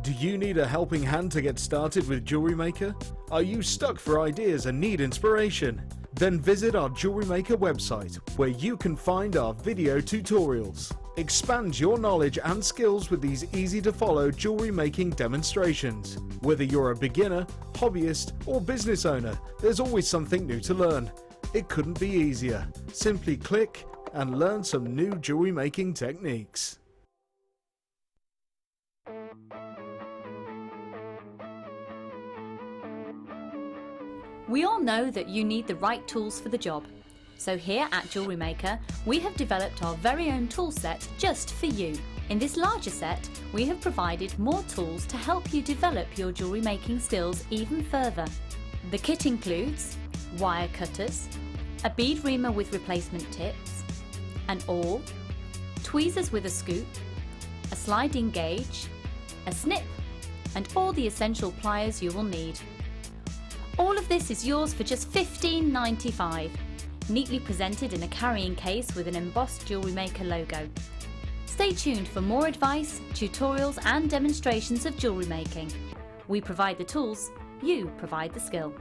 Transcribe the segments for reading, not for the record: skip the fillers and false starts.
Do you need a helping hand to get started with Jewellery Maker? Are you stuck for ideas and need inspiration? Then visit our Jewellery Maker website, where you can find our video tutorials. Expand your knowledge and skills with these easy to follow jewellery making demonstrations. Whether you're a beginner, hobbyist or business owner, there's always something new to learn. It couldn't be easier. Simply click and learn some new jewellery making techniques. We all know that you need the right tools for the job. So here at Jewellery Maker, we have developed our very own tool set just for you. In this larger set, we have provided more tools to help you develop your jewellery making skills even further. The kit includes wire cutters, a bead reamer with replacement tips, an awl, tweezers with a scoop, a sliding gauge, a snip, and all the essential pliers you will need. All of this is yours for just $15.95, neatly presented in a carrying case with an embossed Jewellery Maker logo. Stay tuned for more advice, tutorials and demonstrations of jewellery making. We provide the tools, you provide the skill.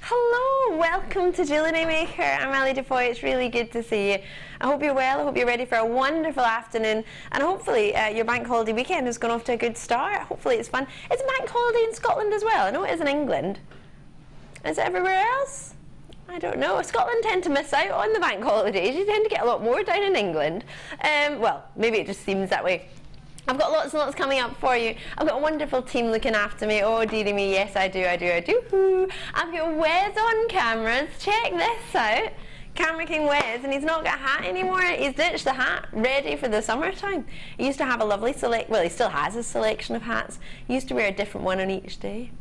Hello, welcome to Jewellery Maker. I'm Ali Defoy. It's really good to see you. I hope you're well. I hope you're ready for a wonderful afternoon, and hopefully your bank holiday weekend has gone off to a good start. Hopefully it's fun. It's a bank holiday in Scotland as well. I know it is in England. Is it everywhere else? I don't know. Scotland tend to miss out on the bank holidays. You tend to get a lot more down in England. Well, maybe it just seems that way. I've got lots and lots coming up for you. I've got a wonderful team looking after me. Oh, dearie me, yes, I do. I've got Wes on cameras. Check this out. Camera King Wes, and he's not got a hat anymore. He's ditched the hat, ready for the summertime. He used to have a lovely well, he still has his selection of hats. He used to wear a different one on each day.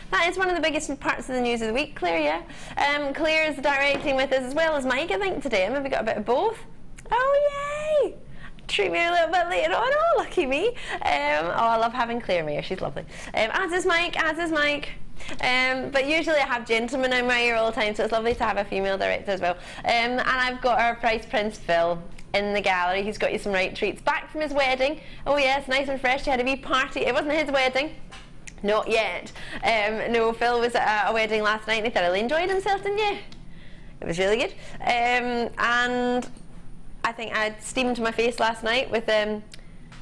That is one of the biggest parts of the news of the week, Claire, yeah. Claire is directing with us as well as Mike, I think, today. Maybe got a bit of both. Oh, yay! Treat me a little bit later on. Oh, lucky me. Oh, I love having Claire here. She's lovely. As is Mike. But usually I have gentlemen in my ear all the time, so it's lovely to have a female director as well. And I've got our Price Prince Phil in the gallery. He's got you some right treats. Back from his wedding. Oh yes, nice and fresh. He had a wee party. It wasn't his wedding. Not yet. No, Phil was at a wedding last night and he thoroughly enjoyed himself, didn't you? It was really good. And I think I steamed my face last night with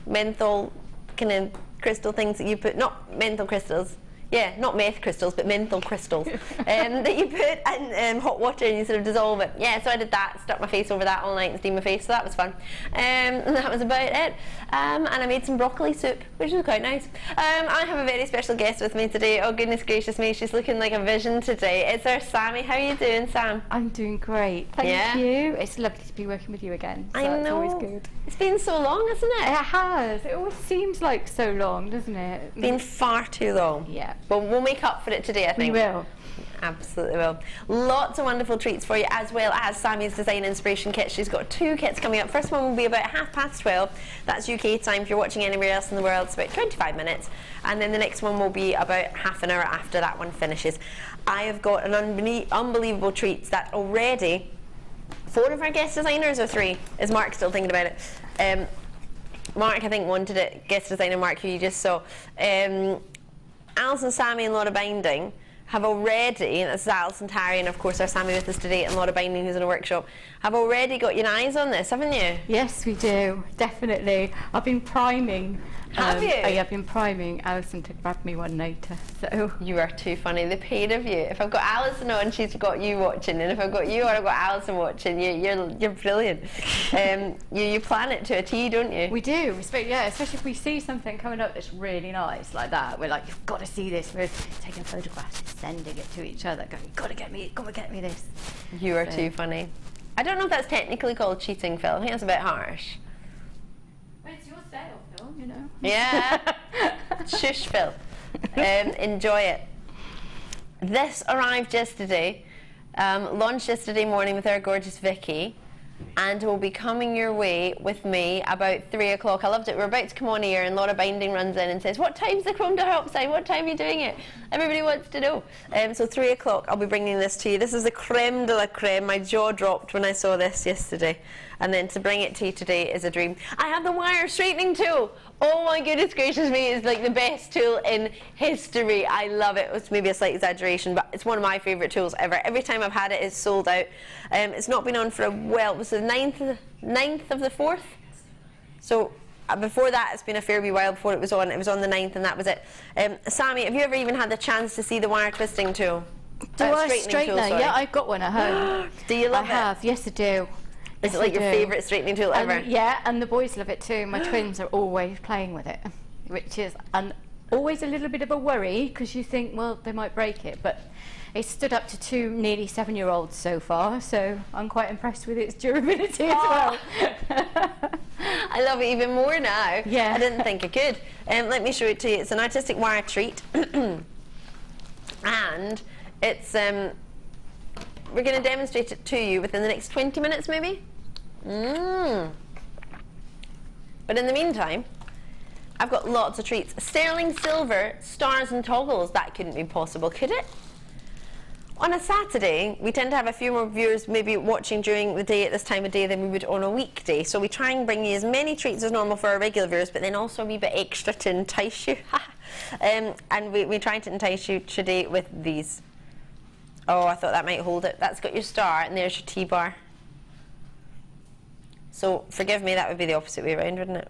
menthol kind of crystal things that you put, not menthol crystals, Yeah, not meth crystals, but menthol crystals that you put in hot water and you sort of dissolve it. Yeah, so I did that, stuck my face over that all night and steamed my face, so that was fun. And that was about it. And I made some broccoli soup, which was quite nice. I have a very special guest with me today. Oh goodness gracious me, she's looking like a vision today. It's our Sammi. How are you doing, Sam? I'm doing great, thank you. It's lovely to be working with you again. So I know. It's always good. It's been so long, hasn't it? It has. It always seems like so long, doesn't it? Been far too long. Yeah. But we'll make up for it today, I think. We will. Absolutely will. Lots of wonderful treats for you, as well as Sammi's design inspiration kit. She's got 2 kits coming up. First one will be about 12:30. That's UK time. If you're watching anywhere else in the world, it's about 25 minutes. And then the next one will be about half an hour after that one finishes. I have got an unbelievable treats that already 4 of our guest designers, or 3? Is Mark still thinking about it? Mark, I think, wanted it. Guest designer Mark, who you just saw. Alison, Sammi and Laura Binding have already, and this is Alison Terry and of course our Sammi with us today, and Laura Binding who's in a workshop, have already got your eyes on this, haven't you? Yes, we do, definitely. I've been priming. Have you? I've been priming Alison to grab me one later. So you are too funny, the pair of you. If I've got Alison on, she's got you watching, and if I've got you on, I've got Alison watching. You're brilliant. You plan it to a T, don't you? we do, especially if we see something coming up that's really nice like that. We're like, you've got to see this. We're taking photographs and sending it to each other, going, got to get me this. You are too funny. I don't know if that's technically called cheating, Phil. I think that's a bit harsh. It's your sale, Phil, you know. Yeah. Shush, Phil. Enjoy it. This arrived yesterday, launched yesterday morning with our gorgeous Vicky, and will be coming your way with me about 3 o'clock. I loved it. We're about to come on here and Laura Binding runs in and says, what time's the chrome diopside? What time are you doing it? Everybody wants to know. So 3 o'clock I'll be bringing this to you. This is the creme de la creme. My jaw dropped when I saw this yesterday. And then to bring it to you today is a dream. I have the wire straightening tool. Oh my goodness gracious me, it's like the best tool in history. I love it. It's maybe a slight exaggeration, but it's one of my favourite tools ever. Every time I've had it, it's sold out. It's not been on for a while. It was the 9th of the 4th. So before that, it's been a fair wee while before it was on. It was on the 9th and that was it. Sammi, have you ever even had the chance to see the wire twisting tool? Straightener tool, yeah, I've got one at home. Do you love it? I have, yes I do. Is it like your favourite straightening tool ever? Yeah, and the boys love it too. My twins are always playing with it, which is always a little bit of a worry because you think, well, they might break it, but it's stood up to 2 nearly 7-year-olds so far, so I'm quite impressed with its durability as well. I love it even more now. Yeah. I didn't think I could. Let me show it to you. It's an artistic wire treat, and it's we're going to demonstrate it to you within the next 20 minutes maybe. But in the meantime, I've got lots of treats. Sterling silver stars and toggles. That couldn't be possible, could it? On a Saturday, we tend to have a few more viewers maybe watching during the day at this time of day than we would on a weekday. So we try and bring you as many treats as normal for our regular viewers, but then also a wee bit extra to entice you. And we try to entice you today with these. Oh, I thought that might hold it. That's got your star, and there's your T-bar. So, forgive me, that would be the opposite way around, wouldn't it?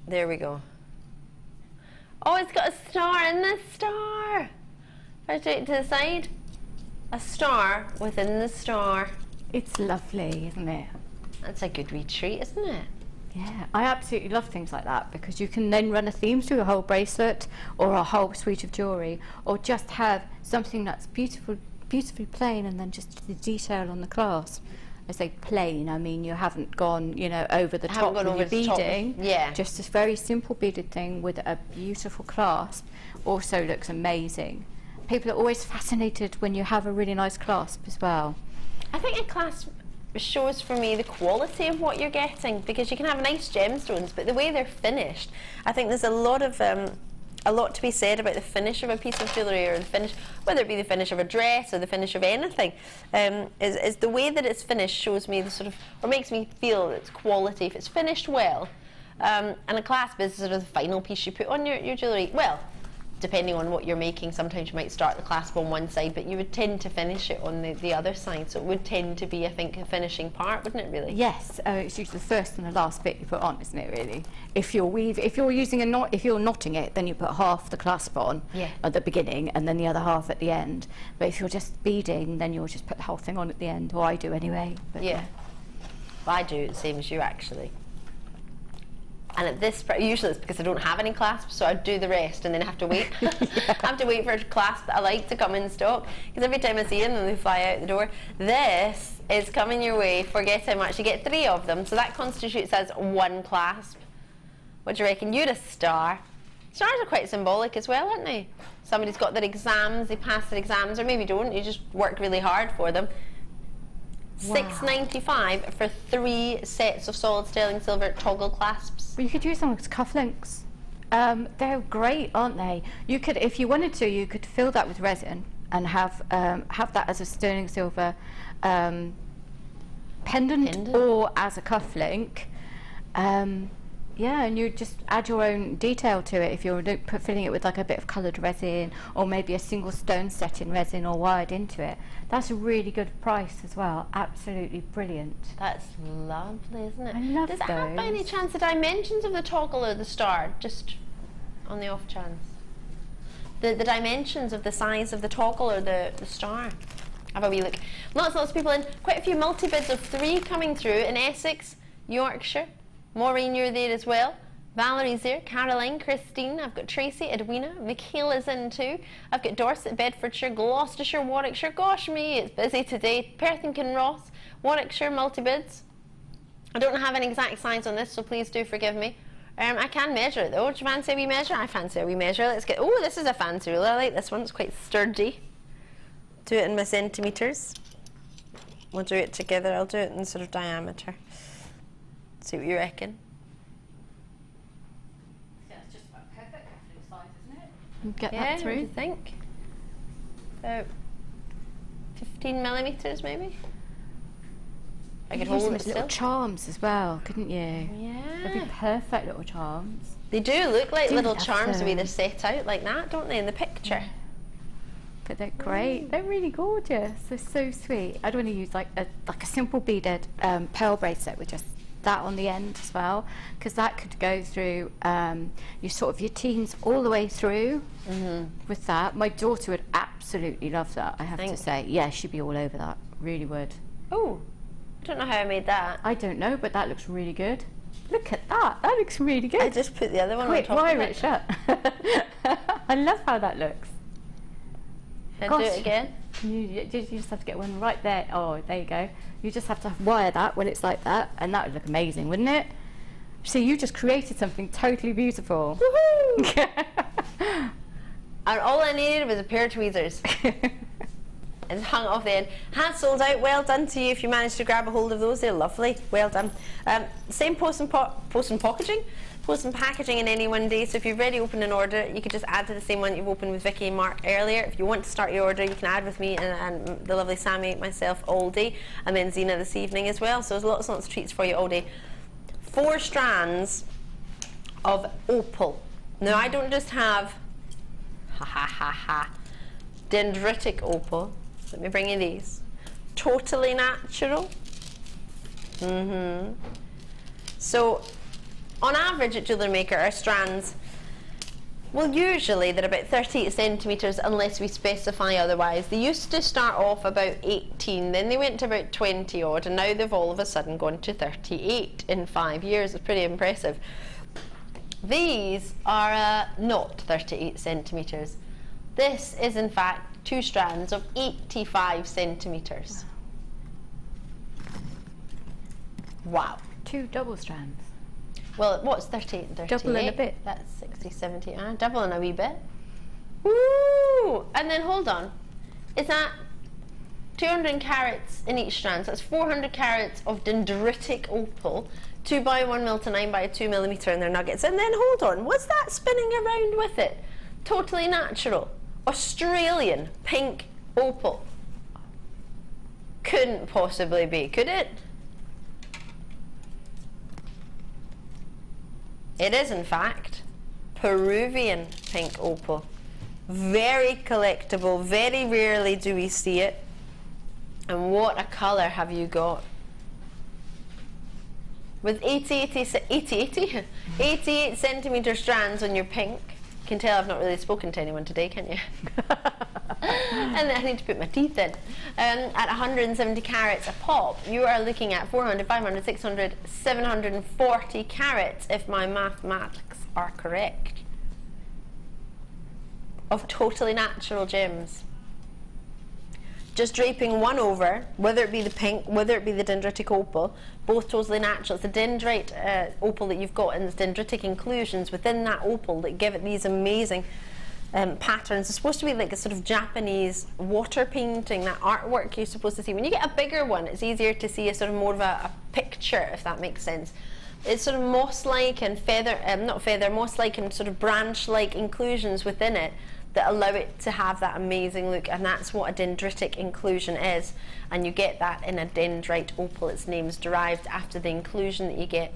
There we go. Oh, it's got a star in the star. If I straight to the side, a star within the star. It's lovely, isn't it? That's a good wee treat, isn't it? Yeah, I absolutely love things like that because you can then run a theme through a whole bracelet or a whole suite of jewellery, or just have something that's beautifully plain and then just the detail on the clasp. I say plain, I mean you haven't gone, you know, over the top with your beading. Yeah. Just this very simple beaded thing with a beautiful clasp also looks amazing. People are always fascinated when you have a really nice clasp as well. I think a clasp shows for me the quality of what you're getting, because you can have nice gemstones, but the way they're finished, I think there's a lot to be said about the finish of a piece of jewellery, or the finish, whether it be the finish of a dress or the finish of anything, is the way that it's finished shows me the sort of, or makes me feel its quality if it's finished well. And a clasp is sort of the final piece you put on your jewellery. Well, depending on what you're making, sometimes you might start the clasp on one side, but you would tend to finish it on the other side. So it would tend to be, I think, a finishing part, wouldn't it, really? Yes, it's usually the first and the last bit you put on, isn't it, really? If you're using a knot, if you're knotting it, then you put half the clasp on at the beginning and then the other half at the end. But if you're just beading, then you'll just put the whole thing on at the end, or I do anyway. But yeah. Well, I do the same as you, actually. And at this, usually it's because I don't have any clasps, so I do the rest and then I have to wait. I have to wait for a clasp that I like to come in stock, because every time I see them, they fly out the door. This is coming your way. Forget how much. You get 3 of them, so that constitutes as 1 clasp. What do you reckon? You're a star. Stars are quite symbolic as well, aren't they? Somebody's got their exams, they pass their exams, or maybe don't, you just work really hard for them. Wow. $6.95 for 3 sets of solid sterling silver toggle clasps. Well, you could use them as cufflinks. They're great, aren't they? You could, if you wanted to, you could fill that with resin and have that as a sterling silver pendant or as a cufflink. Yeah, and you just add your own detail to it if you're filling it with like a bit of coloured resin, or maybe a single stone set in resin or wired into it. That's a really good price as well. Absolutely brilliant. That's lovely, isn't it? I love those. Does it have by any chance the dimensions of the toggle or the star? Just on the off chance. The dimensions of the size of the toggle or the star. Have a wee look. Lots and lots of people in. Quite a few multi-bids of 3 coming through in Essex, Yorkshire. Maureen, you're there as well. Valerie's there. Caroline, Christine. I've got Tracy, Edwina. Michaela's in too. I've got Dorset, Bedfordshire, Gloucestershire, Warwickshire. Gosh me, it's busy today. Perth and Kinross, Warwickshire, multi-bids. I don't have an exact size on this, so please do forgive me. I can measure it though. Do you fancy a wee measure? I fancy a wee measure. Let's get. Oh, this is a fancy ruler. I like this one. It's quite sturdy. Do it in my centimetres. We'll do it together. I'll do it in sort of diameter. See what you reckon. Yeah, it's just about perfect cufflink size, isn't it? Get yeah, that through. What do you think? About 15 millimetres maybe? I could hold it still. Little charms as well, couldn't you? Yeah. They'd be perfect little charms. They do look like little love charms the way them. they're set out like that, don't they, in the picture? Yeah. But they're great. They're really gorgeous. They're so sweet. I'd want to use like a simple beaded pearl bracelet with just that on the end as well, because that could go through your teens all the way through with that. My daughter would absolutely love that, I have to say. Yeah, she'd be all over that. Really would. Oh, I don't know how I made that. I don't know, but that looks really good. Look at that. That looks really good. I just put the other one Quick, on top wire of it shut. I love how that looks. Can I do it again? You just have to get one right there. Oh, there you go. You just have to wire that when it's like that, and that would look amazing, wouldn't it? See, you just created something totally beautiful. Woohoo! And all I needed was a pair of tweezers. And hung off the end. Hand sold out. Well done to you if you managed to grab a hold of those. They're lovely. Well done. Same post and packaging in any one day. So if you've already opened an order, you could just add to the same one you've opened with Vicky and Mark earlier. If you want to start your order, you can add with me and the lovely Sammi, myself, all day, and then Zena this evening as well. So there's lots and lots of treats for you all day. 4 strands of opal. Now I don't just have dendritic opal. Let me bring you these. Totally natural. So on average at Jewellery Maker, our strands, well, usually they're about 38 centimetres unless we specify otherwise. They used to start off about 18, then they went to about 20 odd, and now they've all of a sudden gone to 38 in 5 years. It's pretty impressive. These are not 38 centimetres. This is in fact 2 strands of 85 centimetres. Wow. 2 double strands. Well, what's 38 and 38? Double and a bit. That's 60, 70, double and a wee bit. Woo! And then hold on. Is that 200 carats in each strand? So that's 400 carats of dendritic opal, 2 by 1 mil to 9 by 2 millimetre in their nuggets. And then hold on, what's that spinning around with it? Totally natural. Australian pink opal. Couldn't possibly be, could it? It is in fact Peruvian pink opal. Very collectible, very rarely do we see it. And what a colour have you got. With 88 centimetre strands on your pink. You can tell I've not really spoken to anyone today, can you? And I need to put my teeth in. At 170 carats a pop, you are looking at 400, 500, 600, 740 carats, if my mathematics are correct, of totally natural gems. Just draping one over, whether it be the pink, whether it be the dendritic opal, both totally natural. It's the dendrite opal that you've got and the dendritic inclusions within that opal that give it these amazing patterns. It's supposed to be like a sort of Japanese water painting, that artwork you're supposed to see. When you get a bigger one, it's easier to see a sort of more of a picture, if that makes sense. It's sort of moss-like and moss-like and sort of branch-like inclusions within it that allow it to have that amazing look, and that's what a dendritic inclusion is, and you get that in a dendrite opal. Its name's derived after the inclusion that you get.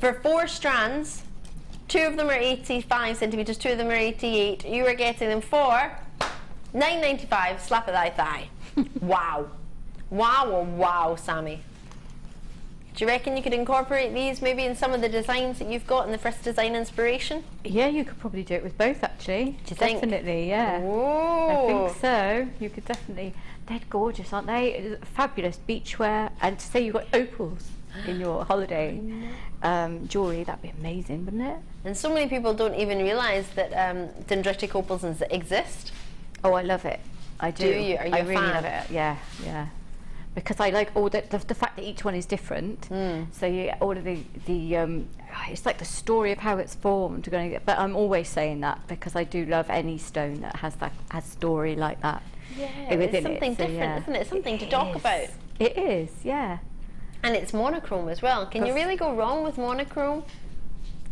For 4 strands, 2 of them are 85 centimetres, 2 of them are 88, you are getting them for $9.95, slap of thy thigh. Wow. Wow, oh wow, Sammi. Do you reckon you could incorporate these maybe in some of the designs that you've got in the first design inspiration? Yeah, you could probably do it with both, actually. Do you think? Definitely, yeah. Ooh. I think so. You could definitely. They're gorgeous, aren't they? Fabulous beachwear. And to say you've got opals in your holiday jewellery, that'd be amazing, wouldn't it? And so many people don't even realise that dendritic opals exist. Oh, I love it. I do. Do you? Are you I a really fan? love it. Yeah, yeah. Because I like all the fact that each one is different. So you get all of the it's like the story of how it's formed. But I'm always saying that because I do love any stone that has story like that. Yeah, it's something different, isn't it? Something to talk about. It is, yeah. And it's monochrome as well. Can you really go wrong with monochrome?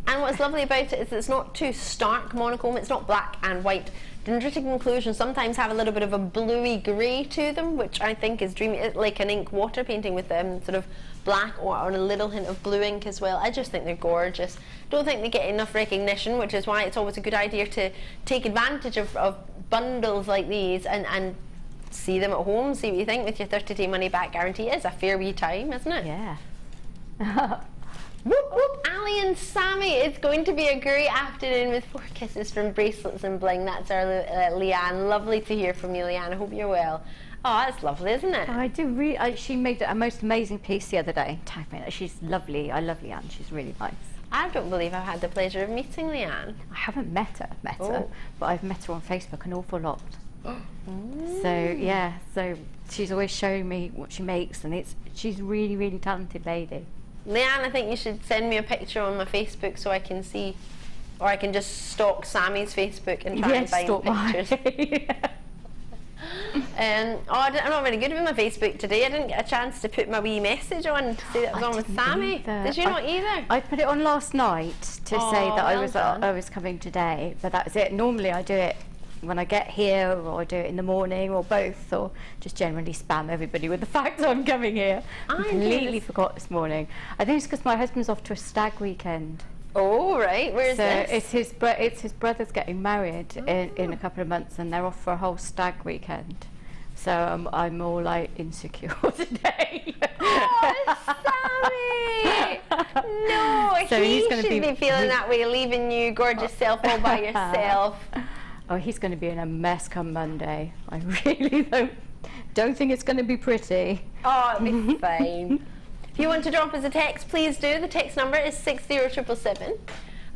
And what's lovely about it is it's not too stark monochrome. It's not black and white. Dendritic inclusions sometimes have a little bit of a bluey grey to them, which I think is dreamy. It's like an ink water painting with sort of black or a little hint of blue ink as well. I just think they're gorgeous. Don't think they get enough recognition, which is why it's always a good idea to take advantage of bundles like these and see them at home, see what you think with your 30-day money-back guarantee. It is a fair wee time, isn't it? Yeah. Whoop whoop, Ali and Sammi, it's going to be a great afternoon with 4 kisses from Bracelets and Bling. That's our Leanne. Lovely to hear from you, Leanne. I hope you're well. Oh, that's lovely, isn't it? I do really. She made a most amazing piece the other day. Tag me. She's lovely. I love Leanne. She's really nice. I don't believe I've had the pleasure of meeting Leanne. I haven't met her, but I've met her on Facebook an awful lot. So yeah, so she's always showing me what she makes, and she's a really, really talented lady. Leanne, I think you should send me a picture on my Facebook so I can see, or I can just stalk Sammy's Facebook and try and find pictures. I'm not very good with my Facebook today. I didn't get a chance to put my wee message on to say that I was on with Sammi. Did you not either? I put it on last night to say that I was coming today, but that was it. Normally I do it when I get here, or I do it in the morning, or both, or just generally spam everybody with the fact I'm coming here. I completely forgot this morning. I think it's because my husband's off to a stag weekend. Oh, right. Where is this? It's his brother's getting married in a couple of months, and they're off for a whole stag weekend. So I'm all like insecure today. Oh, Sammi! No, so he should be feeling that way, leaving you gorgeous self all by yourself. Oh, he's going to be in a mess come Monday. I really don't think it's going to be pretty. Oh, it'll be fine. If you want to drop us a text, please do. The text number is 60777.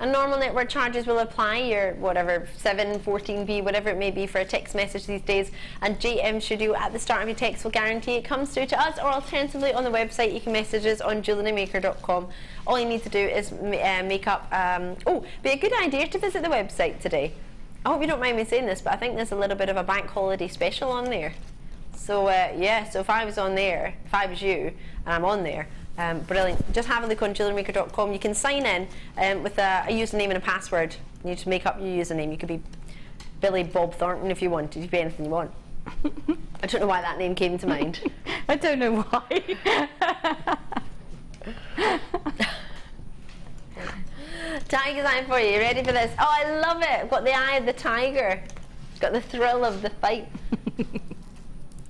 And normal network charges will apply, your whatever 7, 14p, whatever it may be for a text message these days. And JM Studio at the start of your text will guarantee it comes through to us, or alternatively on the website you can message us on JewelleryMaker.com. All you need to do is make up. Be a good idea to visit the website today. I hope you don't mind me saying this, but I think there's a little bit of a bank holiday special on there. So yeah, so if I was on there, if I was you, and I'm on there, brilliant. Just have a look on JewelleryMaker.com. You can sign in with a username and a password. You just make up your username. You could be Billy Bob Thornton if you wanted. You could be anything you want. I don't know why that name came to mind. I don't know why. Tiger sign for you. You ready for this? Oh, I love it. I've got the eye of the tiger. It's got the thrill of the fight.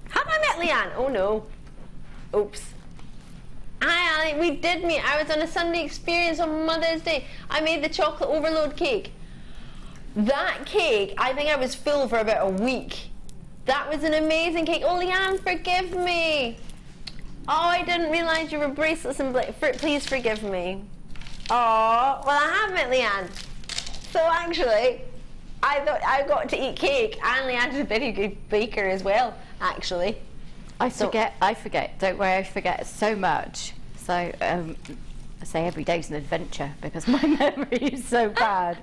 Have I met Leanne? Oh no. Oops. Hi Ali, we did meet. I was on a Sunday experience on Mother's Day. I made the chocolate overload cake. That cake, I think I was full for about a week. That was an amazing cake. Oh Leanne, forgive me. Oh, I didn't realise you were bracelets and please forgive me. Oh, well I have met Leanne. So actually, I thought I got to eat cake, and Leanne's a very good baker as well, actually. I forget, don't worry, I forget so much. So, I say every day's an adventure because my memory is so bad.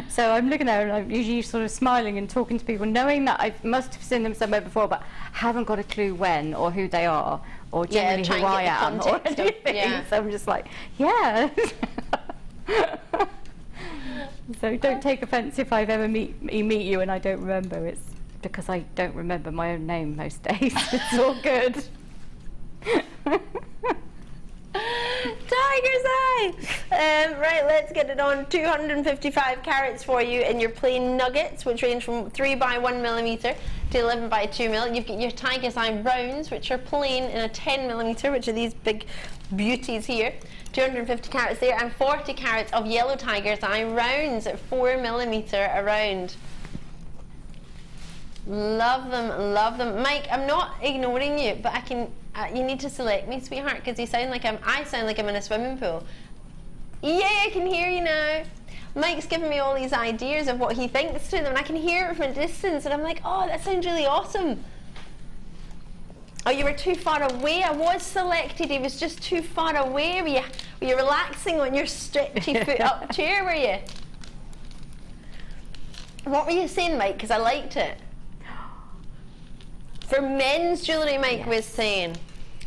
So I'm looking there and I'm usually sort of smiling and talking to people, knowing that I must have seen them somewhere before, but haven't got a clue when or who they are, or generally who I am, or anything. So I'm just like, yeah. So don't take offence if I've ever meet you and I don't remember. It's because I don't remember my own name most days. It's all good. Tiger's eye! Right, let's get it on. 255 carats for you in your plain nuggets, which range from 3 by 1 millimeter to 11 by 2 mil. You've got your tiger's eye rounds, which are plain in a 10 millimeter, which are these big beauties here. 250 carats there, and 40 carats of yellow tiger's eye rounds at 4 millimeter a round. Love them, love them. Mike, I'm not ignoring you, but I can. You need to select me, sweetheart, because I sound like I'm in a swimming pool. Yay, I can hear you now. Mike's giving me all these ideas of what he thinks to them, and I can hear it from a distance, and I'm like, oh, that sounds really awesome. Oh, you were too far away. I was selected. He was just too far away. Were you relaxing on your stretchy foot up chair, were you? What were you saying, Mike? Because I liked it. For men's jewellery, Mike was saying.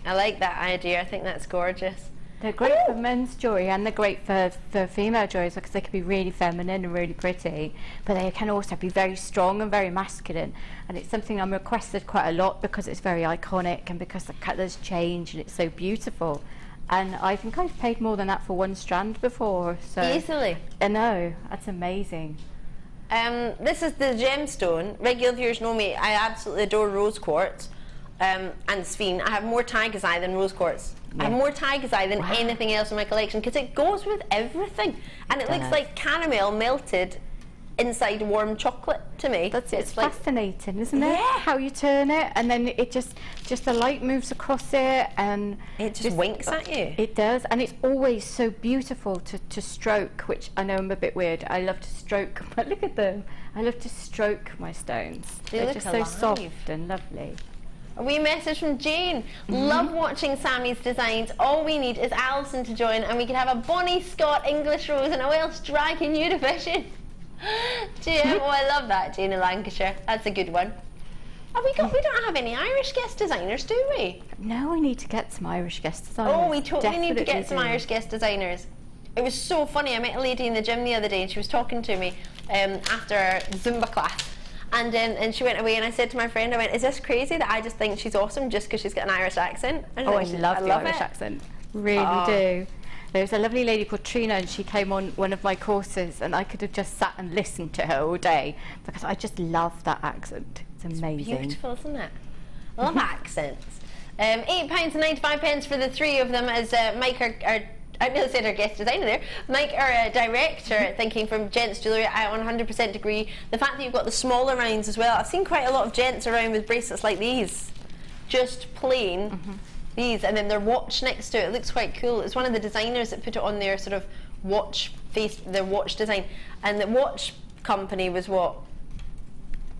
I like that idea. I think that's gorgeous. They're great for men's jewellery, and they're great for female jewellery because they can be really feminine and really pretty, but they can also be very strong and very masculine. And it's something I'm requested quite a lot because it's very iconic and because the colours change and it's so beautiful. And I think I've paid more than that for one strand before. So easily. I know, that's amazing. This is the gemstone. Regular viewers know me. I absolutely adore rose quartz and sphene. I have more tiger's eye than rose quartz. Yeah. I have more tiger's eye than anything else in my collection because it goes with everything, and it looks like caramel melted inside warm chocolate to me. It's fascinating, isn't it? Yeah. How you turn it, and then it just the light moves across it, and it just winks at you. It does, and it's always so beautiful to stroke, which I know I'm a bit weird. I love to stroke, but look at them. I love to stroke my stones. They're just so soft and lovely. A wee message from Jane. Love watching Sammy's designs. All we need is Alison to join, and we can have a Bonnie Scott English Rose and a Welsh Dragon Univision. Jane, oh, I love that, Jane in Lancashire. That's a good one. Oh, we don't have any Irish guest designers, do we? No, we need to get some Irish guest designers. Oh, we totally need to get some Irish guest designers. It was so funny. I met a lady in the gym the other day, and she was talking to me after a Zumba class. And she went away, and I said to my friend, I went, is this crazy that I just think she's awesome just because she's got an Irish accent? I love the Irish accent. Really do. There's a lovely lady called Trina, and she came on one of my courses, and I could have just sat and listened to her all day because I just love that accent. It's amazing. It's beautiful, isn't it? I love accents. £8.95 for the three of them, as Mike, I nearly said our guest designer there. Mike, our director, thinking from Gents Jewellery, I 100% agree. The fact that you've got the smaller rounds as well. I've seen quite a lot of gents around with bracelets like these, just plain. These, and then their watch next to it. It looks quite cool. It's one of the designers that put it on their sort of watch face, their watch design. And the watch company was what,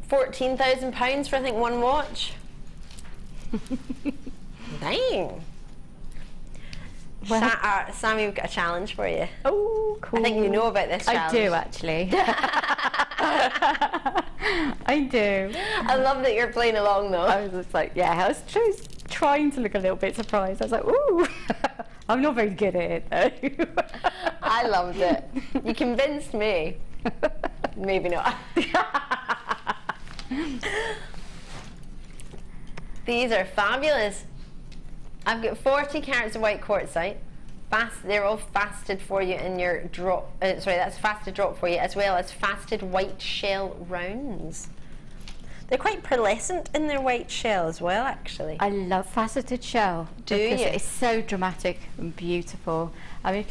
£14,000 for I think one watch. Dang. Well, Sammy, we've got a challenge for you. Oh, cool. I think you know about this challenge. I do, actually. I do. I love that you're playing along, though. I was just like, yeah, I was trying to look a little bit surprised. I was like, ooh. I'm not very good at it, though. I loved it. You convinced me. Maybe not. These are fabulous. I've got 40 carats of white quartzite, they're all faceted for you in your drop. Sorry, that's faceted drop for you, as well as faceted white shell rounds. They're quite pearlescent in their white shell as well, actually. I love faceted shell. Do you? It's so dramatic and beautiful. I mean,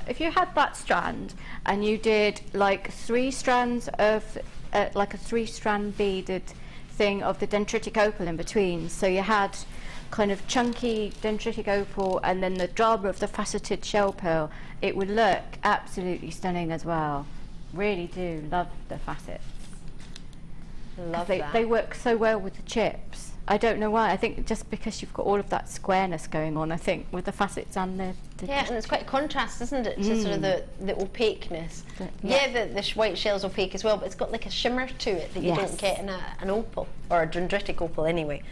if you had that strand and you did like 3 strands of like a 3-strand beaded thing of the dendritic opal in between, so you had kind of chunky dendritic opal and then the drama of the faceted shell pearl, it would look absolutely stunning as well. Really do love the facets. Love that. They work so well with the chips. I don't know why. I think just because you've got all of that squareness going on, I think, with the facets and the yeah, and it's quite contrast, isn't it, to sort of the opaqueness. The white shell's opaque as well, but it's got like a shimmer to it that you don't get in an opal, or a dendritic opal anyway.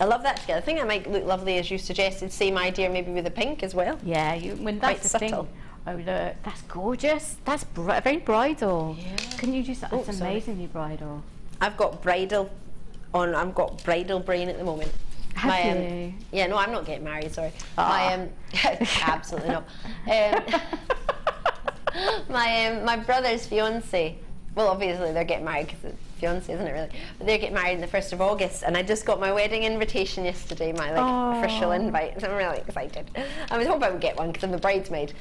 I love that together. I think that might look lovely, as you suggested. Same idea, maybe with the pink as well. Yeah, when that's quite the subtle. thing. Oh look, that's gorgeous. That's very bridal. Yeah. Can you just? That's sorry. amazingly bridal. I've got bridal on. I've got bridal brain at the moment. Have you? Yeah, no, I'm not getting married. Sorry. My absolutely not. My brother's fiance. Well, obviously they're getting married because it's fiance, isn't it? Really, but they're getting married on the 1st of August, and I just got my wedding invitation yesterday. My official invite. So I'm really excited. I was hoping I would get one because I'm a bridesmaid.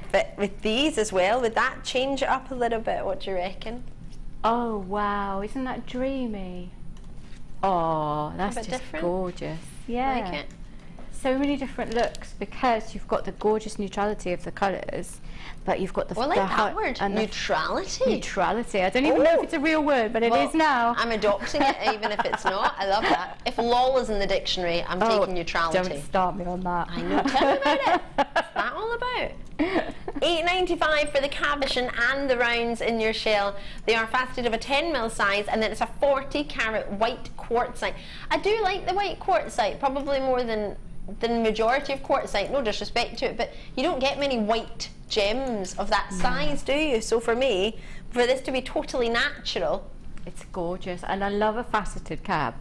But with these as well, would that change it up a little bit? What do you reckon? Oh wow, isn't that dreamy? Oh, that's just different? gorgeous. Yeah. Like it? So many different looks because you've got the gorgeous neutrality of the colours, but you've got the Well, I like that word, neutrality. Neutrality. I don't even know if it's a real word, but it is now. I'm adopting it, even if it's not. I love that. If lol is in the dictionary, I'm taking neutrality. Don't start me on that. I know. Tell me about it. What's that all about? $8.95 for the cabochon and the rounds in your shell. They are faceted of a 10mm size, and then it's a 40-carat white quartzite. I do like the white quartzite, probably more than the majority of quartzite. No disrespect to it, but you don't get many white gems of that size, do you? So for me, for this to be totally natural, it's gorgeous, and I love a faceted cab.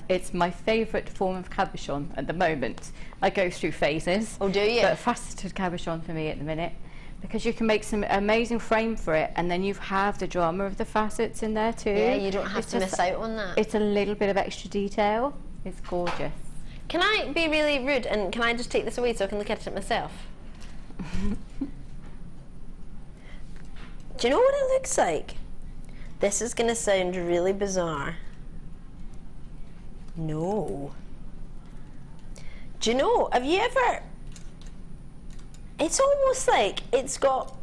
It's my favourite form of cabochon at the moment. I go through phases. Oh, do you? But faceted cabochon for me at the minute, because you can make some amazing frame for it, and then you have the drama of the facets in there too. Yeah, you don't have to miss out on that. It's a little bit of extra detail. It's gorgeous. Can I be really rude and can I just take this away so I can look at it myself? Do you know what it looks like? This is going to sound really bizarre. No. Do you know, have you ever... It's almost like it's got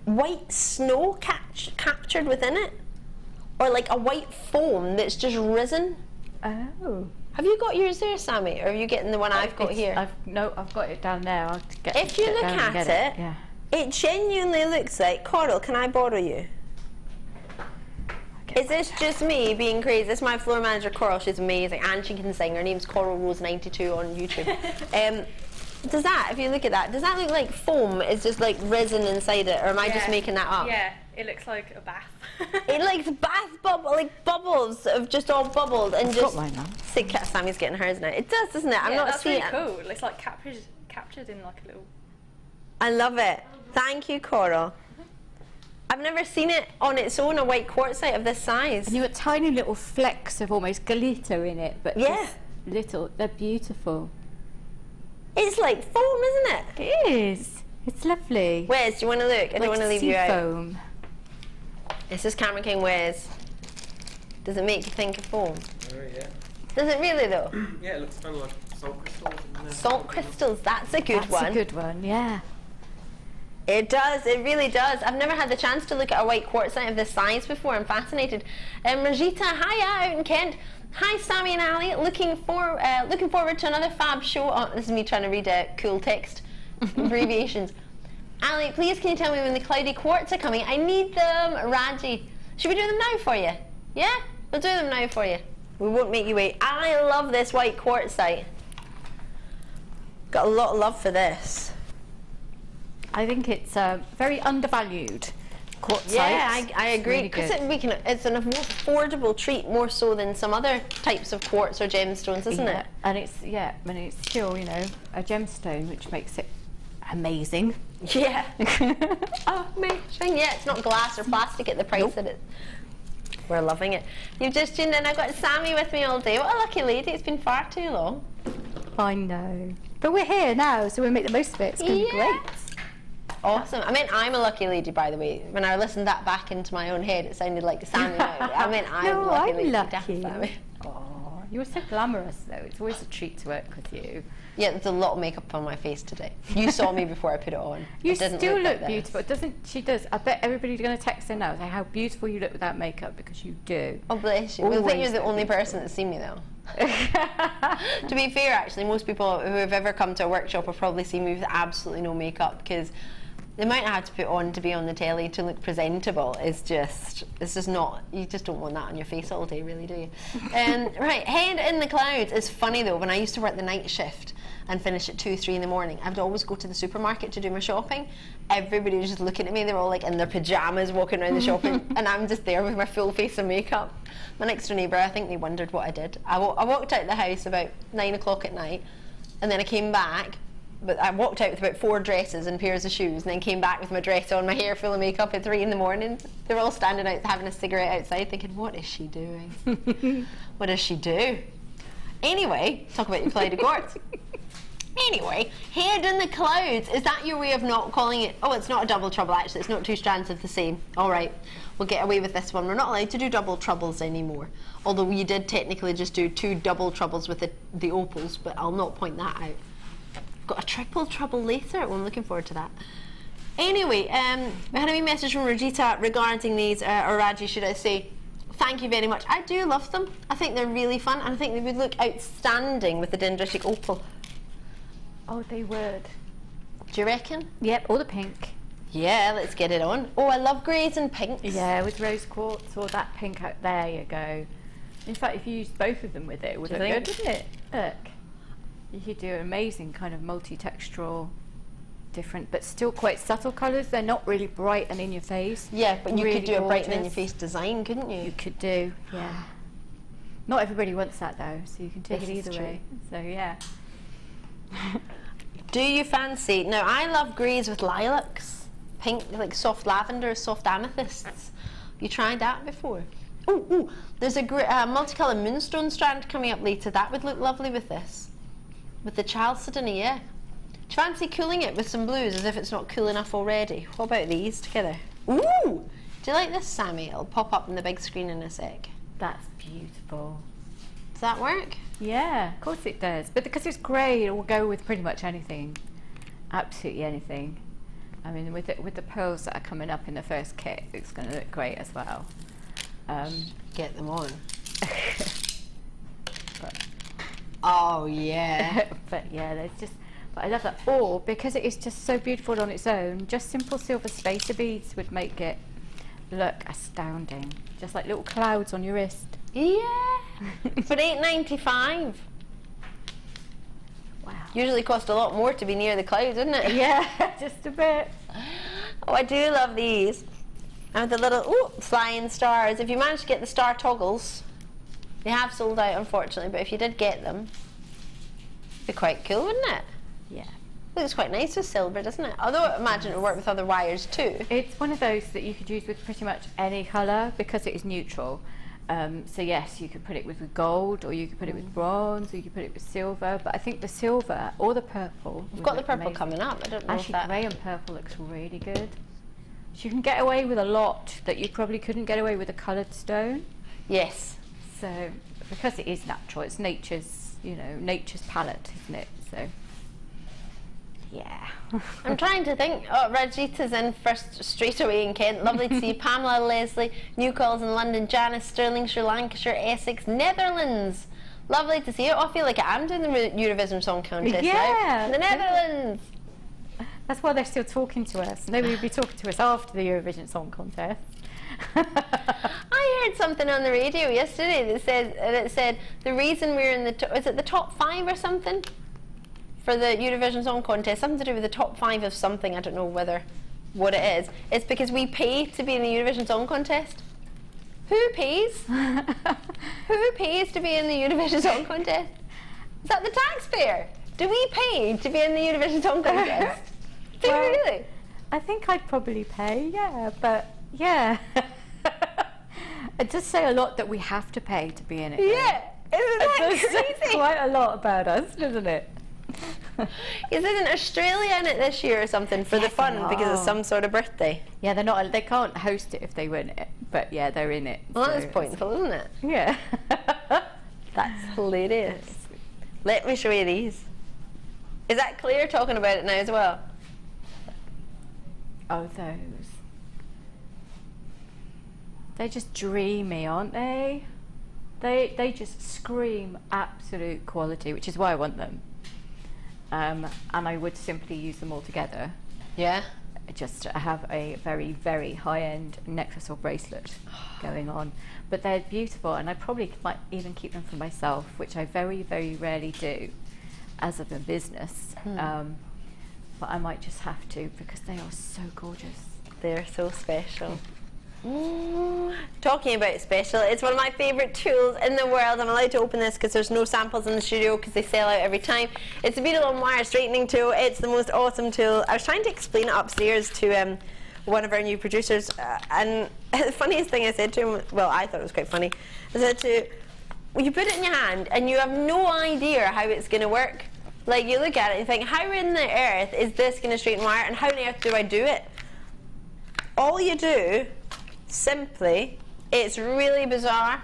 white snow captured within it. Or like a white foam that's just risen. Oh. Have you got yours there, Sammi? Or are you getting the one I've got here? No, I've got it down there. I'll get if you look at it, yeah. It genuinely looks like... Coral, can I borrow you? Is this just me being crazy? This is my floor manager, Coral. She's amazing, and she can sing. Her name's Coral Rose 92 on YouTube. Does that, if you look at that, does that look like foam? It's just like resin inside it, or am I just making that up? Yeah, it looks like a bath. It looks bath bubble, like bubbles of just all bubbled and just. Got mine now. See, Sammy's getting hers now. It does, doesn't it? I'm not that's seeing really it. cool. It's like captured in like a little. I love it. Thank you, Coral. I've never seen it on its own, a white quartzite of this size. And you've got tiny little flecks of almost glitter in it, but just little. They're beautiful. It's like foam, isn't it? It is. It's lovely. Wes, do you want to look? I don't want to leave you out. Foam. This is Camera King Wes. Does it make you think of foam? Yeah. Does it really though? Yeah, it looks kind of like salt crystals. Salt crystals, that's a good one. That's a good one, yeah. It does, it really does. I've never had the chance to look at a white quartzite of this size before. I'm fascinated. Rajita, hiya, out in Kent. Hi, Sammi and Ali. Looking forward to another fab show. Oh, this is me trying to read cool text abbreviations. Ali, please can you tell me when the cloudy quartz are coming? I need them, Raji. Should we do them now for you? Yeah? We'll do them now for you. We won't make you wait. I love this white quartzite. Got a lot of love for this. I think it's very undervalued quartzite. Yeah, I agree, really because good. it's an affordable treat, more so than some other types of quartz or gemstones, isn't it? And it's still, you know, a gemstone, which makes it amazing. Yeah. Amazing. Yeah, it's not glass or plastic at the price that it. We're loving it. You've just tuned in. I've got Sammi with me all day. What a lucky lady. It's been far too long. I know. But we're here now, so we'll make the most of it. It's going to be great. Awesome. I mean, I'm a lucky lady, by the way. When I listened that back into my own head, it sounded like Sammi now. I mean, I'm a lucky lady. Definitely. Oh, you're so glamorous, though. It's always a treat to work with you. Yeah, there's a lot of makeup on my face today. You saw me before I put it on. You still look beautiful. She does. I bet everybody's going to text her now and say how beautiful you look without makeup, because you do. Oh, bless you. I think you're the only person that's seen me, though. To be fair, actually, most people who have ever come to a workshop have probably seen me with absolutely no makeup, because the amount I had to put on to be on the telly to look presentable is just, it's just not, you just don't want that on your face all day, really, do you? Right, Head in the Clouds is funny though. When I used to work the night shift and finish at 2, 3 in the morning, I would always go to the supermarket to do my shopping. Everybody was just looking at me. They were all like in their pajamas walking around the shopping, and I'm just there with my full face of makeup. My next door neighbour, I think they wondered what I did. I walked out the house about 9 o'clock at night, and then I came back. But I walked out with about 4 dresses and pairs of shoes, and then came back with my dress on, my hair full of makeup at 3 in the morning. They were all standing out having a cigarette outside thinking, what is she doing? What does she do? Anyway, talk about your cloud of quartz. Anyway, Head in the Clouds, is that your way of not calling it? Oh, it's not a double trouble actually, it's not 2 strands of the same. All right, we'll get away with this one. We're not allowed to do double troubles anymore. Although we did technically just do 2 double troubles with the opals, but I'll not point that out. Got a triple trouble later. Well, I'm looking forward to that. Anyway, we had a wee message from Rajita regarding these, or Raji should I say. Thank you very much. I do love them. I think they're really fun, and I think they would look outstanding with the dendritic opal. Oh, they would. Do you reckon? Yep, or the pink. Yeah, let's get it on. Oh, I love greys and pinks. Yeah, with rose quartz or that pink out there you go. In fact, if you used both of them with it, it would look good, wouldn't it? Look. You could do amazing kind of multi-textural, different, but still quite subtle colours. They're not really bright and in your face. Yeah, but you really could do a bright and in your gorgeous. face design, couldn't you? You could do, yeah. Not everybody wants that though, so you can take This it is either true. way. So yeah. Do you fancy? Now, I love greys with lilacs, pink, like soft lavender, soft amethysts. You tried that before? Ooh, there's a multicolour moonstone strand coming up later. That would look lovely with this. With the Chalcedony, yeah. Do you fancy cooling it with some blues as if it's not cool enough already? What about these together? Ooh! Do you like this, Sammi? It'll pop up on the big screen in a sec. That's beautiful. Does that work? Yeah, of course it does. But because it's grey, it will go with pretty much anything. Absolutely anything. I mean, with the pearls that are coming up in the first kit, it's going to look great as well. Get them on. Oh yeah. But yeah, there's just, but I love that. Or because it is just so beautiful on its own, just simple silver spacer beads would make it look astounding. Just like little clouds on your wrist. Yeah. For $8.95. Wow. Usually cost a lot more to be near the clouds, doesn't it? Yeah, just a bit. Oh, I do love these. And with the little flying stars. If you manage to get the star toggles, they have sold out, unfortunately, but if you did get them, it'd be quite cool, wouldn't it? Yeah. Looks quite nice with silver, doesn't it? Although I imagine it would work with other wires too. It's one of those that you could use with pretty much any colour because it is neutral. So yes, you could put it with gold, or you could put it with bronze, or you could put it with silver. But I think the silver or the purple. We've got the purple coming up. I don't know Actually, if that. grey and purple looks really good. So you can get away with a lot that you probably couldn't get away with a coloured stone. Yes. So because it is natural, it's nature's, you know, nature's palette, isn't it? So yeah. I'm trying to think. Oh, Rajita's in first straight away in Kent. Lovely to see you. Pamela, Leslie, New Calls in London, Janice, Stirlingshire, Lancashire, Essex, Netherlands. Lovely to see you. Oh, I feel like I am doing the Eurovision Song Contest now. The Netherlands. That's why they're still talking to us. Nobody would be talking to us after the Eurovision Song Contest. I heard something on the radio yesterday that said the reason we're in the is it the top 5 or something for the Eurovision Song Contest, something to do with the top 5 of something. I don't know whether what it is, it's because we pay to be in the Eurovision Song Contest. Who pays? Who pays to be in the Eurovision Song Contest? Is that the taxpayer? Do we pay to be in the Eurovision Song Contest? Do we really? I think I'd probably pay, yeah, but yeah. It does say a lot that we have to pay to be in it. Yeah, isn't that It does say crazy? quite a lot about us, doesn't it? Isn't Australia in it this year or something for the Yes, they fun because it's are. some sort of birthday? Yeah, they're not. They can't host it if they win it, but yeah, they're in it. Well, so that's it's- pointful, isn't it? Yeah. That's hilarious. Let me show you these. Is that Claire talking about it now as well? Oh, those. They're just dreamy, aren't they? They just scream absolute quality, which is why I want them. And I would simply use them all together. Yeah. Just to have a very, very high-end necklace or bracelet going on. But they're beautiful, and I probably might even keep them for myself, which I very, very rarely do as of a business. But I might just have to because they are so gorgeous. They're so special. Talking about special, it's one of my favourite tools in the world. I'm allowed to open this because there's no samples in the studio because they sell out every time. It's a beautiful wire straightening tool. It's the most awesome tool. I was trying to explain it upstairs to one of our new producers, and the funniest thing I said to him, well, I thought it was quite funny, I said to, well, you put it in your hand and you have no idea how it's going to work. Like, you look at it and think, how in the earth is this going to straighten wire, and how on earth do I do it? All you do, simply, it's really bizarre,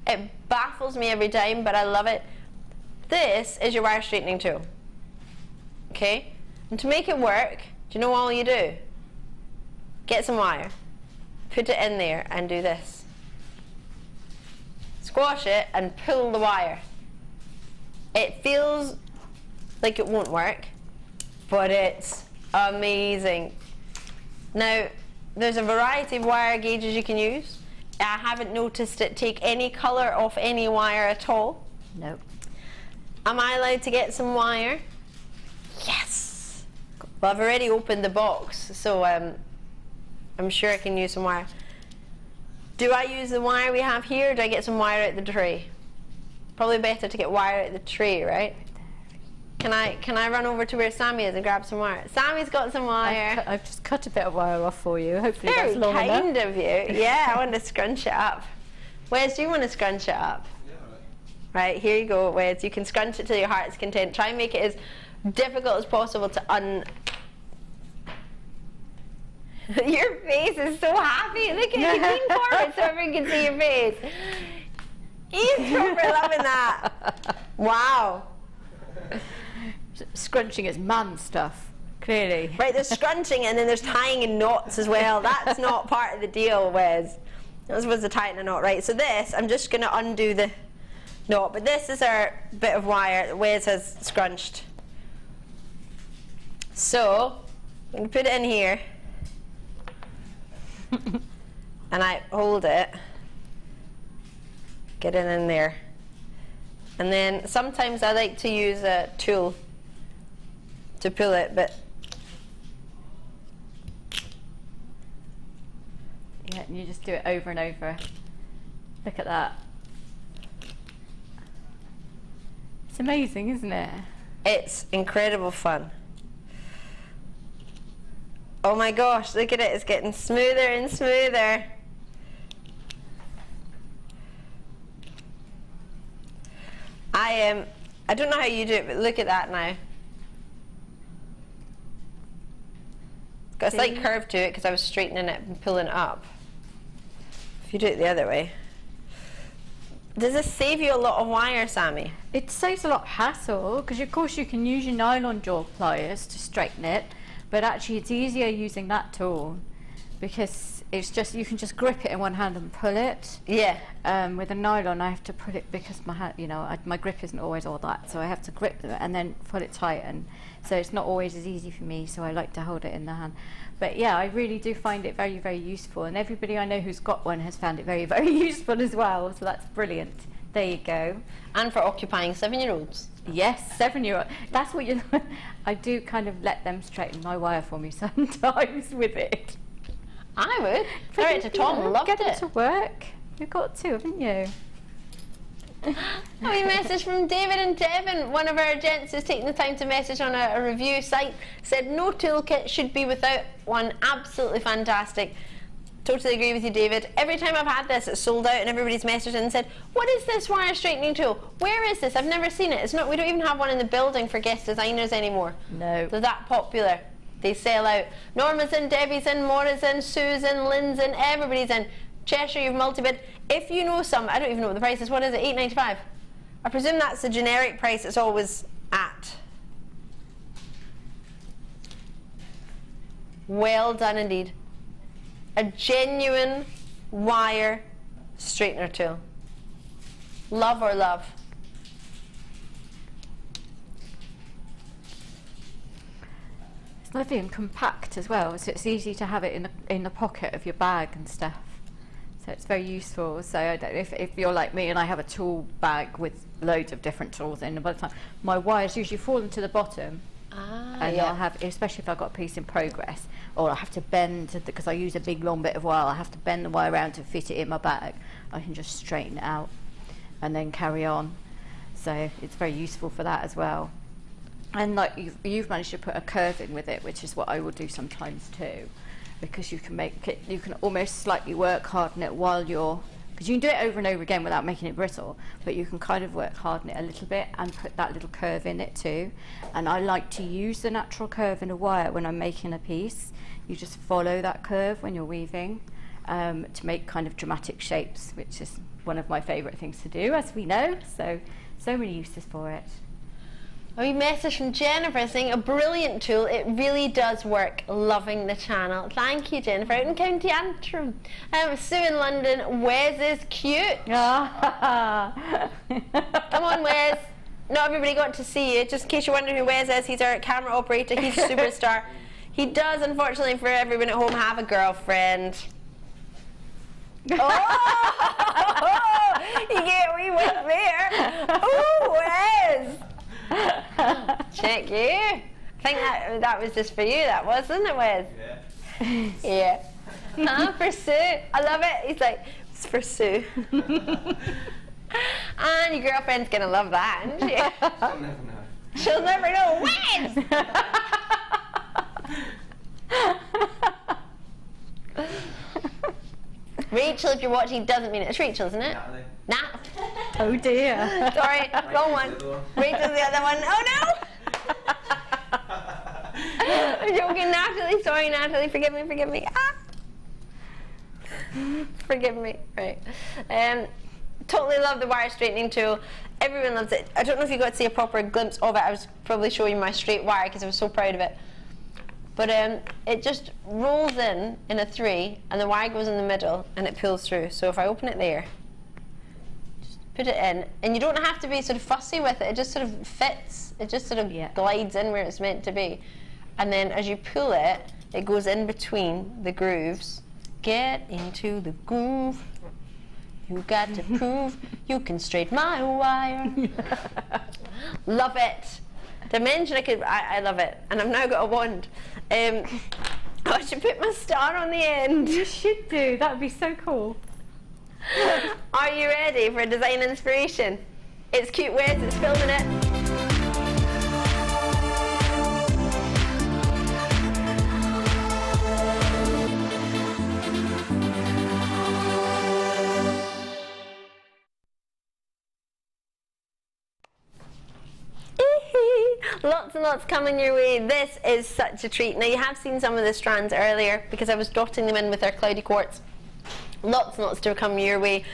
it baffles me every time, but I love it. This is your wire straightening tool, okay? And to make it work, do you know all you do? Get some wire, put it in there and do this. Squash it and pull the wire. It feels like it won't work, but it's amazing. Now, there's a variety of wire gauges you can use. I haven't noticed it take any colour off any wire at all. Nope. Am I allowed to get some wire? Yes! Well, I've already opened the box, so I'm sure I can use some wire. Do I use the wire we have here, or do I get some wire out the tray? Probably better to get wire out the tray, right? Can I run over to where Sammi is and grab some wire? Sammy's got some wire. I've just cut a bit of wire off for you. Hopefully Very that's long kind enough. of you. Yeah, I want to scrunch it up. Wes, do you want to scrunch it up? Yeah, Right, here you go, Wes. You can scrunch it to your heart's content. Try and make it as difficult as possible to Your face is so happy. Look at you, lean forward so everyone can see your face. He's proper loving that. Wow. Scrunching is man stuff, clearly. Right, there's scrunching and then there's tying in knots as well. That's not part of the deal, Wes. That's supposed to tie in a knot, right? So this, I'm just going to undo the knot, but this is our bit of wire that Wes has scrunched. So, I'm going to put it in here. And I hold it. Get it in there. And then sometimes I like to use a tool to pull it, but Yeah, and you just do it over and over. Look at that. It's amazing, isn't it? it's incredible fun. Oh my gosh, look at it, it's getting smoother and smoother. I don't know how you do it, but look at that now. It's got a slight curve to it because I was straightening it and pulling it up. If you do it the other way. Does this save you a lot of wire, Sammi? It saves a lot of hassle because of course you can use your nylon jaw pliers to straighten it, but actually it's easier using that tool because it's just, you can just grip it in one hand and pull it. Yeah. With a nylon I have to put it because my hand, you know, my grip isn't always all that, so I have to grip it and then pull it tight, and so it's not always as easy for me, so I like to hold it in the hand. But yeah, I really do find it very, very useful, and everybody I know who's got one has found it very, very useful as well, so that's brilliant. There you go. And for occupying 7-year-olds. Yes, 7-year-old. That's what you. I do kind of let them straighten my wire for me sometimes with it. I would. Throw it to Tom. Loved Get it. it to work. You've got to, haven't you? A wee message from David and Devon. One of our gents is taking the time to message on a review site. Said no toolkit should be without one. Absolutely fantastic. Totally agree with you, David. Every time I've had this, it's sold out, and everybody's messaged and said, "What is this wire straightening tool? Where is this? I've never seen it. It's not. We don't even have one in the building for guest designers anymore. No. They're that popular. They sell out. Norma's in, Debbie's in, Maura's in, Sue's in, Lynn's in, everybody's in. Cheshire, you've multi-bid. If you know some, I don't even know what the price is. What is it? $8.95. I presume that's the generic price it's always at. Well done indeed. A genuine wire straightener tool. Love or love. It's lovely and compact as well, so it's easy to have it in the pocket of your bag and stuff. So it's very useful. So I don't, if you're like me and I have a tool bag with loads of different tools in, and by the time my wires usually fall into the bottom, and yeah. I'll have, especially if I've got a piece in progress, or I have to bend because I use a big long bit of wire. I have to bend the wire around to fit it in my bag. I can just straighten it out and then carry on. So it's very useful for that as well. And like you've managed to put a curve in with it, which is what I will do sometimes too, because you can make it, you can almost slightly work hard on it while you're, because you can do it over and over again without making it brittle, but you can kind of work hard on it a little bit and put that little curve in it too. And I like to use the natural curve in a wire when I'm making a piece. You just follow that curve when you're weaving to make kind of dramatic shapes, which is one of my favourite things to do, as we know. So many uses for it. A wee message from Jennifer saying, a brilliant tool, it really does work. Loving the channel. Thank you, Jennifer. Out in County Antrim. Sue in London, Wes is cute. Come on, Wes. Not everybody got to see you. Just in case you're wondering who Wes is, he's our camera operator. He's a superstar. He does, unfortunately, for everyone at home, have a girlfriend. Oh! You get a wee wink there. Oh, Wes! Check you. I think that was just for you, that wasn't it, Wes? Yeah. Yeah. For Sue. I love it. He's like, it's for Sue. And your girlfriend's gonna love that, isn't she? She'll never know. She'll never know. Wes! Rachel, if you're watching, doesn't mean it. It's Rachel, isn't it? Natalie. Nah. Oh dear. Sorry, wrong one. Rachel's the other one. Oh no! I'm joking, Natalie. Sorry, Natalie. Forgive me, forgive me. Ah. Forgive me. Right. Totally love the wire straightening tool. Everyone loves it. I don't know if you got to see a proper glimpse of it. I was probably showing you my straight wire because I was so proud of it. But it just rolls in a 3, and the wire goes in the middle, and it pulls through. So if I open it there, just put it in, and you don't have to be sort of fussy with it. It just sort of fits. It just sort of glides in where it's meant to be. And then as you pull it, it goes in between the grooves. Get into the groove. You got to prove you can straighten my wire. Love it. Dimension, I love it. And I've now got a wand. I should put my star on the end. You should do. That would be so cool. Are you ready for a design inspiration? It's cute, Wes. It's filming it. Lots and lots coming your way. This is such a treat. Now you have seen some of the strands earlier because I was dotting them in with our cloudy quartz. Lots and lots to come your way.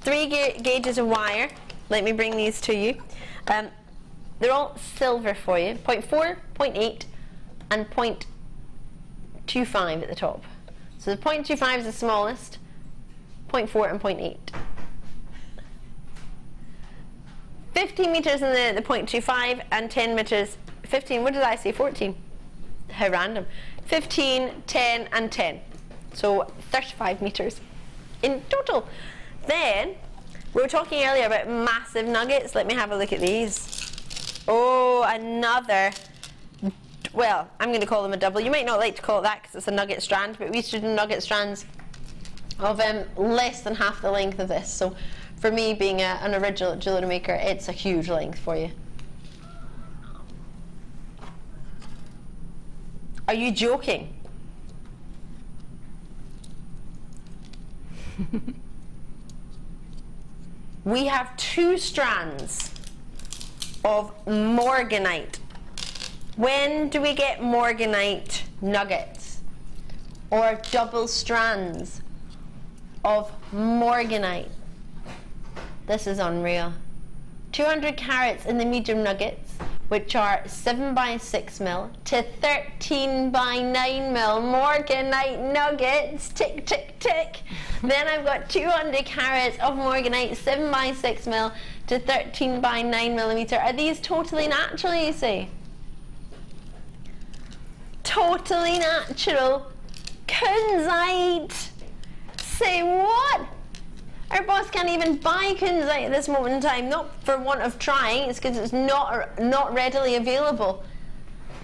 3 gauges of wire. Let me bring these to you. They're all silver for you. 0.4, 0.8 and 0.25 at the top. So the 0.25 is the smallest, 0.4 and 0.8. 15 meters in the 0.25 and 10 meters, 15, what did I say, 14? How random. 15, 10 and 10. So 35 meters in total. Then We were talking earlier about massive nuggets. Let me have a look at these. Oh, another, well, I'm going to call them a double. You might not like to call it that because it's a nugget strand, but we used to do nugget strands of less than half the length of this. So for me, being an original jewellery maker, it's a huge length for you. Are you joking? We have 2 strands of Morganite. When do we get Morganite nuggets? Or double strands of Morganite? This is unreal. 200 carats in the medium nuggets, which are 7 by 6 mil to 13 by 9 mil Morganite nuggets. Tick, tick, tick. Then I've got 200 carats of Morganite, 7 by 6 mil to 13 by 9 millimeter. Are these totally natural, you say? Totally natural kunzite. Say what? Our boss can't even buy kunzite at this moment in time, not for want of trying, it's because it's not readily available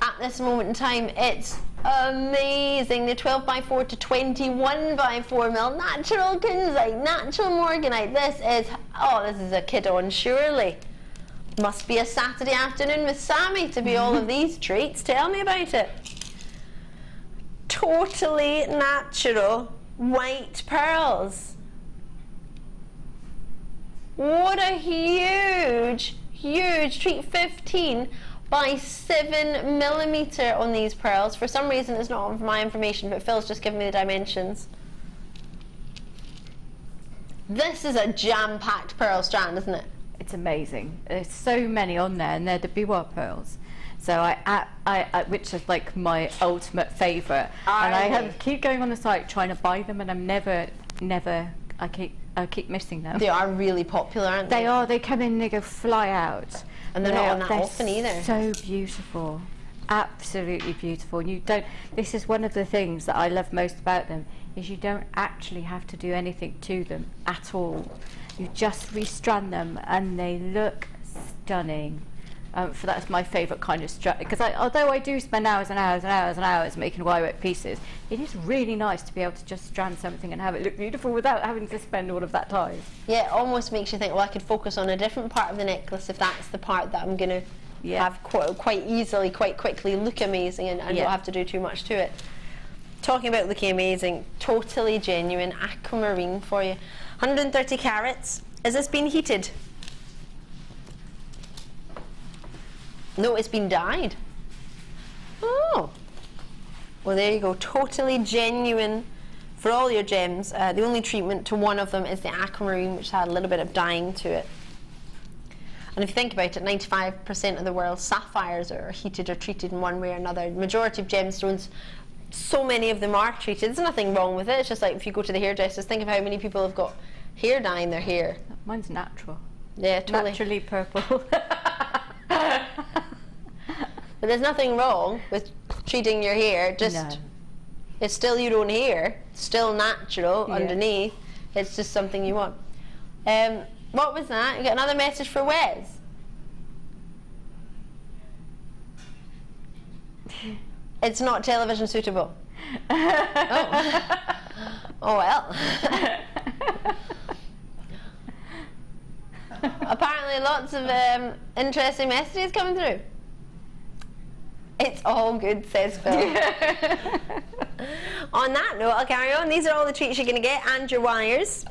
at this moment in time. It's amazing. The 12 by 4 to 21 by 4 mil natural kunzite, natural Morganite. This is a kid on, surely. Must be a Saturday afternoon with Sammi to be all of these treats. Tell me about it. Totally natural white pearls. What a huge, huge treat. 15 by 7 millimeter on these pearls. For some reason it's not on my information, but Phil's just given me the dimensions. This is a jam-packed pearl strand, isn't it? It's amazing. There's so many on there, and they're the biwa pearls. So I which is like my ultimate favourite. And I keep going on the site trying to buy them, and I'm never, I keep missing them. They are really popular, aren't they? They are. They come in, they go fly out. And they're not on that often either. So beautiful. Absolutely beautiful. You don't, this is one of the things that I love most about them, is you don't actually have to do anything to them at all. You just restrand them and they look stunning. For that's my favourite kind of strand, because although I do spend hours and hours and hours and hours making wirework pieces, it is really nice to be able to just strand something and have it look beautiful without having to spend all of that time. Yeah, it almost makes you think, well, I could focus on a different part of the necklace if that's the part that I'm going to have quite easily, quite quickly look amazing and not have to do too much to it. Talking about looking amazing, totally genuine aquamarine for you. 130 carats. Has this been heated? No, it's been dyed. Oh. Well, there you go. Totally genuine for all your gems. The only treatment to one of them is the aquamarine, which had a little bit of dyeing to it. And if you think about it, 95% of the world's sapphires are heated or treated in one way or another. The majority of gemstones, so many of them are treated. There's nothing wrong with it. It's just like if you go to the hairdressers, think of how many people have got hair dye in their hair. Mine's natural. Yeah, totally. Naturally purple. But there's nothing wrong with treating your hair, just it's still your own hair, still natural underneath, it's just something you want. What was that? You got another message for Wes? It's not television suitable. Oh. Oh well. Apparently lots of interesting messages coming through. It's all good, says Phil. On that note, I'll carry on. These are all the treats you're going to get and your wires.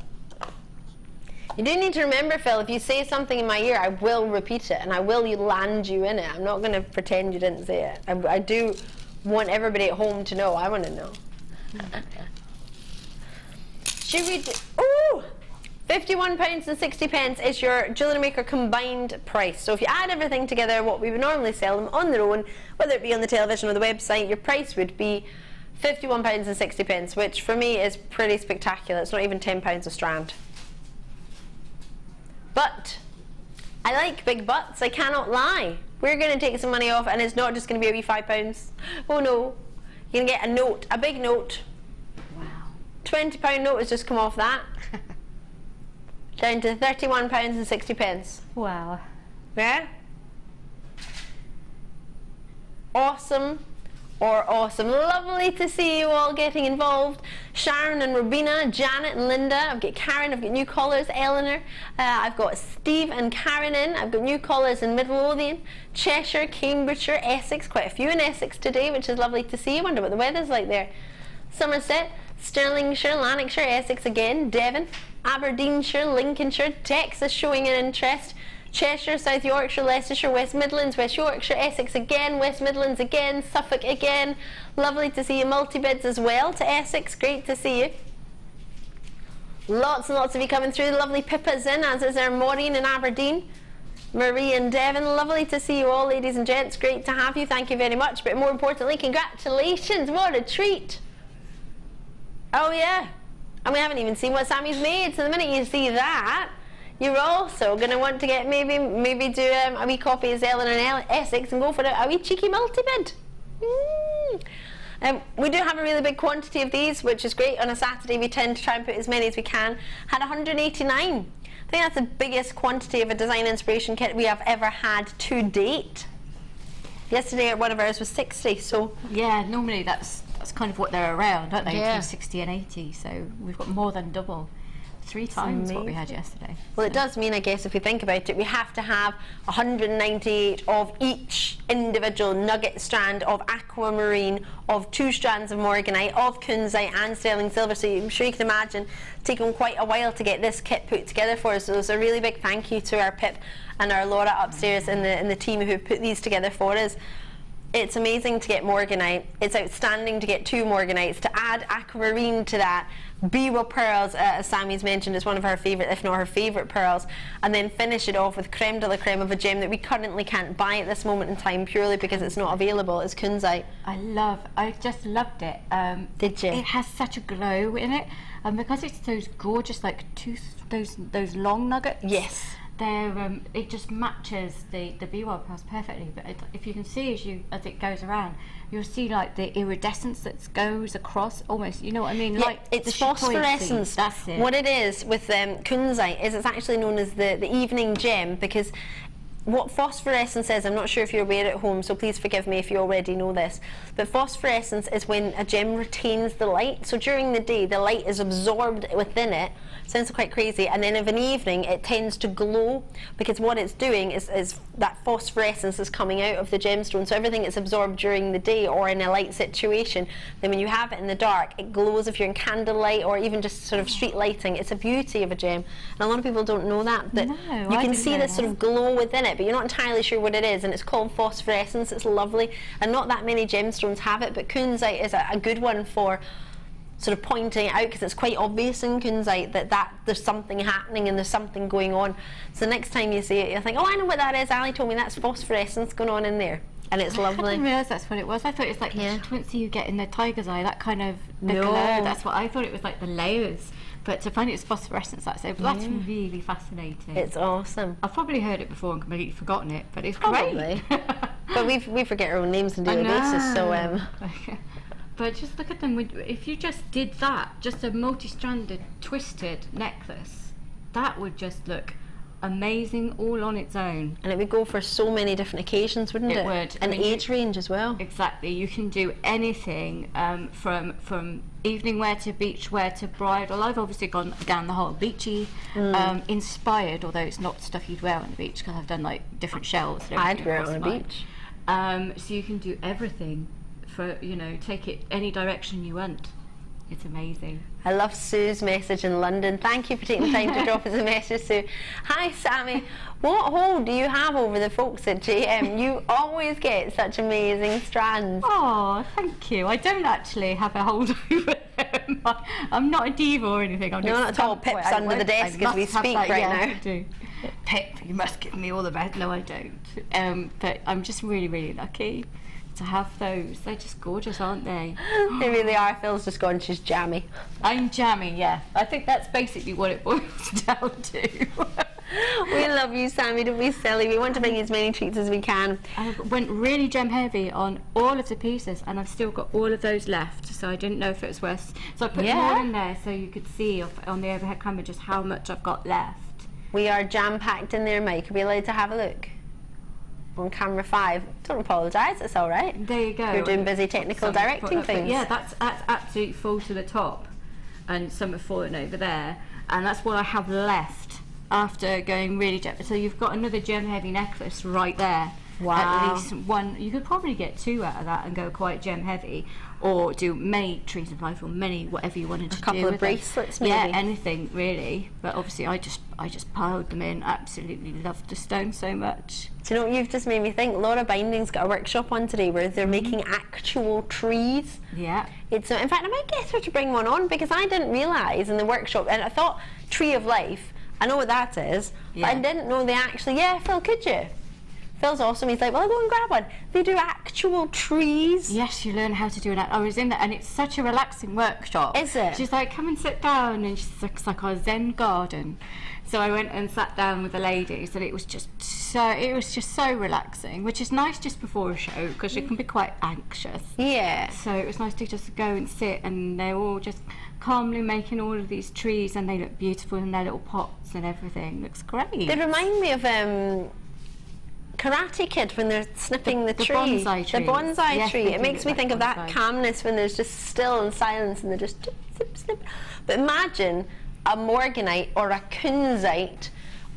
You do need to remember, Phil, if you say something in my ear, I will repeat it and I will land you in it. I'm not going to pretend you didn't say it. I do want everybody at home to know. I want to know. Should we do... Ooh! £51.60 is your Jewellery Maker combined price. So if you add everything together, what we would normally sell them on their own, whether it be on the television or the website, your price would be £51.60, which for me is pretty spectacular. It's not even £10 a strand. But I like big butts, I cannot lie. We're going to take some money off and it's not just going to be a wee £5. Oh no. You're going to get a note, a big note. Wow. £20 note has just come off that. down to £31.60. Wow. Yeah? Awesome or awesome. Lovely to see you all getting involved. Sharon and Robina, Janet and Linda. I've got Karen, I've got new callers, Eleanor. I've got Steve and Karen in. I've got new callers in Midlothian, Cheshire, Cambridgeshire, Essex. Quite a few in Essex today, which is lovely to see. I wonder what the weather's like there. Somerset, Stirlingshire, Lanarkshire, Essex again, Devon, Aberdeenshire, Lincolnshire, Texas showing an interest. Cheshire, South Yorkshire, Leicestershire, West Midlands, West Yorkshire, Essex again, West Midlands again, Suffolk again. Lovely to see you. Multi-bids as well to Essex. Great to see you. Lots and lots of you coming through. Lovely Pippa's in, as is our Maureen in Aberdeen. Marie and Devon. Lovely to see you all, ladies and gents. Great to have you. Thank you very much. But more importantly, congratulations. What a treat. Oh, yeah. And we haven't even seen what Sammy's made. So the minute you see that, you're also going to want to get maybe do a wee copy of Eleanor and Essex and go for a wee cheeky multi-bid. We do have a really big quantity of these, which is great. On a Saturday we tend to try and put as many as we can. Had 189. I think that's the biggest quantity of a design inspiration kit we have ever had to date. Yesterday one of ours was 60, so... Yeah, normally that's kind of what they're around, aren't they? Yeah. Between 60 and 80, so we've got more than double. 3 times what we had yesterday. Well, it does mean, I guess, if you think about it, we have to have 198 of each individual nugget strand of aquamarine, of 2 strands of Morganite, of kunzite and sterling silver. So I'm sure you can imagine it's taken quite a while to get this kit put together for us. So it's a really big thank you to our Pip and our Laura upstairs and the team who put these together for us. It's amazing to get Morganite. It's outstanding to get 2 Morganites. To add aquamarine to that, Biwa pearls, as Sammy's mentioned, is one of her favourite, if not her favourite pearls, and then finish it off with creme de la creme of a gem that we currently can't buy at this moment in time purely because it's not available, is kunzite. I just loved it. Did you? It has such a glow in it, and because it's those gorgeous, like those long nuggets. Yes. They're, it just matches the Biwa pearls perfectly. But if you can see as it goes around, you'll see like the iridescence that goes across almost. You know what I mean? Yeah, like it's phosphorescence. That's it. What it is with kunzite is it's actually known as the evening gem, because what phosphorescence is, I'm not sure if you're aware at home, so please forgive me if you already know this, but phosphorescence is when a gem retains the light. So during the day, the light is absorbed within it. Sounds quite crazy, and then of an evening it tends to glow, because what it's doing is that phosphorescence is coming out of the gemstone. So everything is absorbed during the day or in a light situation, then when you have it in the dark, it glows. If you're in candlelight or even just sort of street lighting, it's a beauty of a gem. And a lot of people don't know that, but no, you can see this sort of glow within it, but you're not entirely sure what it is, and it's called phosphorescence. It's lovely, and not that many gemstones have it, but kunzite is a good one for sort of pointing it out, because it's quite obvious in kunzite that there's something happening and there's something going on. So next time you see it, you think, oh, I know what that is. Ali told me that's phosphorescence going on in there, and it's lovely. I didn't realise that's what it was. I thought it was like the twincy you get in the tiger's eye, that kind of glow. That's what I thought it was, like the layers. But to find it was phosphorescence, that's really fascinating. It's awesome. I've probably heard it before and completely forgotten it, but it's probably great. But we forget our own names on a daily basis, so But just look at them. If you just did that, just a multi-stranded twisted necklace, that would just look amazing all on its own. And it would go for so many different occasions, wouldn't it? It would. And age range as well. Exactly. You can do anything from evening wear to beach wear to bridal. I've obviously gone down the whole beachy inspired, although it's not stuff you'd wear on the beach, because I've done like different shells. I'd wear it on the beach. So you can do everything. For, you know, take it any direction you want. It's amazing. I love Sue's message in London. Thank you for taking the time to drop us a message, Sue. Hi, Sammy. What hold do you have over the folks at JM? You always get such amazing strands. Oh, thank you. I don't actually have a hold over them. I'm not a diva or anything. I'm not at all. Pip's under the desk as we speak right now. I do. Pip, you must give me all the best. No, I don't. But I'm just really, really lucky to have those. They're just gorgeous, aren't they? They really are. Phil's just gone, she's jammy. I'm jammy, yeah. I think that's basically what it boils down to. We love you, Sammy. Don't be silly. We want to bring you as many treats as we can. I went really gem heavy on all of the pieces, and I've still got all of those left, so I didn't know if it was worth. So I put them all in there so you could see on the overhead camera just how much I've got left. We are jam-packed in there, Mike. Are we allowed to have a look? On camera 5. Don't apologise, it's all right. There you go. You're doing busy technical directing things. Yeah, that's absolutely full to the top, and some are falling over there, and that's what I have left after going really gem. So you've got another gem-heavy necklace right there. Wow. At least one. You could probably get 2 out of that and go quite gem-heavy, or do many trees of life, or many whatever you wanted to do. A couple of bracelets, maybe. Yeah, anything really. But obviously, I just piled them in. Absolutely loved the stone so much. Do you know what you've just made me think? Laura Binding's got a workshop on today where they're making actual trees. Yeah. It's in fact, I might get her to bring one on, because I didn't realise in the workshop, and I thought tree of life, I know what that is, but I didn't know they actually, Phil, could you? Phil's awesome. He's like, well, I'll go and grab one. They do actual trees. Yes, you learn how to do it. I was in there, and it's such a relaxing workshop. Is it? She's like, come and sit down, and she's like, it's like our Zen garden. So I went and sat down with the ladies, and it was just so relaxing, which is nice just before a show, because you can be quite anxious. Yeah. So it was nice to just go and sit, and they're all just calmly making all of these trees, and they look beautiful in their little pots and everything. Looks great. They remind me of Karate Kid when they're snipping the tree. Bonsai tree. The bonsai Yes, tree. they It do makes me look think like of that bonsai. calmness when there's just still and silence and they're just snip, snip, snip. But imagine a Morganite or a kunzite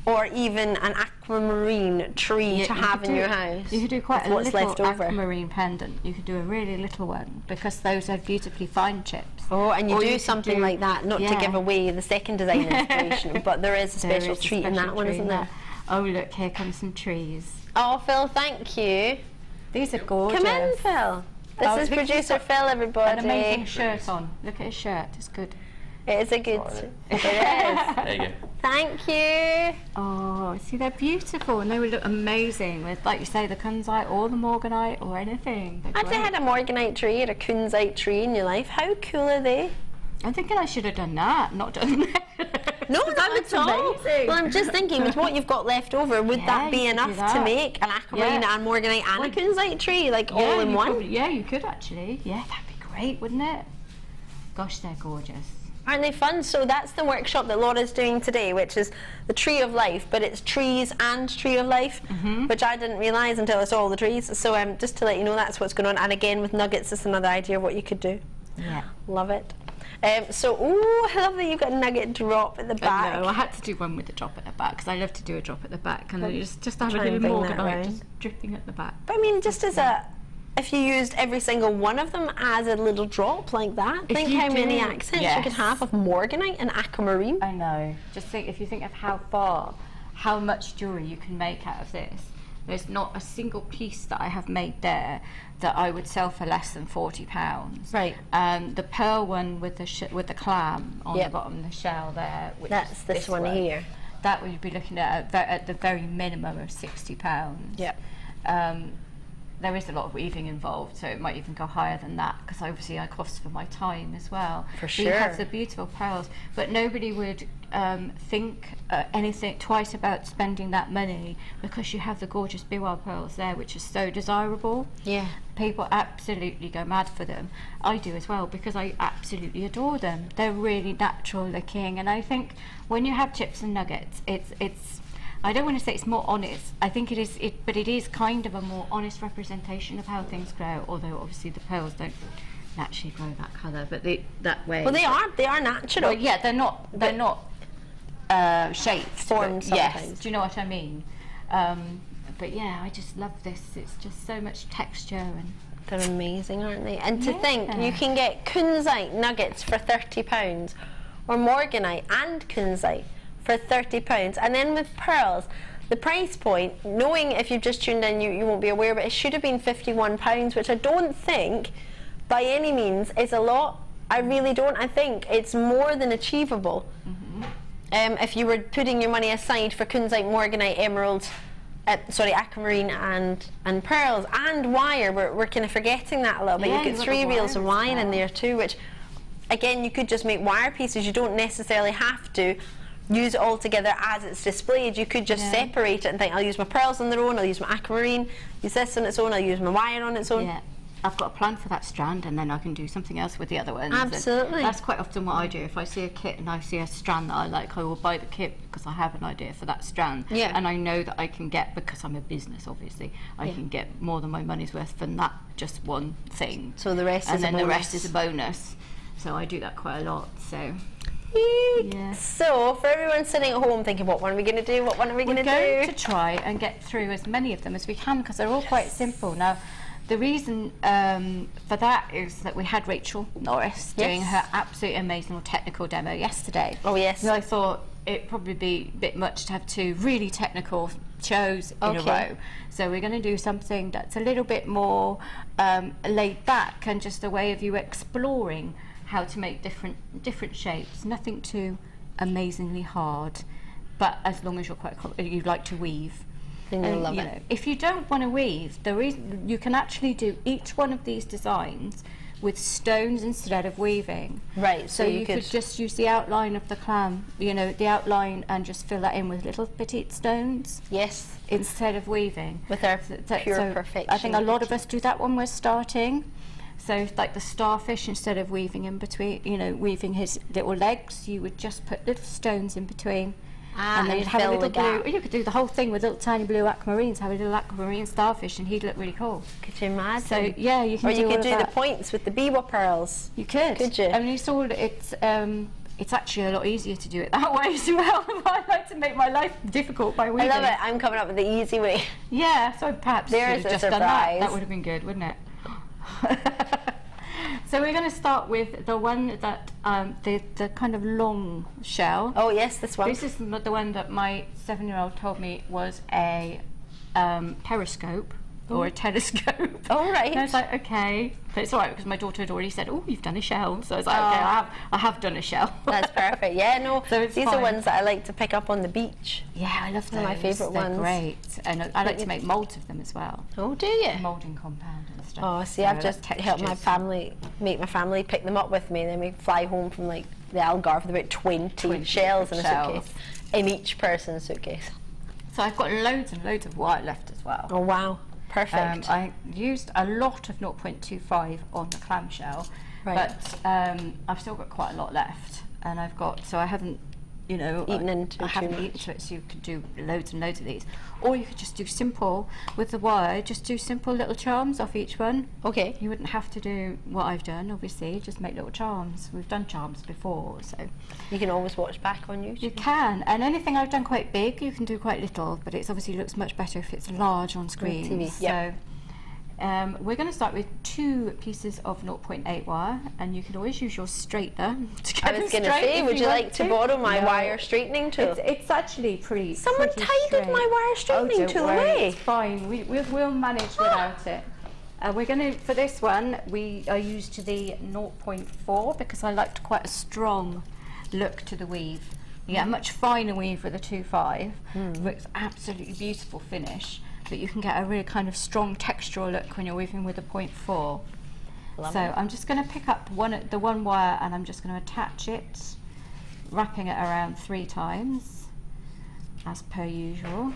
or even an aquamarine tree to have in your house. You could do quite a what's little left over. aquamarine pendant. You could do a really little one, because those have beautifully fine chips. Oh, and you Or do could something do- like that, not to give away the second design inspiration, but there is a There special is a treat in special that one, tree isn't in there? Oh look, here comes some trees. Oh, Phil, thank you. These are gorgeous. Come in, Phil. This Oh, is look, he's producer got Phil, everybody. An amazing shirt on. Look at his shirt, it's good. It is a good... It is. There you go. Thank you. Oh, see, they're beautiful, and they would look amazing with, like you say, the kunzite or the morganite or anything. They're Have you great. had a Morganite tree or a kunzite tree in your life? How cool are they? I'm thinking I should have done that, not done that. No, not looks at all. amazing. Well, I'm just thinking, with what you've got left over, would Yeah, that be you could do enough to that. make an aquamarine Yeah. and Morganite and a kunzite tree, like all Yeah, in you one? probably- yeah, you could actually. Yeah, that'd be great, wouldn't it? Gosh, they're gorgeous. Aren't they fun? So that's the workshop that Laura's doing today, which is the Tree of Life, but it's trees and Tree of Life, which I didn't realise until I saw all the trees. So just to let you know, that's what's going on. And again, with nuggets, it's another idea of what you could do. Yeah. Love it. So, ooh, I love that you've got a nugget drop at the back. No, I had to do one with the drop at the back, because I love to do a drop at the back, and then just have a try and little bring that morganite round. just dripping at the back. But I mean, just as a, if you used every single one of them as a little drop like that, If think you how many do, accents you yes. could have of Morganite and aquamarine. I know. Just think, if you think of how much jewellery you can make out of this. There's not a single piece that I have made there that I would sell for less than £40. Right. The pearl one with the clam on Yep. the bottom of the shell there. Which That's is this one here. That would be looking at the very minimum of £60. Yep. There is a lot of weaving involved, so it might even go higher than that, because obviously I cost for my time as well. For You have sure. the beautiful pearls, but nobody would think anything twice about spending that money, because you have the gorgeous biwa pearls there, which is so desirable. Yeah. People absolutely go mad for them. I do as well, because I absolutely adore them. They're really natural looking, and I think when you have chips and nuggets, it's I don't want to say it's more honest. I think it is, but it is kind of a more honest representation of how things grow. Although obviously the pearls don't naturally grow that colour, but that way. Well, they are natural. Well, yeah, they're not shaped. Formed but yes, sometimes. do you know what I mean? But yeah, I just love this. It's just so much texture and. They're amazing, aren't they? And to think, Yeah. you can get kunzite nuggets for £30, or Morganite and kunzite for £30, and then with pearls, the price point, knowing if you've just tuned in, you won't be aware, but it should have been £51, which I don't think, by any means, is a lot. I really don't. I think it's more than achievable. If you were putting your money aside for kunzite, Morganite, emerald, aquamarine and pearls and wire, we're kind of forgetting that a little bit. Yeah, You've you've got got 3 the reels of wire as wire in well. there too, which again, you could just make wire pieces. You don't necessarily have to use it all together as it's displayed. You could just separate it and think, I'll use my pearls on their own, I'll use my aquamarine, use this on its own, I'll use my wire on its own. Yeah. I've got a plan for that strand, and then I can do something else with the other ones. Absolutely. And that's quite often what I do. If I see a kit and I see a strand that I like, I will buy the kit because I have an idea for that strand. Yeah. And I know that I can get, because I'm a business obviously, I can get more than my money's worth from that just one thing. So the rest is a bonus. And then the rest is a bonus. So I do that quite a lot. So yeah. So for everyone sitting at home thinking, what one are we going to do? What one are we going to do? We're going to try and get through as many of them as we can, because they're all quite simple. Now, the reason for that is that we had Rachel Norris doing her absolutely amazing technical demo yesterday. Oh yes. So I thought it'd probably be a bit much to have 2 really technical shows in a row. So we're going to do something that's a little bit more laid back, and just a way of you exploring how to make different shapes. Nothing too amazingly hard, but as long as you like to weave. Then you'll love it. Know, if you don't want to weave, you can actually do each one of these designs with stones instead of weaving. Right. So you could just use the outline of the clam, the outline, and just fill that in with little petite stones. Yes. Instead of weaving. With our pure perfection. I think a lot of us do that when we're starting. So like the Starfish, instead of weaving in between, weaving his little legs, you would just put little stones in between. And then you'd have a little blue. You could do the whole thing with little tiny blue aquamarines. Have a little aquamarine starfish, and he'd look really cool. Could you imagine? So yeah, you can. Or do you all could of do that. the points with the biwa pearls. You could. Could you? I mean, it's actually a lot easier to do it that way as well. I like to make my life difficult by weaving. I love it. I'm coming up with the easy way. Yeah. So perhaps There's just a done that. surprise. That would have been good, wouldn't it? So we're going to start with the one that the kind of long shell. Oh yes, this one. This is the one that my 7-year-old told me was a periscope or a telescope. Oh right. And I was like, okay, but it's all right because my daughter had already said, oh, you've done a shell. So I was like, okay, I have done a shell. That's perfect. Yeah, no. So it's these fine. are ones that I like to pick up on the beach. Yeah, I love those. They're my favourite They're ones. great, and I like to make molds of them as well. Oh, do you? Moulding compound and stuff. Oh, see, So I've just like helped my textures. family, make my family pick them up with me, and then we fly home from like the Algarve with about 20 shells in a shells. suitcase, in each person's suitcase. So I've got loads and loads of wire left as well. Oh wow, perfect. I used a lot of 0.25 on the clamshell, Right. but I've still got quite a lot left, and I haven't, Eaten into I too haven't much. eaten to it, so you could do loads and loads of these, or you could just do simple with the wire. Just do simple little charms off each one. Okay. You wouldn't have to do what I've done, obviously. Just make little charms. We've done charms before, so You can always watch back on YouTube. you can. And anything I've done quite big, you can do quite little, but it obviously looks much better if it's large on screen. TV, So yep. we're going to start with 2 pieces of 0.8 wire, and you can always use your straightener to get I them was going to straight say, if would you want like to borrow my No. wire straightening tool? It's actually pretty. Someone pretty tidied straight. my wire straightening don't tool worry, away. It's fine. We'll manage without it. We're going to, for this one, I used the 0.4 because I liked quite a strong look to the weave. You get a much finer weave with a 2.5. It's absolutely beautiful finish, but you can get a really kind of strong textural look when you're weaving with a 0.4. Love So it. I'm just going to pick up the one wire, and I'm just going to attach it, wrapping it around 3 times, as per usual.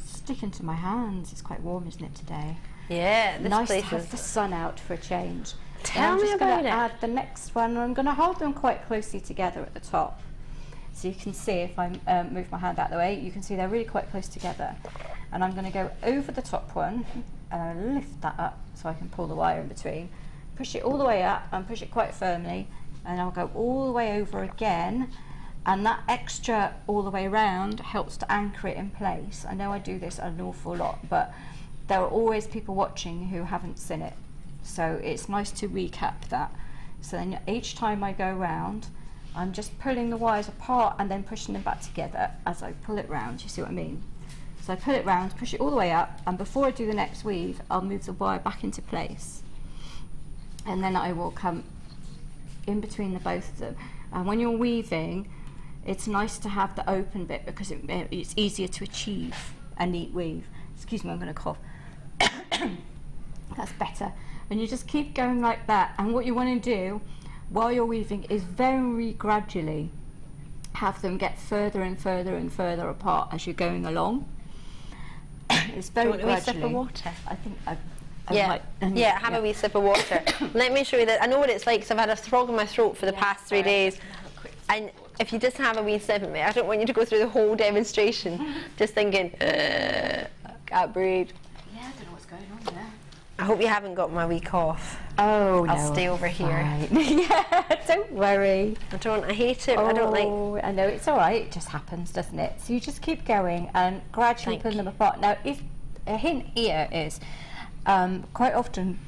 Sticking to my hands. It's quite warm, isn't it, today? Yeah, this Nice to place have is... the sun out for a change. Tell me I'm just about going it. to add the next one. I'm going to hold them quite closely together at the top. So you can see if I move my hand out of the way, you can see they're really quite close together. And I'm going to go over the top one, and I'll lift that up so I can pull the wire in between. Push it all the way up and push it quite firmly, and I'll go all the way over again. And that extra all the way around helps to anchor it in place. I know I do this an awful lot, but there are always people watching who haven't seen it. So it's nice to recap that. So then each time I go round, I'm just pulling the wires apart and then pushing them back together as I pull it round. You see what I mean? So I pull it round, push it all the way up, and before I do the next weave, I'll move the wire back into place. And then I will come in between the both of them. And when you're weaving, it's nice to have the open bit because it's easier to achieve a neat weave. Excuse me, I'm going to cough. That's better. And you just keep going like that. And what you want to do while you're weaving is very gradually have them get further and further and further apart as you're going along. It's very Do you want a wee gradually. sip of water? I think Yeah, have a wee sip of water. Let me show you that. I know what it's like because I've had a frog in my throat for the past 3 days. And if you just have a wee sip of it, I don't want you to go through the whole demonstration just thinking, can't breathe. Yeah, I don't know what's going on there. I hope you haven't got my wee cough. Oh, no. I'll stay over here. Yeah, don't worry. I hate it. I don't like. Oh, I know, it's all right. It just happens, doesn't it? So you just keep going and gradually pull them apart. Now, if a hint here is, quite often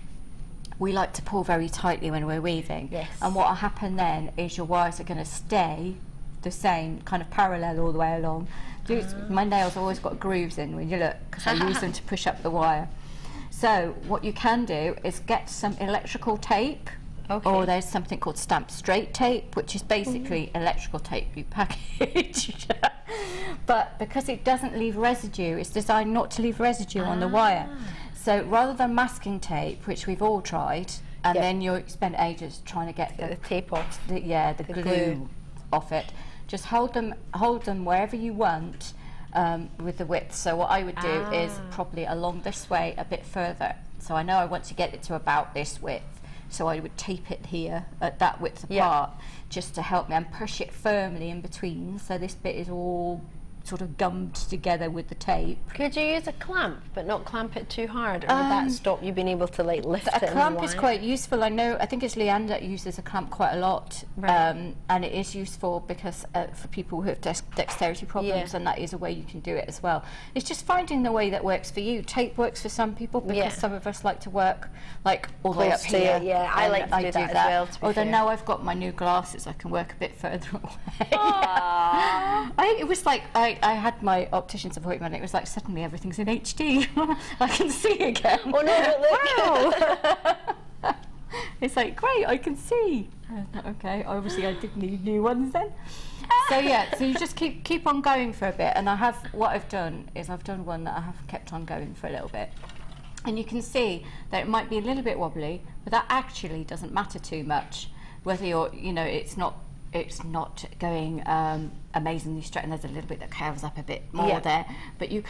we like to pull very tightly when we're weaving. Yes. And what will happen then is your wires are going to stay the same, kind of parallel all the way along. My nails always got grooves in when you look, because I use them to push up the wire. So what you can do is get some electrical tape, or there's something called stamped straight tape, which is basically electrical tape you package. But because it doesn't leave residue, it's designed not to leave residue on the wire. So rather than masking tape, which we've all tried, and then you spend ages trying to get the tape off, the glue off it, just hold them wherever you want. With the width. So what I would do is probably along this way a bit further. So I know I want to get it to about this width. So I would tape it here at that width apart, just to help me, and push it firmly in between. So this bit is all sort of gummed together with the tape. Could you use a clamp, but not clamp it too hard, or would that stop you being able to like lift it? A clamp is quite useful. I think it's Leander uses a clamp quite a lot, and it is useful because for people who have dexterity problems, and that is a way you can do it as well. It's just finding the way that works for you. Tape works for some people because some of us like to work like all the way up here. I like to do that as well. Although now I've got my new glasses, I can work a bit further away. I think it was like I had my optician's appointment. It was like suddenly everything's in HD. I can see again. Oh no! Wow! It's like great, I can see. Okay, obviously I did need new ones then. So yeah, so you just keep on going for a bit. And what I've done is I've done one that I have kept on going for a little bit. And you can see that it might be a little bit wobbly, but that actually doesn't matter too much. Whether you're, it's not going amazingly straight, and there's a little bit that curves up a bit more there, but you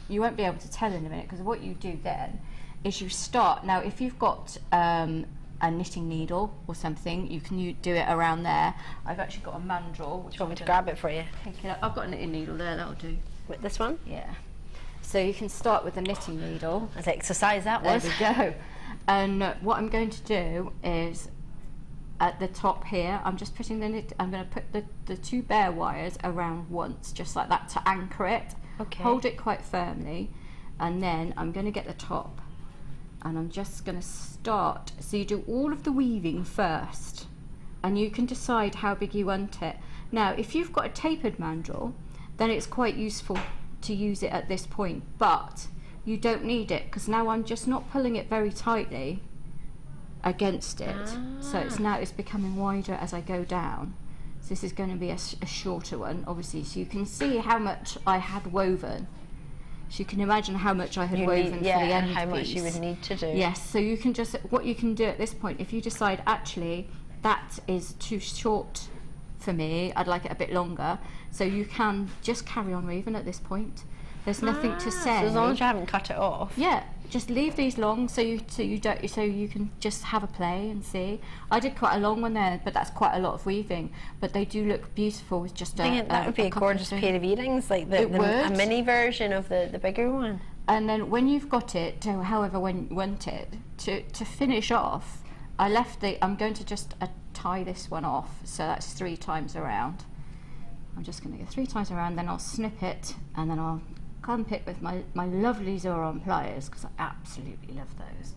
won't be able to tell in a minute, because what you do then is you start. Now if you've got a knitting needle or something, you can do it around there. I've actually got a mandrel. Do you want me to grab it for you? Pick it up. I've got a knitting needle there, that'll do. With this one? Yeah. So you can start with the knitting needle. Let's exercise that one. There we go. And what I'm going to do is, at the top here, I'm just putting I'm going to put the two bare wires around once, just like that, to anchor it. Okay. Hold it quite firmly, and then I'm going to get the top, and I'm just going to start. So you do all of the weaving first, and you can decide how big you want it. Now, if you've got a tapered mandrel, then it's quite useful to use it at this point, but you don't need it, because now I'm just not pulling it very tightly against it, so it's becoming wider as I go down. So this is going to be a shorter one, obviously, so you can see how much I had woven. So you can imagine how much I had woven for the end and how piece. much you would need to do. Yes, so you can what you can do at this point, if you decide actually that is too short for me, I'd like it a bit longer, so you can just carry on weaving at this point. There's nothing to say. So as long as you haven't cut it off. Yeah, just leave these long so you can just have a play and see. I did quite a long one there, but that's quite a lot of weaving. But they do look beautiful with just that would be a gorgeous pair of earrings, like a mini version of the bigger one. And then when you've got it, however when you want it, to finish off, I'm going to just tie this one off. So that's 3 times around. I'm just going to go 3 times around, then I'll snip it, and then I'll clamp it with my lovely Zoron pliers, because I absolutely love those.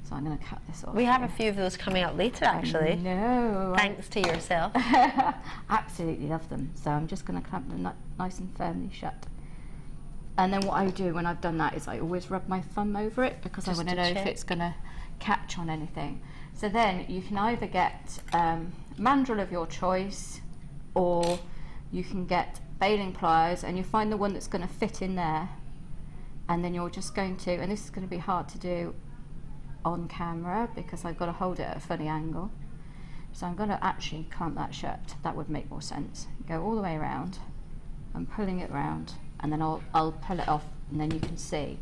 So I'm going to cut this off. We have a few of those coming up later, actually. No. Thanks to yourself. Absolutely love them. So I'm just going to clamp them nice and firmly shut. And then what I do when I've done that is I always rub my thumb over it, because I want to know if it's going to catch on anything. So then you can either get mandrel of your choice, or you can get baling pliers, and you find the one that's going to fit in there, and then you're just going to, and this is going to be hard to do on camera because I've got to hold it at a funny angle, so I'm going to actually clamp that shut. That would make more sense. Go all the way around. I'm pulling it round, and then I'll pull it off, and then you can see,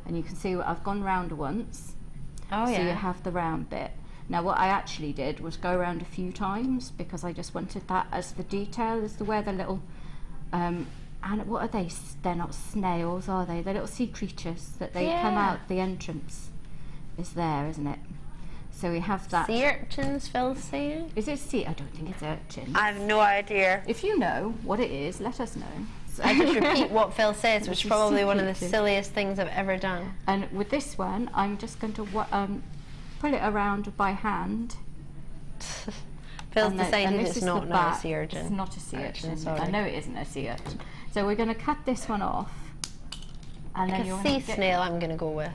I've gone round once, Oh, So yeah. you have the round bit. Now what I actually did was go around a few times because I just wanted that as the detail, as the where the little, and what are they? They're not snails, are they? They're little sea creatures that they come Yeah. out, the entrance is there, isn't it? So we have that. Sea urchins, Phil's saying? Is it sea? I don't think it's urchin. I have no idea. If you know what it is, let us know. I just repeat what Phil says, which is It's a probably sea one of the creature. silliest things I've ever done. And with this one, I'm just going to pull it around by hand. Phil's And decided this it's is not the now a back. sea urchin. It's not a sea urchin. sorry. I know it isn't a sea urchin. So we're going to cut this one off. And Like then you're a gonna sea get- snail, I'm going to go with.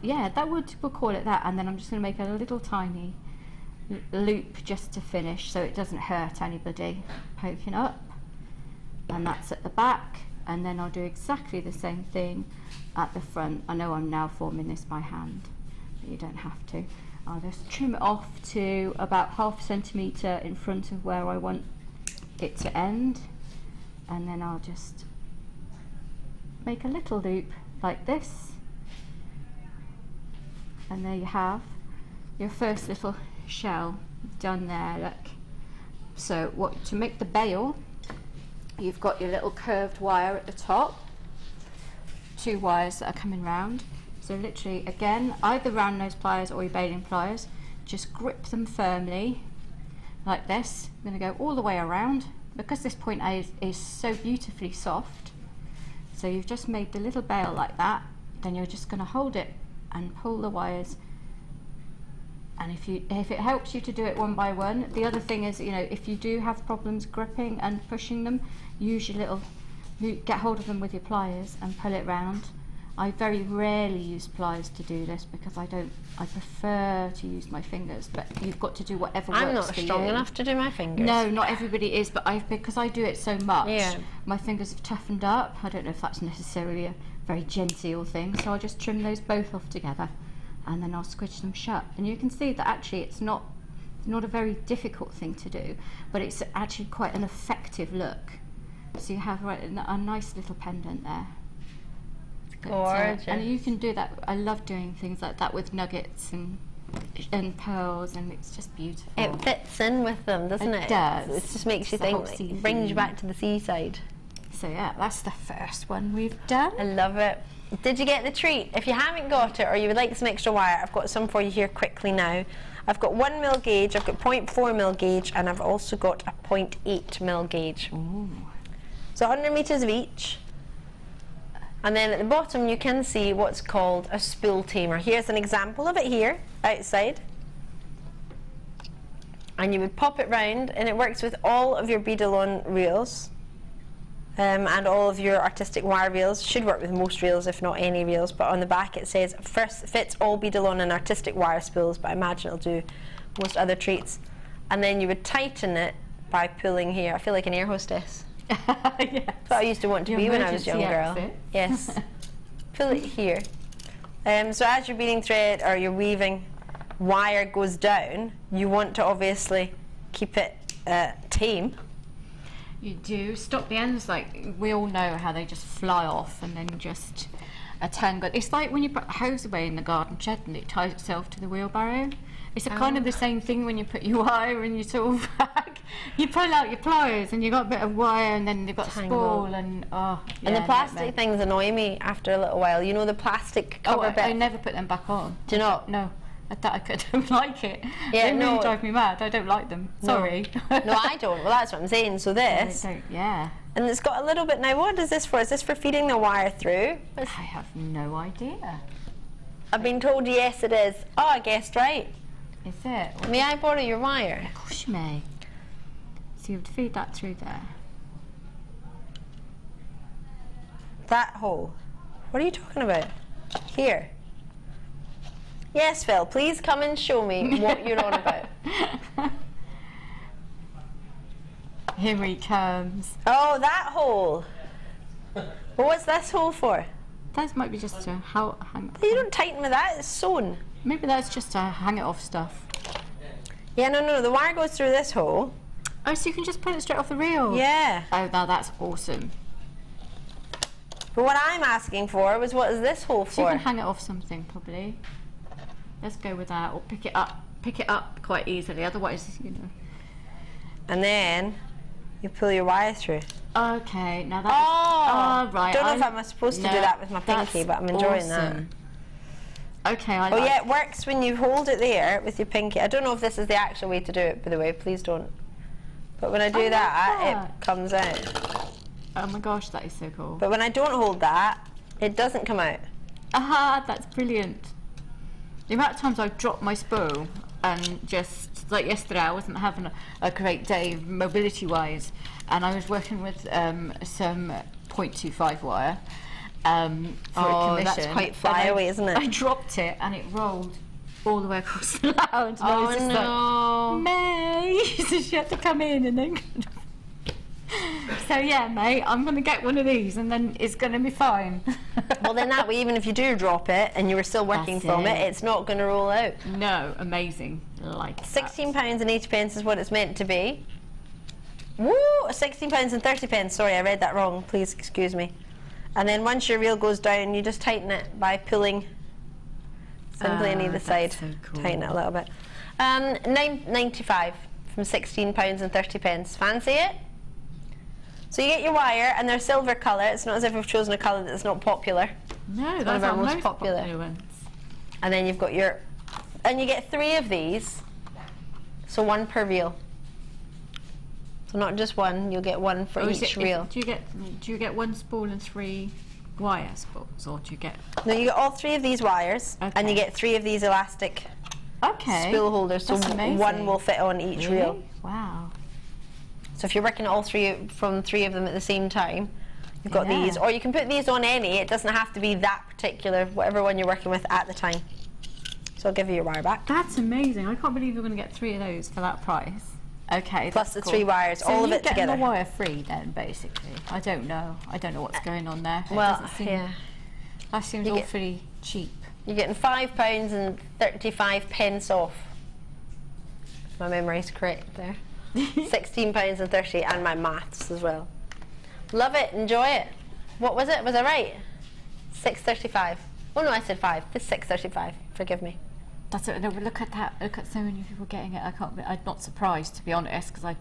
Yeah, we'll call it that. And then I'm just going to make a little tiny loop just to finish so it doesn't hurt anybody poking up. And that's at the back. And then I'll do exactly the same thing at the front. I know I'm now forming this by hand, but you don't have to. I'll just trim it off to about 1/2 centimetre in front of where I want it to end. And then I'll just make a little loop like this. And there you have your first little shell done there, look. So to make the bail, you've got your little curved wire at the top, 2 wires that are coming round. So literally, again, either round nose pliers or your bailing pliers, just grip them firmly like this. I'm going to go all the way around because this point A is so beautifully soft. So you've just made the little bail like that. Then you're just going to hold it and pull the wires. And if it helps you to do it one by one, the other thing is, you know, if you do have problems gripping and pushing them, use your get hold of them with your pliers and pull it round. I very rarely use pliers to do this because I prefer to use my fingers, but you've got to do whatever works I'm not for strong you. enough to do my fingers. No, not everybody is, but because I do it so much, Yeah. my fingers have toughened up. I don't know if that's necessarily a very genteel thing, so I'll just trim those both off together and then I'll squidge them shut. And you can see that actually it's not a very difficult thing to do, but it's actually quite an effective look. So you have a nice little pendant there. Gorgeous. And you can do that. I love doing things like that with nuggets and pearls, and it's just beautiful. It fits in with them, doesn't it? It does. It just makes you It's the whole think, sea like, brings you theme. back to the seaside. So yeah, that's the first one we've done. I love it. Did you get the treat? If you haven't got it or you would like some extra wire, I've got some for you here quickly now. I've got 1mm gauge, I've got 0.4mm gauge, and I've also got a 0.8mm gauge. Ooh. So 100 metres of each. And then at the bottom you can see what's called a spool tamer. Here's an example of it here, outside. And you would pop it round, and it works with all of your bead-along reels. And all of your artistic wire reels. Should work with most reels, if not any reels, but on the back it says first fits all bead-along and artistic wire spools, but I imagine it'll do most other treats. And then you would tighten it by pulling here. I feel like an air hostess. Yes. That's what I used to want to Your be when I was a young emergency girl. exit. Yes. Pull it here. So as you're beading thread or you're weaving, wire goes down, you want to obviously keep it tame. You do. Stop the ends, like we all know how they just fly off and then just a tangle. It's like when you put a hose away in the garden shed and it ties itself to the wheelbarrow. It's kind of the same thing when you put your wire in your tool bag. You pull out your pliers and you've got a bit of wire and then you've got Tangle. spool and And the plastic things annoy me after a little while. You know the plastic cover bit? I never put them back on. Do you not? No. I don't like it. Yeah, they no. really drive me mad. I don't like them. Sorry. No, I don't. Well, that's what I'm saying. So this, Yeah. and it's got a little bit. Now, what is this for? Is this for feeding the wire through? I have no idea. I've been told yes, it is. Oh, I guessed right. Is it? May I borrow your wire? Of course you may. So you would feed that through there. That hole. What are you talking about? Here. Yes, Phil, please come and show me what you're on about. Here he comes. Oh, that hole. Well, what's this hole for? That might be just to hang. You don't tighten with that, it's sewn. Maybe that's just to hang it off stuff. Yeah, no, the wire goes through this hole. Oh, so you can just pull it straight off the reel? Yeah. Oh, now that's awesome. But what I'm asking for was, what is this hole So you for? can hang it off something, probably. let's go with that, or pick it up quite easily, otherwise, you know. And then you pull your wire through. Okay, now that's... right. Don't know if I'm supposed to do that with my pinky, but I'm enjoying that. Okay, yeah, it works when you hold it there with your pinky. I don't know if this is the actual way to do it, by the way, please don't. But when I do that, it comes out. Oh my gosh, that is so cool. But when I don't hold that, it doesn't come out. Aha, that's brilliant. The amount of times I've dropped my spool and just, like yesterday, I wasn't having a great day mobility-wise, and I was working with some 0.25 wire for a commission. That's quite flyaway, isn't it? I dropped it and it rolled all the way across the lounge. And I was just like, May! So she had to come in and then... So yeah, mate, I'm going to get one of these and then it's going to be fine. Well, then that way, even if you do drop it and you were still working from it, it's not going to roll out. No, amazing. Like £16.80 is what it's meant to be. Woo! £16.30. Sorry, I read that wrong. Please excuse me. And then once your reel goes down, you just tighten it by pulling simply on either side. So cool. Tighten it a little bit. £9.95 from £16.30. Fancy it? So you get your wire, and they're silver colour. It's not as if we've chosen a colour that's not popular. No, it's that's one of our most most popular ones. And then you've got your, and you get 3 of these, so 1 per reel. So not just 1, you'll get 1 for each reel. Do you get 1 spool and 3 wire spools, or do you get? No, you get all 3 of these wires, and you get 3 of these elastic spool holders. So 1 will fit on each reel. Wow. So if you're working all 3 from 3 of them at the same time, you've got these, or you can put these on any. It doesn't have to be that particular, whatever one you're working with at the time. So I'll give you your wire back. That's amazing. I can't believe you're going to get 3 of those for that price. Okay. Plus the 3 wires, so all of it together. So you're getting the wire free then, basically. I don't know what's going on there. Well, That seems awfully cheap. You're getting £5.35 off. If my memory's correct there. £16.30, and my maths as well. Love it, enjoy it. What was it? Was I right? £6.35. Oh no, I said 5. This is £6.35. Forgive me. That's it. No, but look at that. Look at so many people getting it. I'm not surprised, to be honest, because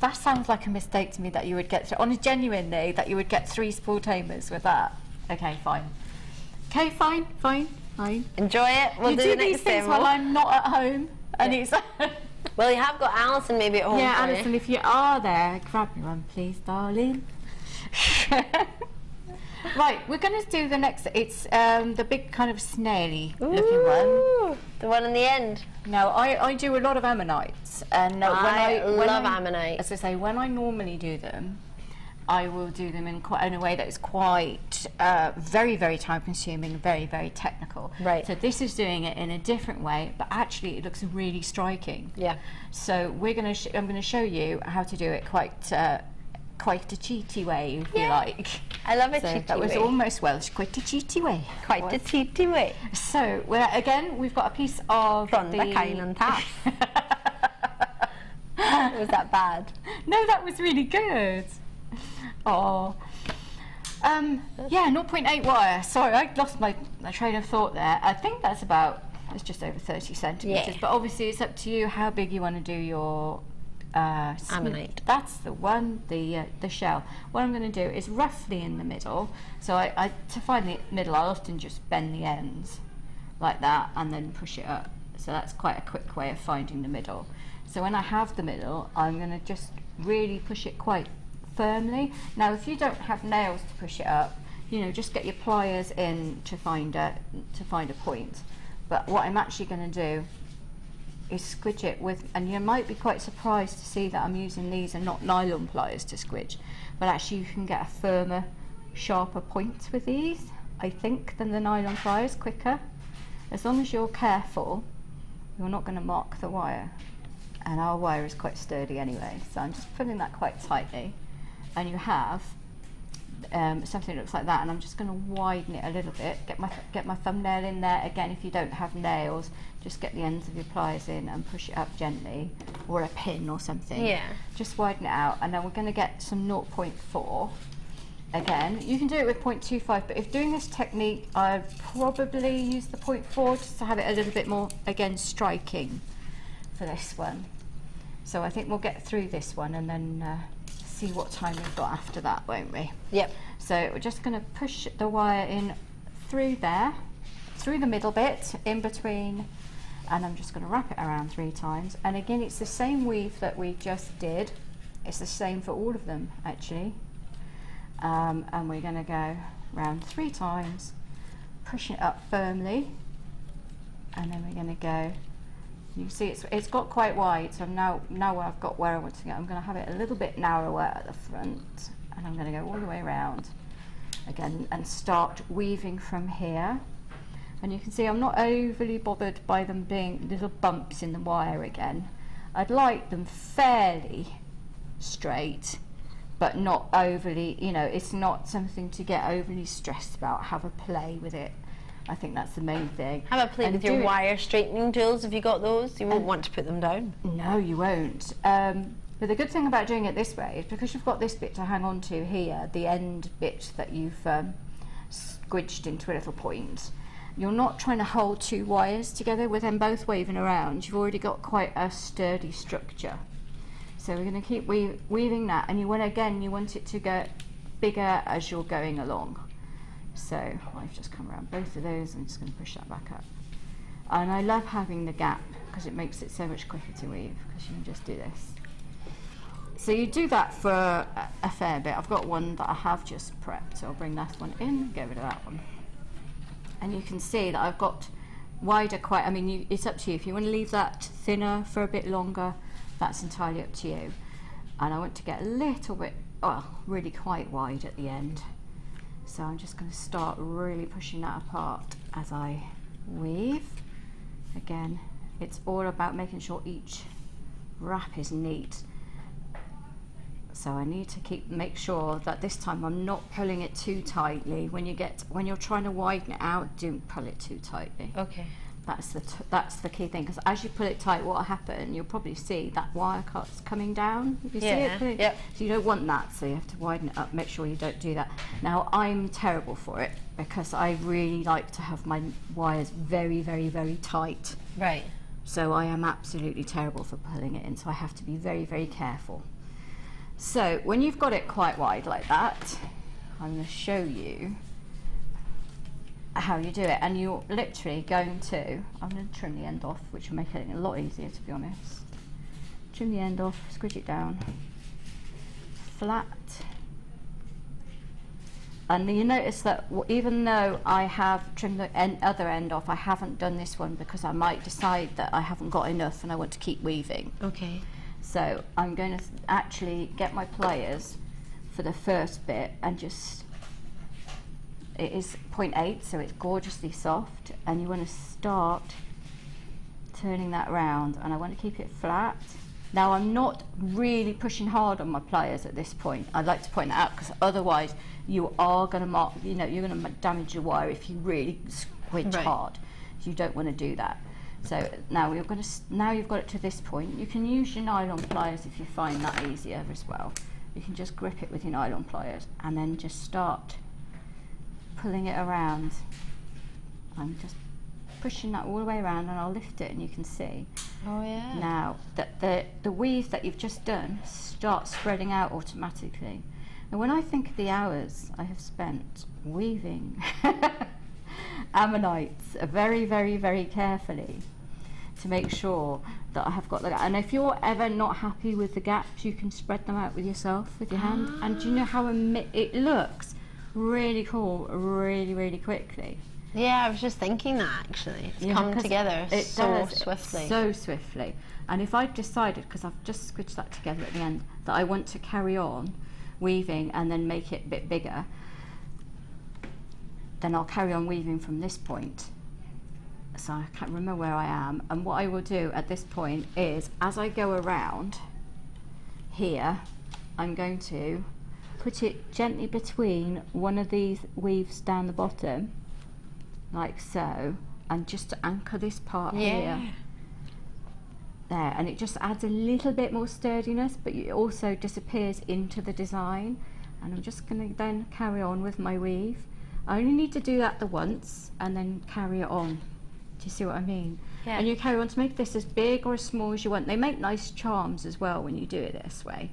that sounds like a mistake to me that you would get genuinely that you would get 3 spool tamers with that. Okay, fine. Okay, fine. Enjoy it. We'll do these things while I'm not at home, and it's. Well, you have got Alison maybe at home. Yeah, Alison, if you are there, grab me one, please, darling. Right, we're going to do the next. It's the big kind of snaily looking one. The one in the end. No, I do a lot of ammonites, and I love ammonite. As I say, when I normally do them, I will do them in a way that is quite very, very time-consuming, very, very technical. Right. So this is doing it in a different way, but actually it looks really striking. Yeah. So I'm going to show you how to do it quite a cheaty way, if you like. I love a cheaty way. That was almost Welsh. Quite a cheaty way. Quite a cheaty way. So we've got a piece of from the Kynan Taff. Was that bad? No, that was really good. Oh, yeah, 0.8 wire. Sorry, I lost my train of thought there. I think it's just over 30 centimetres. But obviously, it's up to you how big you want to do your ammonite. That's the one, the shell. What I'm going to do is roughly in the middle. So to find the middle, I often just bend the ends like that and then push it up. So that's quite a quick way of finding the middle. So when I have the middle, I'm going to just really push it quite firmly. Now, if you don't have nails to push it up, just get your pliers in to find a point. But what I'm actually going to do is squidge it with, and you might be quite surprised to see that I'm using these and not nylon pliers to squidge, but actually you can get a firmer, sharper point with these, I think, than the nylon pliers, quicker. As long as you're careful, you're not going to mark the wire. And our wire is quite sturdy anyway, so I'm just pulling that quite tightly. And you have something that looks like that, and I'm just going to widen it a little bit, get my thumbnail in there. Again, if you don't have nails, just get the ends of your pliers in and push it up gently, or a pin or something. Yeah. Just widen it out, and then we're going to get some 0.4 again, you can do it with 0.25, but if doing this technique, I'd probably use the 0.4 just to have it a little bit more, again, striking for this one. So I think we'll get through this one and then see what time we've got after that, won't we? Yep. So we're just going to push the wire in through there, through the middle bit, in between, and I'm just going to wrap it around 3 times. And again, it's the same weave that we just did. It's the same for all of them, actually. And we're going to go round 3 times, pushing it up firmly, and then we're going to go. You can see it's got quite wide, so now I've got where I want to go. I'm going to have it a little bit narrower at the front, and I'm going to go all the way around again and start weaving from here. And you can see I'm not overly bothered by them being little bumps in the wire again. I'd like them fairly straight, but not overly, you know, it's not something to get overly stressed about. Have a play with it. I think that's the main thing. Have a play and with your wire straightening tools if you got those. You won't want to put them down. No, you won't. But the good thing about doing it this way is because you've got this bit to hang on to here, the end bit that you've squidged into a little point, you're not trying to hold 2 wires together with them both waving around. You've already got quite a sturdy structure. So we're going to keep weaving that, and you want it to get bigger as you're going along. So I've just come around both of those. I'm just going to push that back up. And I love having the gap because it makes it so much quicker to weave, because you can just do this. So you do that for a fair bit. I've got one that I have just prepped, so I'll bring that one in, get rid of that one. And you can see that I've got wider quite, I mean, it's up to you. If you want to leave that thinner for a bit longer, that's entirely up to you. And I want to get a little bit, well, really quite wide at the end. So I'm just going to start really pushing that apart as I weave. Again, it's all about making sure each wrap is neat. So I need to make sure that this time I'm not pulling it too tightly. When you're trying to widen it out, don't pull it too tightly. Okay. That's the key thing, because as you pull it tight, what will happen, you'll probably see that wire cut's coming down. You see it? Yep. So you don't want that, so you have to widen it up, make sure you don't do that. Now, I'm terrible for it because I really like to have my wires very, very, very tight. Right. So I am absolutely terrible for pulling it in, so I have to be very, very careful. So when you've got it quite wide like that, I'm going to show you how you do it, and you're literally going to, I'm going to trim the end off, which will make it a lot easier, to be honest. Trim the end off, squidge it down, flat, and you notice that even though I have trimmed the other end off, I haven't done this one because I might decide that I haven't got enough and I want to keep weaving. Okay. So I'm going to actually get my pliers for the first bit and just, it is 0.8, so it's gorgeously soft, and you want to start turning that round, and I want to keep it flat. Now I'm not really pushing hard on my pliers at this point. I'd like to point that out because otherwise you are going to you're going to damage your wire if you really squidge hard. You don't want to do that. So now you've got it to this point. You can use your nylon pliers if you find that easier as well. You can just grip it with your nylon pliers and then just start pulling it around. I'm just pushing that all the way around, and I'll lift it and you can see. Oh yeah. Now that the weave that you've just done starts spreading out automatically. And when I think of the hours I have spent weaving ammonites very, very, very carefully to make sure that I have got the gap. And if you're ever not happy with the gaps, you can spread them out with yourself, with your hand. And do you know how it looks really cool, really, really quickly? Yeah, I was just thinking that actually. It's come together so swiftly. So swiftly. And if I've decided, because I've just squidged that together at the end, that I want to carry on weaving and then make it a bit bigger, then I'll carry on weaving from this point. So I can't remember where I am. And what I will do at this point is, as I go around here, I'm going to put it gently between one of these weaves down the bottom, like so, and just to anchor this part here. There, and it just adds a little bit more sturdiness, but it also disappears into the design. And I'm just going to then carry on with my weave. I only need to do that the once and then carry it on. Do you see what I mean? Yeah. And you carry on to make this as big or as small as you want. They make nice charms as well when you do it this way.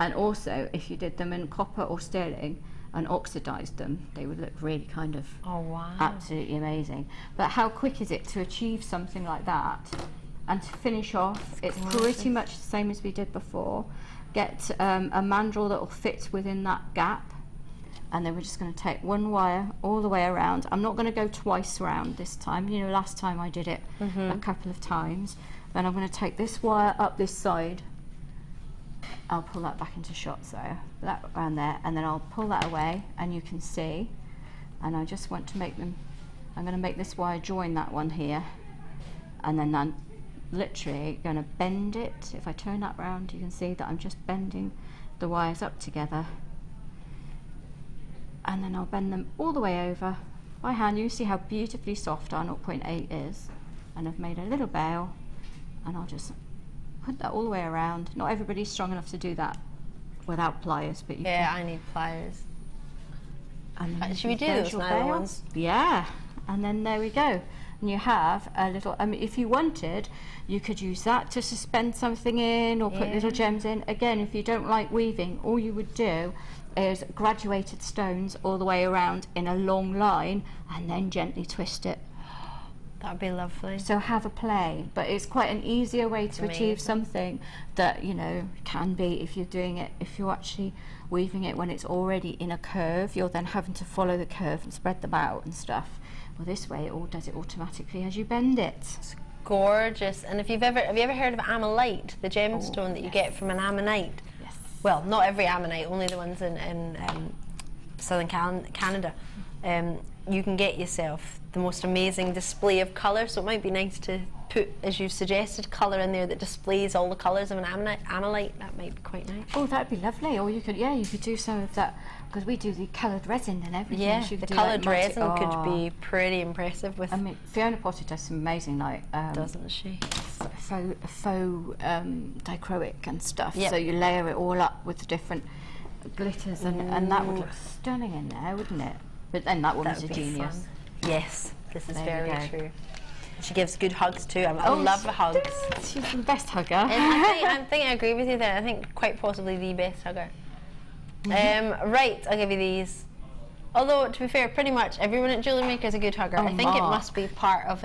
And also, if you did them in copper or sterling and oxidized them, they would look really kind of absolutely amazing. But how quick is it to achieve something like that? And to finish off, it's pretty much the same as we did before. Get a mandrel that will fit within that gap. And then we're just going to take one wire all the way around. I'm not going to go twice around this time. You know, last time I did it a couple of times. Then I'm going to take this wire up this side. I'll pull that back into shot, so that around there, and then I'll pull that away, and you can see. And I just want to make them, I'm going to make this wire join that one here. And then I'm literally going to bend it. If I turn that round, you can see that I'm just bending the wires up together. And then I'll bend them all the way over by hand. You see how beautifully soft our 0.8 is. And I've made a little bail, and I'll just put that all the way around. Not everybody's strong enough to do that without pliers, but you Yeah, I need pliers. And should we do those nylon ones? Yeah, and then there we go. And you have a little, I mean, if you wanted, you could use that to suspend something in or put little gems in. Again, if you don't like weaving, all you would do is graduated stones all the way around in a long line and then gently twist it. That'd be lovely. So have a play, but it's quite an easier way to achieve something that, you know, can be if you're doing it, if you're actually weaving it when it's already in a curve, you're then having to follow the curve and spread them out and stuff. Well, this way it all does it automatically as you bend it. It's gorgeous. And if have you ever heard of Ammonite, the gemstone that you get from an Ammonite? Yes. Well, not every Ammonite, only the ones in southern Canada. You can get yourself the most amazing display of colour, so it might be nice to put, as you've suggested, colour in there that displays all the colours of an Ammonite. That might be quite nice. Oh, that'd be lovely. Or you could, yeah, you could do some of that, because we do the coloured resin and everything. Yeah, so the coloured resin could be pretty impressive with. I mean, Fiona Potter does some amazing, like, doesn't she? Faux dichroic and stuff. Yep. So you layer it all up with the different glitters, and that would look stunning in there, wouldn't it? But then that woman's a genius. Fun. Yes, this is There we very go. true. She gives good hugs too. I love the hugs. She's the best hugger. And I think I agree with you there. I think quite possibly the best hugger. Right, I'll give you these. Although, to be fair, pretty much everyone at Jewellery Maker is a good hugger. I think it must be part of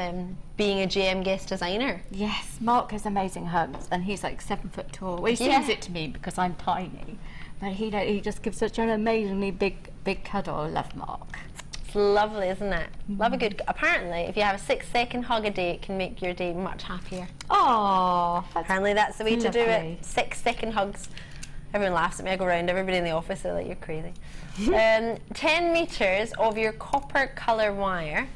being a GM guest designer. Yes, Mark has amazing hugs, and he's like 7 foot tall. Well, he sends it to me because I'm tiny, but he just gives such an amazingly big cuddle. I love Mark. It's lovely, isn't it? Love a good. Apparently, if you have a 6-second hug a day, it can make your day much happier. Oh, Apparently, that's the way to do lovely. it. 6-second hugs. Everyone laughs at me. I go around. Everybody in the office, they're like, "You're crazy." 10 meters of your copper colour wire.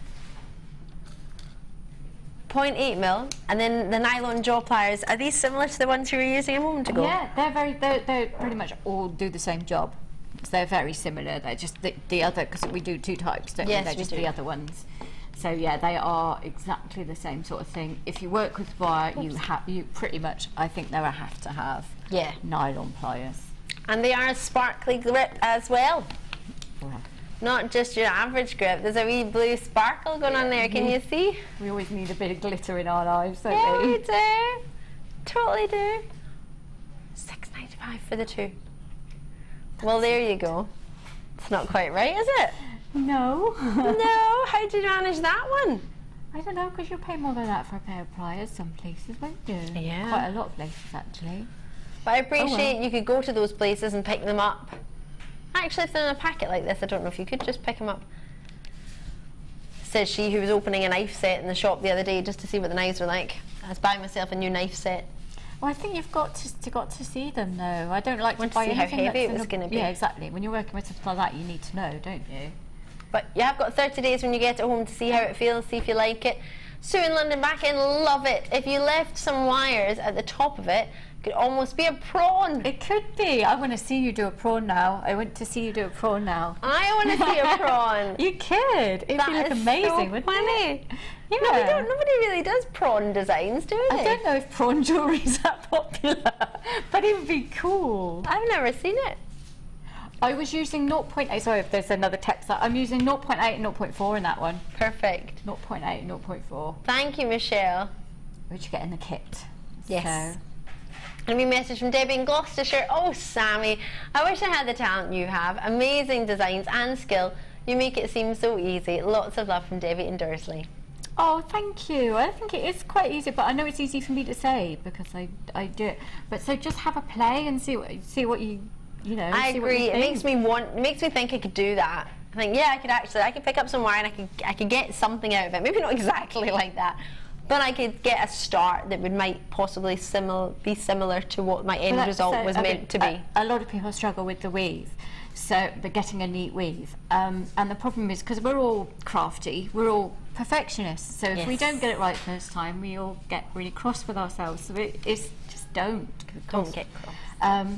0.8 mil, and then the nylon jaw pliers. Are these similar to the ones you were using a moment ago? Yeah, they're pretty much all do the same job. So they're very similar. They're just the other, because we do 2 types, don't we? Yes, They're we just do. the other ones. So yeah, they are exactly the same sort of thing. If you work with wire, you pretty much, I think they're a have to have. Yeah. Nylon pliers. And they are a sparkly grip as well. Yeah. Not just your average grip. There's a wee blue sparkle going on there. Can you see? We always need a bit of glitter in our lives, don't Yeah, we? we do. Totally do. $6.95 for the 2. Well, there you go. It's not quite right, is it? No. No. How did you manage that one? I don't know, because you'll pay more than that for a pair of pliers some places, won't you? Yeah. Quite a lot of places, actually. But I appreciate you could go to those places and pick them up. Actually, if they're in a packet like this, I don't know if you could just pick them up. Says she who was opening a knife set in the shop the other day just to see what the knives were like. I was buying myself a new knife set. Well, I think you've got to see them, though. I don't like Want to to buy see how anything heavy that's it was going to be. Yeah, exactly. When you're working with something like that, you need to know, don't you? But you have got 30 days when you get it home to see how it feels, see if you like it. Sue in London back in, love it. If you left some wires at the top of it, it could almost be a prawn. It could be. I want to see you do a prawn now. I want to see you do a prawn now. I want to see a prawn. You could. It'd That be like is amazing, so wouldn't funny. it? No, we Yeah. don't, nobody really does prawn designs, do they? I don't know if prawn jewellery is that popular, but it would be cool. I've never seen it. I was using 0.8, sorry if there's another text, I'm using 0.8 and 0.4 in that one. Perfect. 0.8 and 0.4. Thank you, Michelle. Which you get in the kit. Yes. So. And a message from Debbie in Gloucestershire. Oh, Sammy, I wish I had the talent you have. Amazing designs and skill. You make it seem so easy. Lots of love from Debbie in Dursley. Oh, thank you. I think it is quite easy, but I know it's easy for me to say because I do it. But so just have a play and see what you know. I agree. It makes me think I could do that. I think, yeah, I could pick up some wire and I could get something out of it. Maybe not exactly like that, but I could get a start that might possibly be similar to what my end result was meant to be. A lot of people struggle with the weave, but getting a neat weave. And the problem is, because we're all crafty, we're all perfectionists, so if we don't get it right first time, we all get really cross with ourselves. So it's just don't get cross.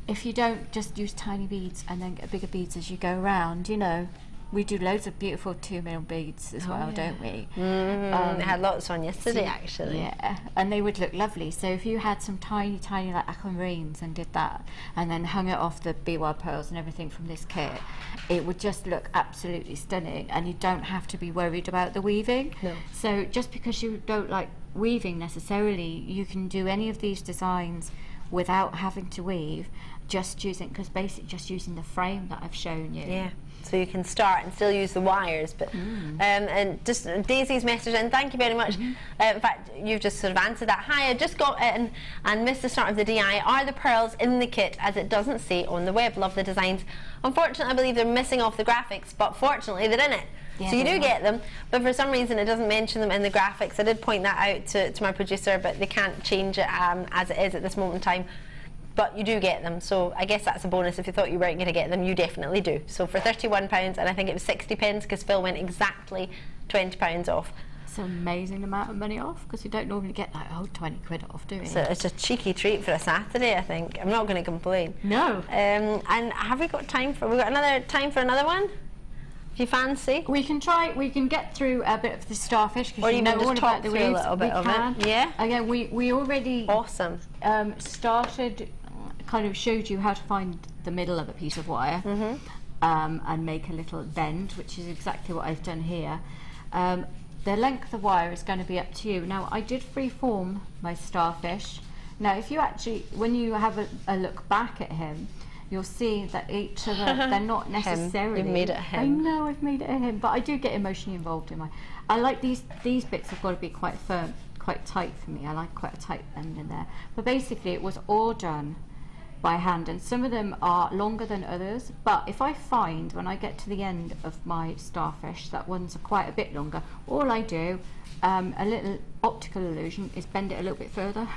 If you don't just use tiny beads and then get bigger beads as you go around, you know, we do loads of beautiful 2mm beads as well, don't we? I had lots on yesterday, actually. Yeah, and they would look lovely. So if you had some tiny like aquamarines and did that, and then hung it off the BY pearls and everything from this kit, it would just look absolutely stunning, and you don't have to be worried about the weaving. No. So just because you don't like weaving necessarily, you can do any of these designs without having to weave, just using the frame that I've shown you. Yeah. So you can start and still use the wires, but and just Daisy's message, and thank you very much. In fact, you've just sort of answered that. Hi, I just got in and missed the start of the DI. Are the pearls in the kit, as it doesn't say on the web? Love the designs. Unfortunately, I believe they're missing off the graphics, but fortunately they're in it. Yeah, so you do get them, but for some reason it doesn't mention them in the graphics. I did point that out to my producer, but they can't change it as it is at this moment in time. But you do get them, so I guess that's a bonus. If you thought you weren't going to get them, you definitely do. So for £31, and I think it was 60 pence, because Phil went exactly £20 off. It's an amazing amount of money off, because you don't normally get like 20 quid off, do you? So it's a cheeky treat for a Saturday, I think. I'm not going to complain. No. And have we got time for? We got time for another one? If you fancy, we can get through a bit of the Starfish, because you know all about the weaves. A little bit of it. Yeah. Again, we already started. Kind of showed you how to find the middle of a piece of wire and make a little bend, which is exactly what I've done here. The length of wire is going to be up to you. Now, I did freeform my Starfish. Now, if you actually, when you have a look back at him, you'll see that each of them, they're not necessarily... You've made it a him. I know I've made it a him, but I do get emotionally involved in I like these bits have got to be quite firm, quite tight for me. I like quite a tight bend in there. But basically, it was all done by hand, and some of them are longer than others, but if I find when I get to the end of my Starfish that ones are quite a bit longer, all I do, a little optical illusion, is bend it a little bit further.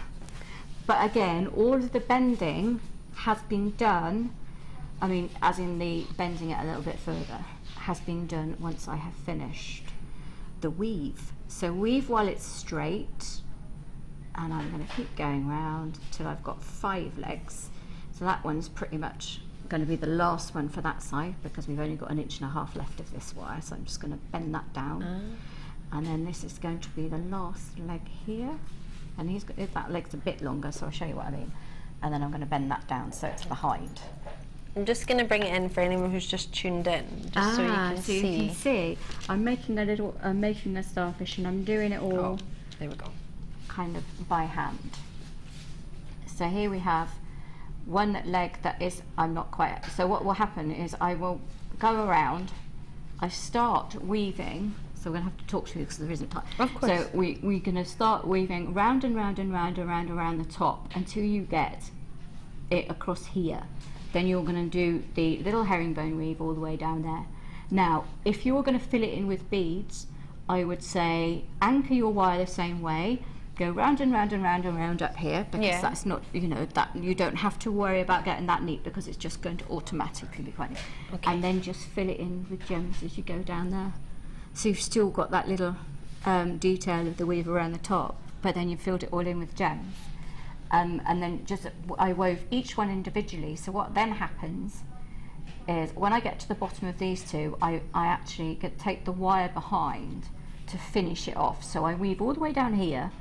But again, all of the bending has been done, I mean, as in the bending it a little bit further, has been done once I have finished the weave. So weave while it's straight, and I'm going to keep going round till I've got 5 legs. So that one's pretty much going to be the last one for that side, because we've only got 1.5 inches left of this wire, so I'm just going to bend that down. And then this is going to be the last leg here, and that leg's a bit longer, so I'll show you what I mean. And then I'm going to bend that down so it's behind. I'm just going to bring it in for anyone who's just tuned in, just so you can see. So you can see, I'm making a Starfish, and I'm doing it all. There we go. Kind of by hand. So here we have one leg that is, I'm not quite, so what will happen is I will go around, I start weaving, so we're going to have to talk to you because there isn't time. Of course. So we're going to start weaving round and round and round and round around the top until you get it across here. Then you're going to do the little herringbone weave all the way down there. Now, if you're going to fill it in with beads, I would say anchor your wire the same way, go round and round and round and round up here, because that's not, you know, that you don't have to worry about getting that neat, because it's just going to automatically be quite neat. Okay. And then just fill it in with gems as you go down there. So you've still got that little detail of the weave around the top, but then you've filled it all in with gems. And then I wove each one individually. So what then happens is, when I get to the bottom of these two, I actually take the wire behind to finish it off. So I weave all the way down here.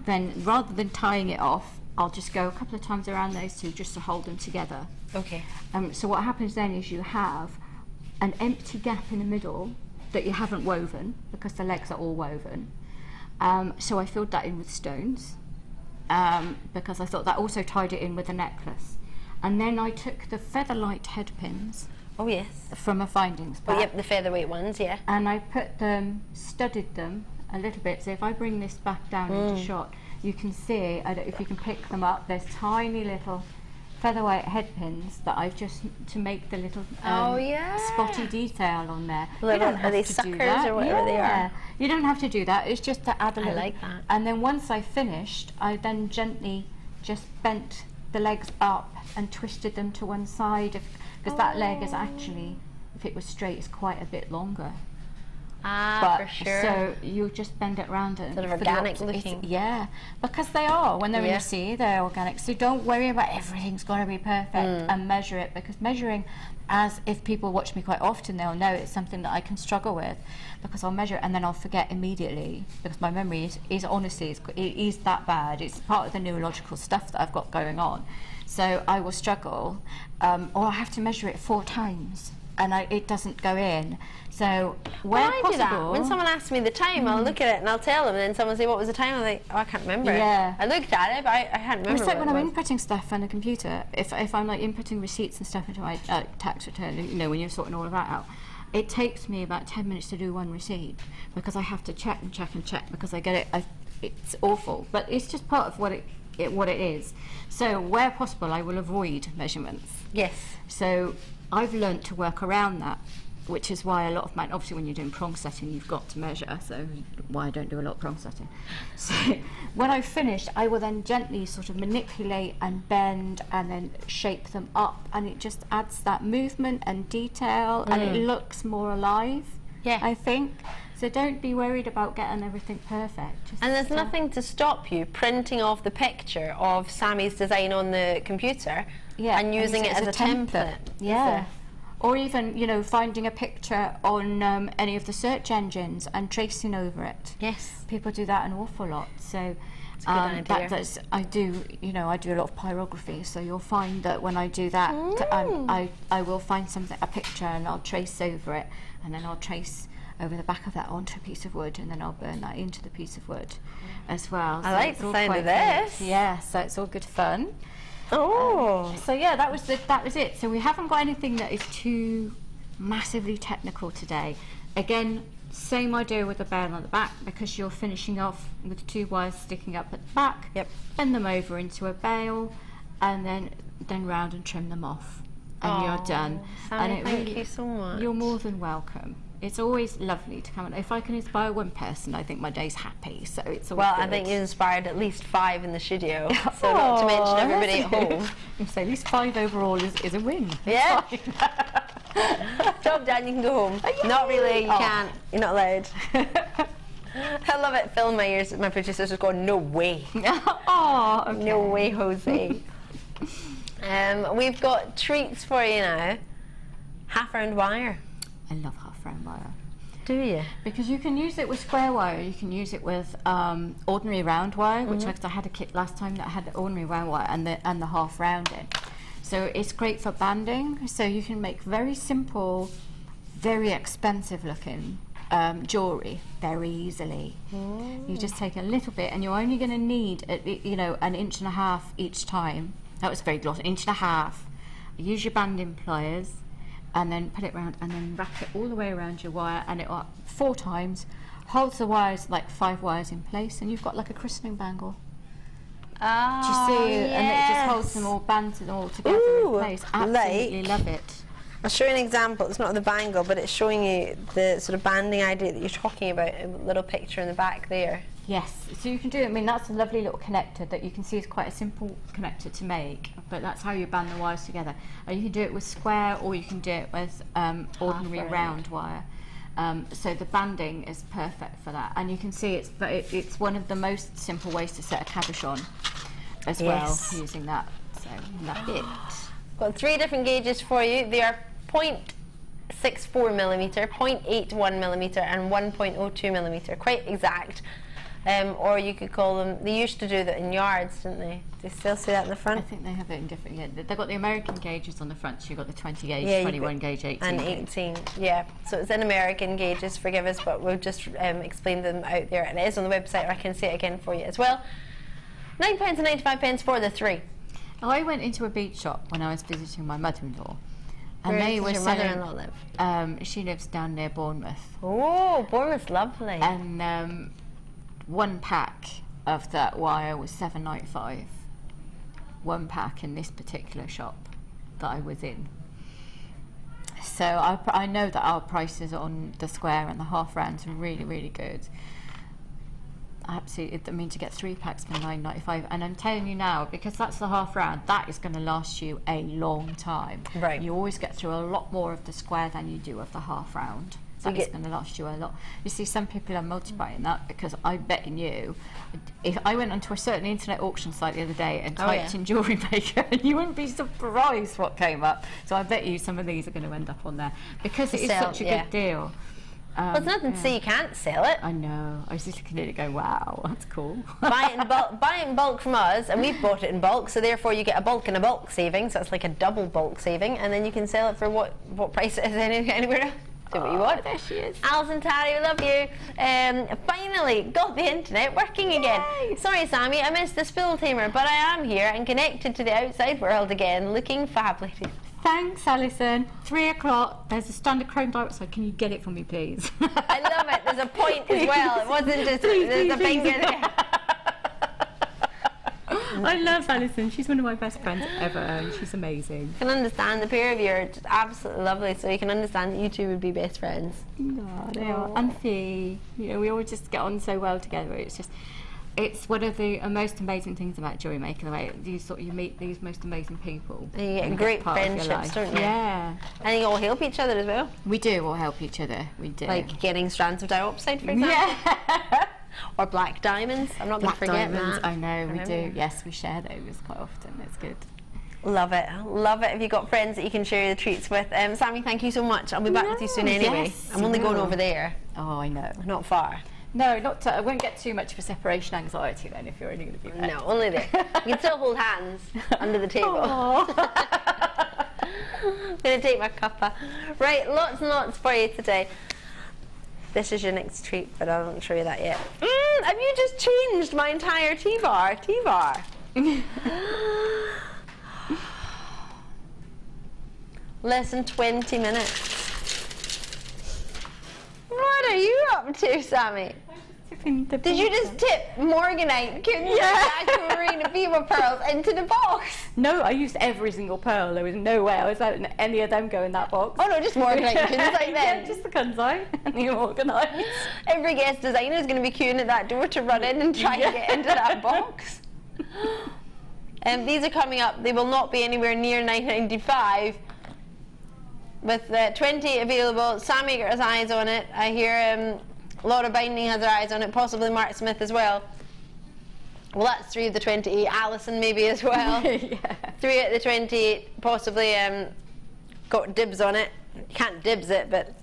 Then, rather than tying it off, I'll just go a couple of times around those two just to hold them together. Okay. So what happens then is you have an empty gap in the middle that you haven't woven because the legs are all woven. So I filled that in with stones because I thought that also tied it in with the necklace. And then I took the featherlight head pins. Oh yes. From a findings Oh bag. yep, the featherweight ones, yeah. And I put them, studded them a little bit. So if I bring this back down into shot, you can see, I don't know if you can pick them up, there's tiny little featherweight head pins that I've just, to make the little spotty detail on there. Are they suckers or whatever they are? You don't have to do that, it's just to add a little. I like that. And then once I finished, I then gently just bent the legs up and twisted them to one side, because that leg is actually, if it was straight, it's quite a bit longer. Ah, for sure. So you just bend it around and sort of organic looking. Yeah, because they are, when they're in the sea, they're organic. So don't worry about everything's got to be perfect and measure it, because measuring, as if people watch me quite often, they'll know it's something that I can struggle with, because I'll measure it and then I'll forget immediately, because my memory is honestly, it is that bad. It's part of the neurological stuff that I've got going on. So I will struggle, or I have to measure it 4 times. And it doesn't go in. So where possible, do that. When someone asks me the time, I'll look at it and I'll tell them, and then someone say, "What was the time?" I'm like, "Oh, I can't remember." Yeah. I looked at it, but I can't remember. It's like when I'm inputting stuff on a computer. If I'm like inputting receipts and stuff into my tax return, you know, when you're sorting all of that out, it takes me about 10 minutes to do one receipt because I have to check and check and check because I get it. It's awful, but it's just part of what it is. So where possible, I will avoid measurements. Yes. So I've learnt to work around that, which is why a lot of mine, obviously when you're doing prong setting, you've got to measure, so why I don't do a lot of prong setting. So when I've finished, I will then gently sort of manipulate and bend and then shape them up, and it just adds that movement and detail, and it looks more alive, I think. So don't be worried about getting everything perfect. Just and there's nothing to stop you printing off the picture of Sammi's design on the computer and using it as a template. Yeah. Or even, you know, finding a picture on any of the search engines and tracing over it. Yes. People do that an awful lot. So that's I do a lot of pyrography. So you'll find that when I do that, I will find a picture, and I'll trace over it, and then I'll trace over the back of that onto a piece of wood, and then I'll burn that into the piece of wood as well. I like the sound of this. Yeah, so it's all good fun. Oh. So yeah, that was it. So we haven't got anything that is too massively technical today. Again, same idea with the bell on the back, because you're finishing off with 2 wires sticking up at the back. Yep. Bend them over into a bail, and then round and trim them off, and you're done. Sammi, thank you so much. You're more than welcome. It's always lovely to come, and if I can inspire one person, I think my day's happy. So it's always well, good. I think you inspired at least 5 in the studio. So not to mention everybody at home. So at least 5 overall is a win. Yeah. Job done. You can go home. Not really. You can't. You're not allowed. I love it. Phil Myers, my producer, just going, "No way." Oh, okay. No way, Jose. We've got treats for you now. Half-round wire. I love half-round wire. Do you? Because you can use it with square wire, you can use it with ordinary round wire, which I had a kit last time that had the ordinary round wire and the half round in. So it's great for banding. So you can make very simple, very expensive looking jewellery very easily. You just take a little bit, and you're only going to need an 1.5 inches each time. That was very glossy, 1.5 inches. Use your banding pliers, and then put it round, and then wrap it all the way around your wire, and it 4 times holds the wires, like 5 wires in place, and you've got like a christening bangle. Do you see? Yes. And it just holds them all, bands them all together in place. Absolutely love it. I'll show you an example. It's not the bangle, but it's showing you the sort of banding idea that you're talking about. A little picture in the back there. Yes, so you can do it. I mean, that's a lovely little connector that you can see is quite a simple connector to make, but that's how you band the wires together. You can do it with square, or you can do it with ordinary round wire. So the banding is perfect for that, and you can see it's one of the most simple ways to set a cabochon as well, using that. So that's it. Got 3 different gauges for you. They are 0.64mm, 0.81mm, and 1.02mm. Quite exact. or you could call them, they used to do that in yards, didn't they? Do you still see that in the front? I think they have it in different, yeah. They've got the American gauges on the front, so you've got the 20 gauge, 21 gauge, 18 and gauge. 18, yeah. So it's in American gauges, forgive us, but we've just explained them out there, and it is on the website, or I can say it again for you as well. £9 and 95 for the 3. I went into a bead shop when I was visiting my mother-in-law, and Where they does were your selling. mother-in-law live? She lives down near Bournemouth, Oh, Bournemouth's lovely. and one pack of that wire was £7.95. One pack in this particular shop that I was in. So I know that our prices on the square and the half rounds are really, really good. Absolutely, I mean, to get 3 packs for £9.95, and I'm telling you now, because that's the half round, that is going to last you a long time. Right. You always get through a lot more of the square than you do of the half round. So That is going to last you a lot. You see, some people are multiplying that, because I bet in you, if I went onto a certain internet auction site the other day and typed in Jewellery Maker, you wouldn't be surprised what came up. So I bet you some of these are going to end up on there, because it is such a good deal. Well, it's nothing to say you can't sell it. I know. I was just looking at it going, wow, that's cool. Buy it in bulk from us, and we've bought it in bulk, so therefore you get a bulk and a bulk saving, so it's like a double bulk saving, and then you can sell it for what price it is anywhere else. Do what you want. There she is. Alison, Tari, we love you. Finally got the internet working again. Yay. Sorry, Sammy, I missed the spool tamer, but I am here and connected to the outside world again, looking fab, ladies. Thanks, Alison. 3 o'clock. There's a standard chrome diopside. Can you get it for me, please? I love it. There's a point as well. It wasn't just there's a finger there. I love Alison. She's one of my best friends ever, and she's amazing. I can understand the pair of you are just absolutely lovely, so you can understand that you two would be best friends. No, they are. And Fee, you know, we all just get on so well together. It's one of the most amazing things about Jewellery Maker, the way you meet these most amazing people. And you get and great part of your friendships, life. don't you? Yeah. And you all help each other as well. We do all help each other. We do. Like getting strands of diopside, for example. Yeah. Or black diamonds. I'm not going to Black forget diamonds, that. I know, we do. Yes, we share those quite often. It's good. Love it. Love it if you've got friends that you can share the treats with. Sammy, thank you so much. I'll be back with you soon anyway. Yes, I'm only going over there. Oh, I know. Not far. No, not. I won't get too much of a separation anxiety then if you're only going to be there. No, only there. You can still hold hands under the table. I'm going to take my cuppa. Right, lots and lots for you today. This is your next treat, but I won't show you that yet. Have you just changed my entire T-bar? T-bar. Less than 20 minutes. What are you up to, Sammy? Did you just tip Morganite, kunzite, Aquamarine and beaver pearls into the box? No, I used every single pearl. There was no way I was letting any of them go in that box. Oh no, just Morganite and kunzite then. Yeah, just the kunzite and the Morganite. Every guest designer is going to be queuing at that door to run in and try and get into that box. These are coming up. They will not be anywhere near $9.95. With 20 available, Sammi got his eyes on it. I hear Laura Binding has her eyes on it, possibly Mark Smith as well. Well, that's 3 of the 28. Alison maybe as well. Yeah. 3 out of the 28 possibly got dibs on it. You can't dibs it, but...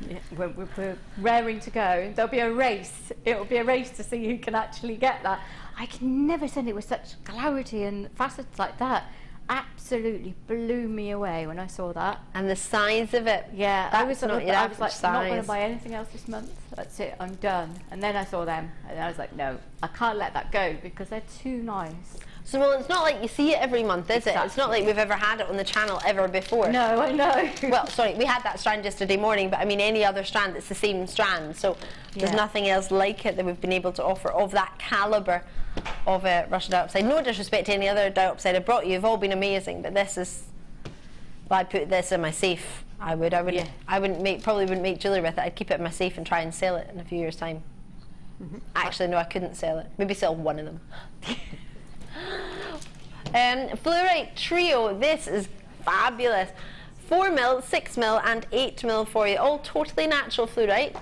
Yeah, we're raring to go. There'll be a race. It'll be a race to see who can actually get that. I can never send it with such clarity and facets like that. Absolutely blew me away when I saw that. And the size of it. Yeah, That's I was not like, your I'm average not going to size. buy anything else this month. That's it, I'm done. And then I saw them, and I was like, no, I can't let that go because they're too nice. So, well, it's not like you see it every month, is it? It's not like we've ever had it on the channel ever before. No, I know. Well, sorry, we had that strand yesterday morning, but I mean any other strand, it's the same strand. So there's nothing else like it that we've been able to offer of that calibre of Russian diopside. No disrespect to any other diopside I brought you, you've all been amazing, but this is, well, I'd put this in my safe. I wouldn't probably wouldn't make jewellery with it. I'd keep it in my safe and try and sell it in a few years' time. Actually, no, I couldn't sell it. Maybe sell one of them. Fluorite Trio, this is fabulous. 4mm, 6mm and 8mm for you, all totally natural fluorites.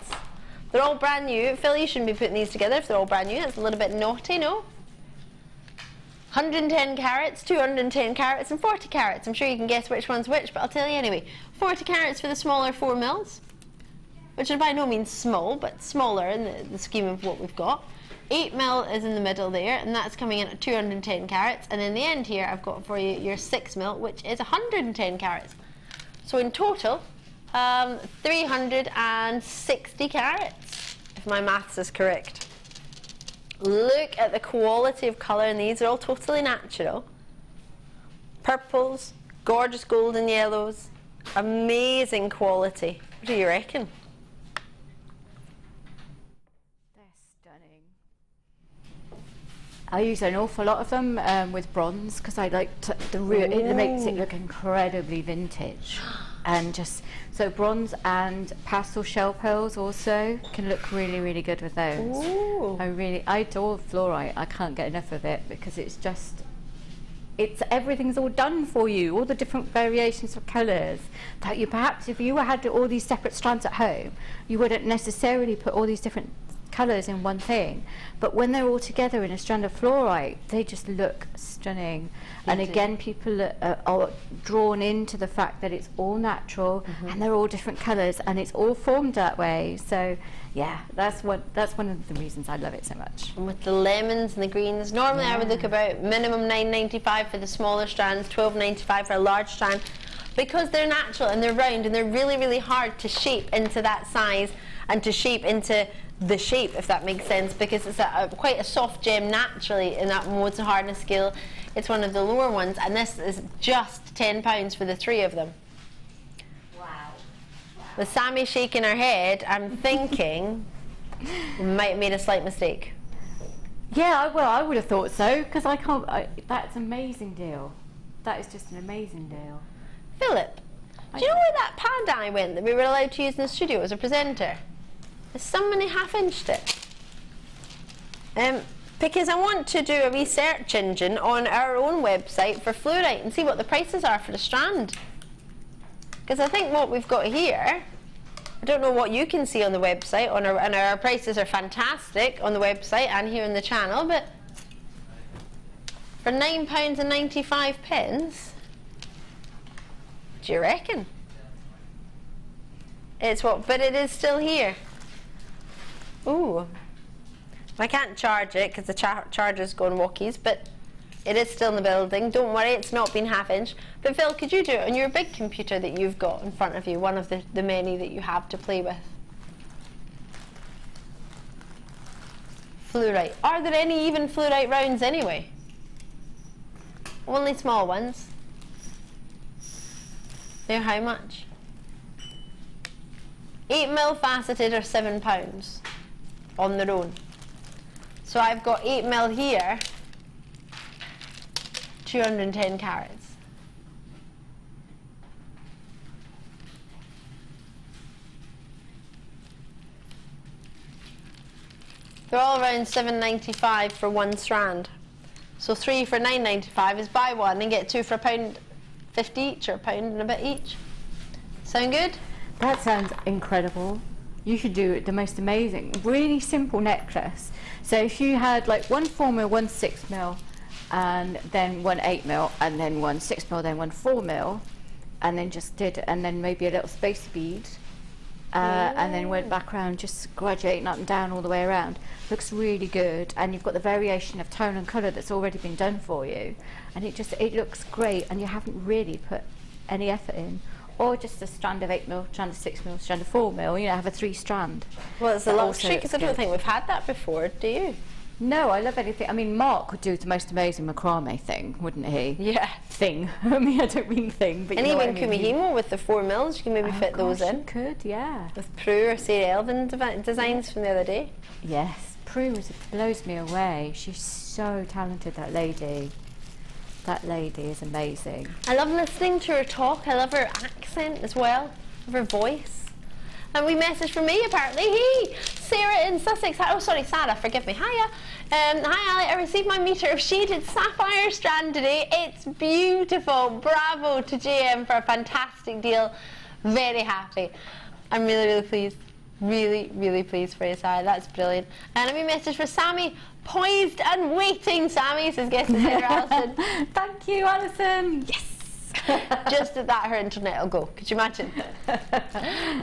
They're all brand new. Phil, you shouldn't be putting these together if they're all brand new. It's a little bit naughty, no? 110 carats, 210 carats and 40 carats. I'm sure you can guess which one's which, but I'll tell you anyway. 40 carats for the smaller 4mm, which are by no means small, but smaller in the scheme of what we've got. 8 mil is in the middle there, and that's coming in at 210 carats. And in the end here, I've got for you your 6 mil, which is 110 carats. So in total, 360 carats, if my maths is correct. Look at the quality of colour in these. They're all totally natural. Purples, gorgeous golden yellows, amazing quality. What do you reckon? I use an awful lot of them with bronze because I like it makes it look incredibly vintage, and just so bronze and pastel shell pearls also can look really, really good with those. Ooh. I adore fluorite. I can't get enough of it because everything's all done for you, all the different variations of colours that you perhaps if you had all these separate strands at home, you wouldn't necessarily put all these different colours in one thing, but when they're all together in a strand of fluorite, they just look stunning. And again, people are drawn into the fact that it's all natural and they're all different colours and it's all formed that way. So yeah, that's one of the reasons I love it so much. And with the lemons and the greens, normally I would look about minimum $9.95 for the smaller strands, $12.95 for a large strand, because they're natural and they're round and they're really, really hard to shape into that size and to shape into the shape, if that makes sense, because it's quite a soft gem naturally in that modes and hardness scale. It's one of the lower ones, and this is just £10 for the 3 of them. Wow. With Sammi shaking her head, I'm thinking we might have made a slight mistake. Yeah, well, I would have thought so, because that's an amazing deal. That is just an amazing deal. Philip, do you know where that pendant went that we were allowed to use in the studio as a presenter? Has somebody half-inched it? Because I want to do a research engine on our own website for fluorite and see what the prices are for the strand. Because I think what we've got here, I don't know what you can see on the website, and our prices are fantastic on the website and here in the channel, but for £9.95, do you reckon? It's what, but it is still here. Ooh, I can't charge it because the charger's gone walkies, but it is still in the building. Don't worry, it's not been half-inch. But Phil, could you do it on your big computer that you've got in front of you, one of the many that you have to play with? Fluorite. Are there any even fluorite rounds anyway? Only small ones. They're how much? 8 mil faceted are £7 on their own. So I've got 8 mil here, 210 carats. They're all around £7.95 for one strand. So 3 for £9.95 is buy one and get 2 for £1.50 each, or £1 and a bit each. Sound good? That sounds incredible. You should do the most amazing, really simple necklace. So if you had like one 4 mil, one 6 mil, and then one 8 mil, and then one 6 mil, then one 4 mil, and then maybe a little space bead, and then went back around, just graduating up and down all the way around. Looks really good, and you've got the variation of tone and colour that's already been done for you, and it looks great, and you haven't really put any effort in. Or just a strand of 8 mil, strand of 6 mil, strand of 4 mil, you know, have a 3 strand. Well, it's a luxury, because I don't think we've had that before, do you? No, I love anything. I mean, Mark would do the most amazing macrame thing, wouldn't he? Yeah. Thing. I mean, I don't mean thing, but and you know even what I mean. Kumihimo with the 4 mils, you can maybe fit those in. You could, yeah. With Prue or Sarah Elvin designs from the other day. Yes, Prue blows me away. She's so talented, that lady. That lady is amazing. I love listening to her talk. I love her accent as well, of her voice. And we messaged from me apparently. Hey, Sarah in Sussex. Oh, sorry, Sarah. Forgive me. Hiya. Hi, Ali. I received my meter of shaded sapphire strand today. It's beautiful. Bravo to JM for a fantastic deal. Very happy. I'm really, really pleased. Really, really pleased for you, Sarah. That's brilliant. And a wee message for Sammi. Poised and waiting, Sammi, says guest Sarah Alison. Thank you, Alison. Yes. Just at that, her internet will go. Could you imagine?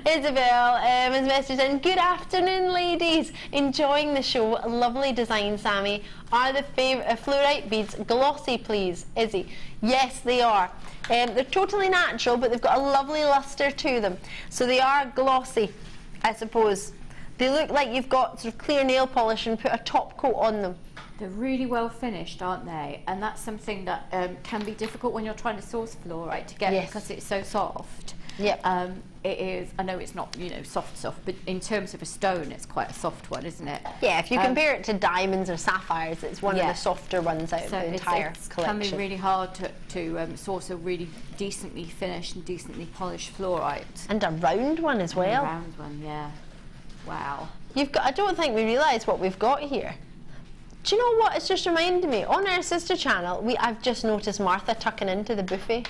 Isabel has messaged in, good afternoon, ladies. Enjoying the show. Lovely design, Sammy. Are the fluorite beads glossy, please? Izzy. Yes, they are. They're totally natural, but they've got a lovely luster to them. So they are glossy, I suppose. They look like you've got sort of clear nail polish and put a top coat on them. They're really well finished, aren't they? And that's something that can be difficult when you're trying to source fluorite to get, because it's so soft. Yep. It is, I know it's not, you know, soft, but in terms of a stone, it's quite a soft one, isn't it? Yeah, if you compare it to diamonds or sapphires, it's one of the softer ones out of the entire collection. It can be really hard to source a really decently finished and decently polished fluorite. And a round one as well. A round one, yeah. Wow. You've got, I don't think we realise what we've got here. Do you know what? It's just reminded me, on our sister channel, I've just noticed Martha tucking into the buffet.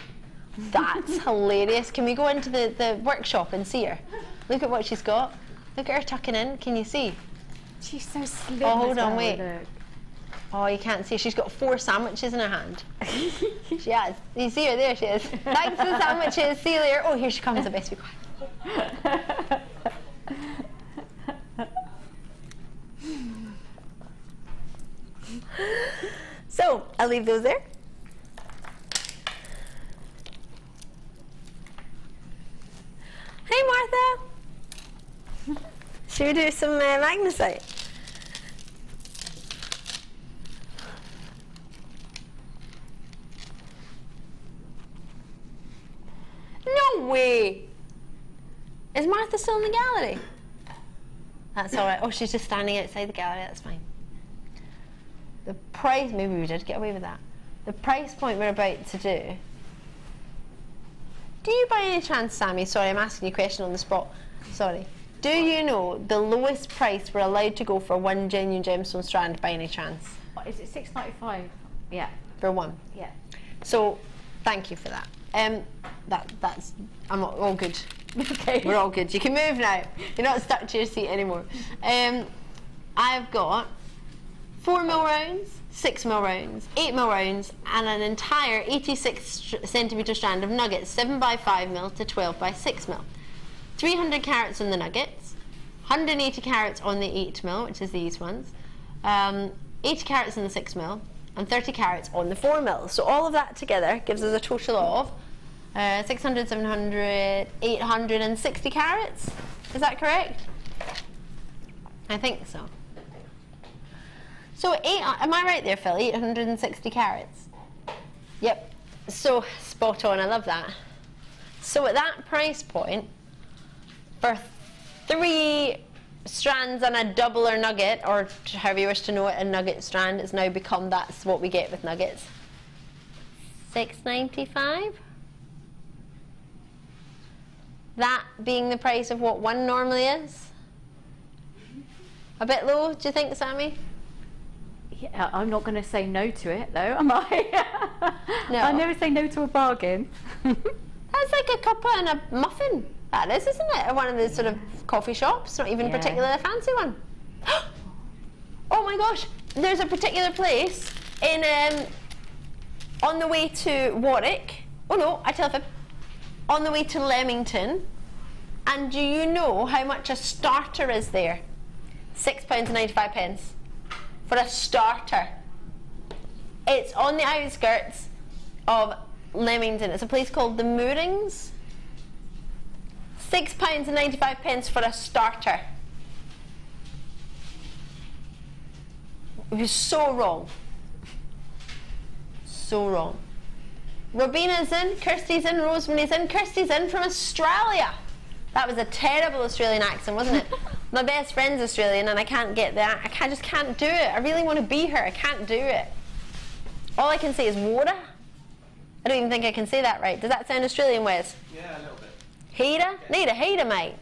That's hilarious. Can we go into the workshop and see her? Look at what she's got. Look at her tucking in. Can you see? She's so slim. Oh, hold on, wait. Look. Oh, you can't see. She's got 4 sandwiches in her hand. She has. You see her? There she is. Thanks for the sandwiches. See you later. Oh, here she comes. I best be quiet. So, I'll leave those there. Hey, Martha. Should we do some magnesite? No way. Is Martha still in the gallery? That's all right. Oh, she's just standing outside the gallery. That's fine. The price, maybe we did get away with that. The price point we're about to do. Do you by any chance, Sammy, sorry, I'm asking you a question on the spot, sorry. Do you know the lowest price we're allowed to go for one genuine gemstone strand by any chance? What, is it $6.95? Yeah. For one? Yeah. So, thank you for that. That's, I'm all good. Okay. We're all good. You can move now. You're not stuck to your seat anymore. I've got 4 mil rounds, 6 mil rounds, 8 mil rounds, and an entire 86 centimetre strand of nuggets, 7 by 5 mil to 12 by 6 mil. 300 carats on the nuggets, 180 carats on the 8 mil, which is these ones, 80 carats on the 6 mil, and 30 carats on the 4 mil. So all of that together gives us a total of 600, 700, 860 carats. Is that correct? I think so. So am I right there, Phil? 860 carats. Yep. So spot on. I love that. So at that price point, for 3 strands and a double or nugget, or however you wish to know it, a nugget strand, it's now become, that's what we get with nuggets. $6.95. That being the price of what one normally is. A bit low, do you think, Sammy? Yeah, I'm not going to say no to it, though, am I? No. I never say no to a bargain. That's like a cuppa and a muffin. That is, isn't it? At one of the sort of coffee shops. Not even particularly a fancy one. Oh my gosh! There's a particular place in on the way to Warwick. Oh no, I tell you, on the way to Leamington. And do you know how much a starter is there? £6.95 for a starter. It's on the outskirts of Leamington. It's a place called the Moorings. £6.95 for a starter. It was so wrong. So wrong. Robina's in, Kirsty's in, Rosemary's in. Kirsty's in from Australia. That was a terrible Australian accent, wasn't it? My best friend's Australian and I can't get that. I just can't do it. I really want to be her. I can't do it. All I can say is water. I don't even think I can say that right. Does that sound Australian, Wes? Yeah, a little bit. Heater? Need a heater, mate.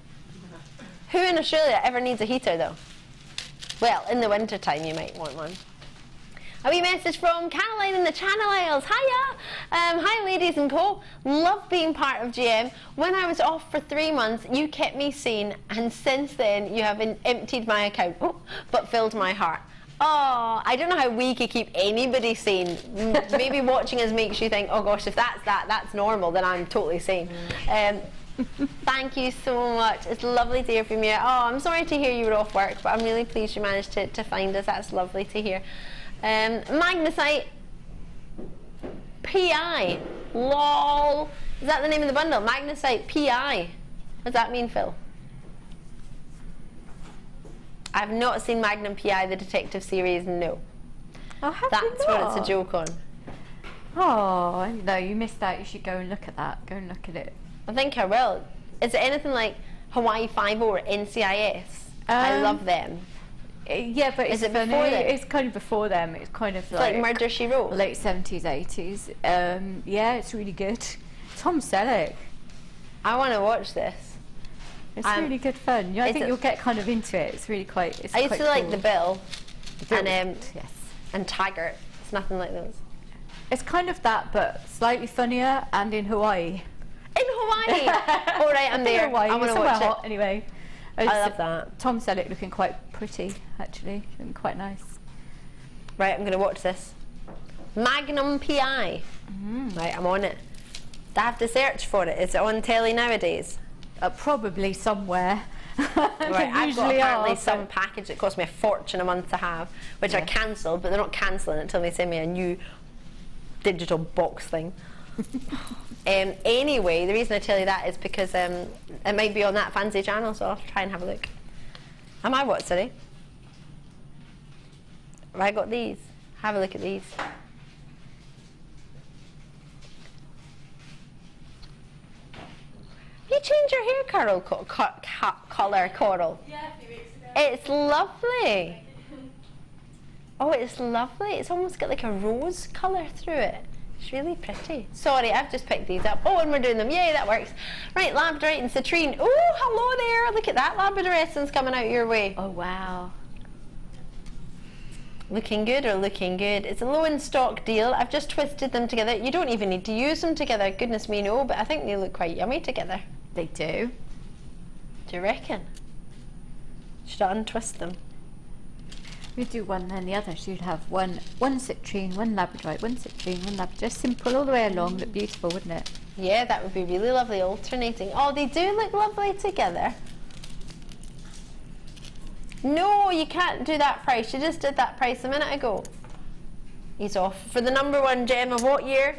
Who in Australia ever needs a heater, though? Well, in the winter time you might want one. A wee message from Caroline in the Channel Isles. Hiya! Hi ladies and co. Love being part of GM. When I was off for 3 months, you kept me sane, and since then you have emptied my account, but filled my heart. Oh, I don't know how we could keep anybody sane. Maybe watching us makes you think, oh gosh, if that's normal, then I'm totally sane. Thank you so much. It's lovely to hear from you. Oh, I'm sorry to hear you were off work, but I'm really pleased you managed to find us. That's lovely to hear. Magnesite PI. LOL. Is that the name of the bundle? Magnesite PI. What does that mean, Phil? I've not seen Magnum PI, the detective series, no. Oh, have That's you what not? it's a joke on. Oh, no, you missed out. You should go and look at that. Go and look at it. I think I will. Is it anything like Hawaii Five-0 or NCIS? I love them. Yeah, but Is it's it before them? It's kind of before them. It's kind of It's like Murder, She Wrote. late 70s, 80s. Yeah, it's really good. Tom Selleck. I want to watch this. It's really good fun. I think it- you'll get kind of into it. It's really quite. It's I used quite to like cool. The Bill and yes. and Taggart. It's nothing like those. It's kind of that, but slightly funnier and in Hawaii. In Hawaii. All right, I'm there. Hawaii, I want to somewhere watch hot it. anyway. I love that. Tom Selleck looking quite pretty, actually, looking quite nice. Right, I'm going to watch this. Magnum PI. Right, I'm on it. Do I have to search for it? Is it on telly nowadays? Probably somewhere. Right, I've got Usually apparently are, some but- package that cost me a fortune a month to have, which I Yeah. cancelled, but they're not cancelling it until they send me a new digital box thing. Anyway, the reason I tell you that is because it might be on that fancy channel, so I'll try and have a look. Am I what, sorry? Have I got these? Have a look at these. You changed your hair colour, Coral. Yeah, a few weeks ago. It's lovely. Oh, it's lovely. It's almost got like a rose colour through it. It's really pretty. Sorry, I've just picked these up. Oh, and we're doing them. Yay, that works. Right, labradorite and citrine. Oh, hello there. Look at that labradorite coming out your way. Oh, wow. Looking good or looking good? It's a low in stock deal. I've just twisted them together. You don't even need to use them together. Goodness me, no, but I think they look quite yummy together. They do. Do you reckon? Should I untwist them? You do one then the other, so you'd have one citrine, one labradorite, one citrine, one labradorite. Simple all the way along, look beautiful, wouldn't it? Yeah, that would be really lovely, alternating. Oh, they do look lovely together. No, you can't do that price. You just did that price a minute ago. He's off. For the number one gem of what year?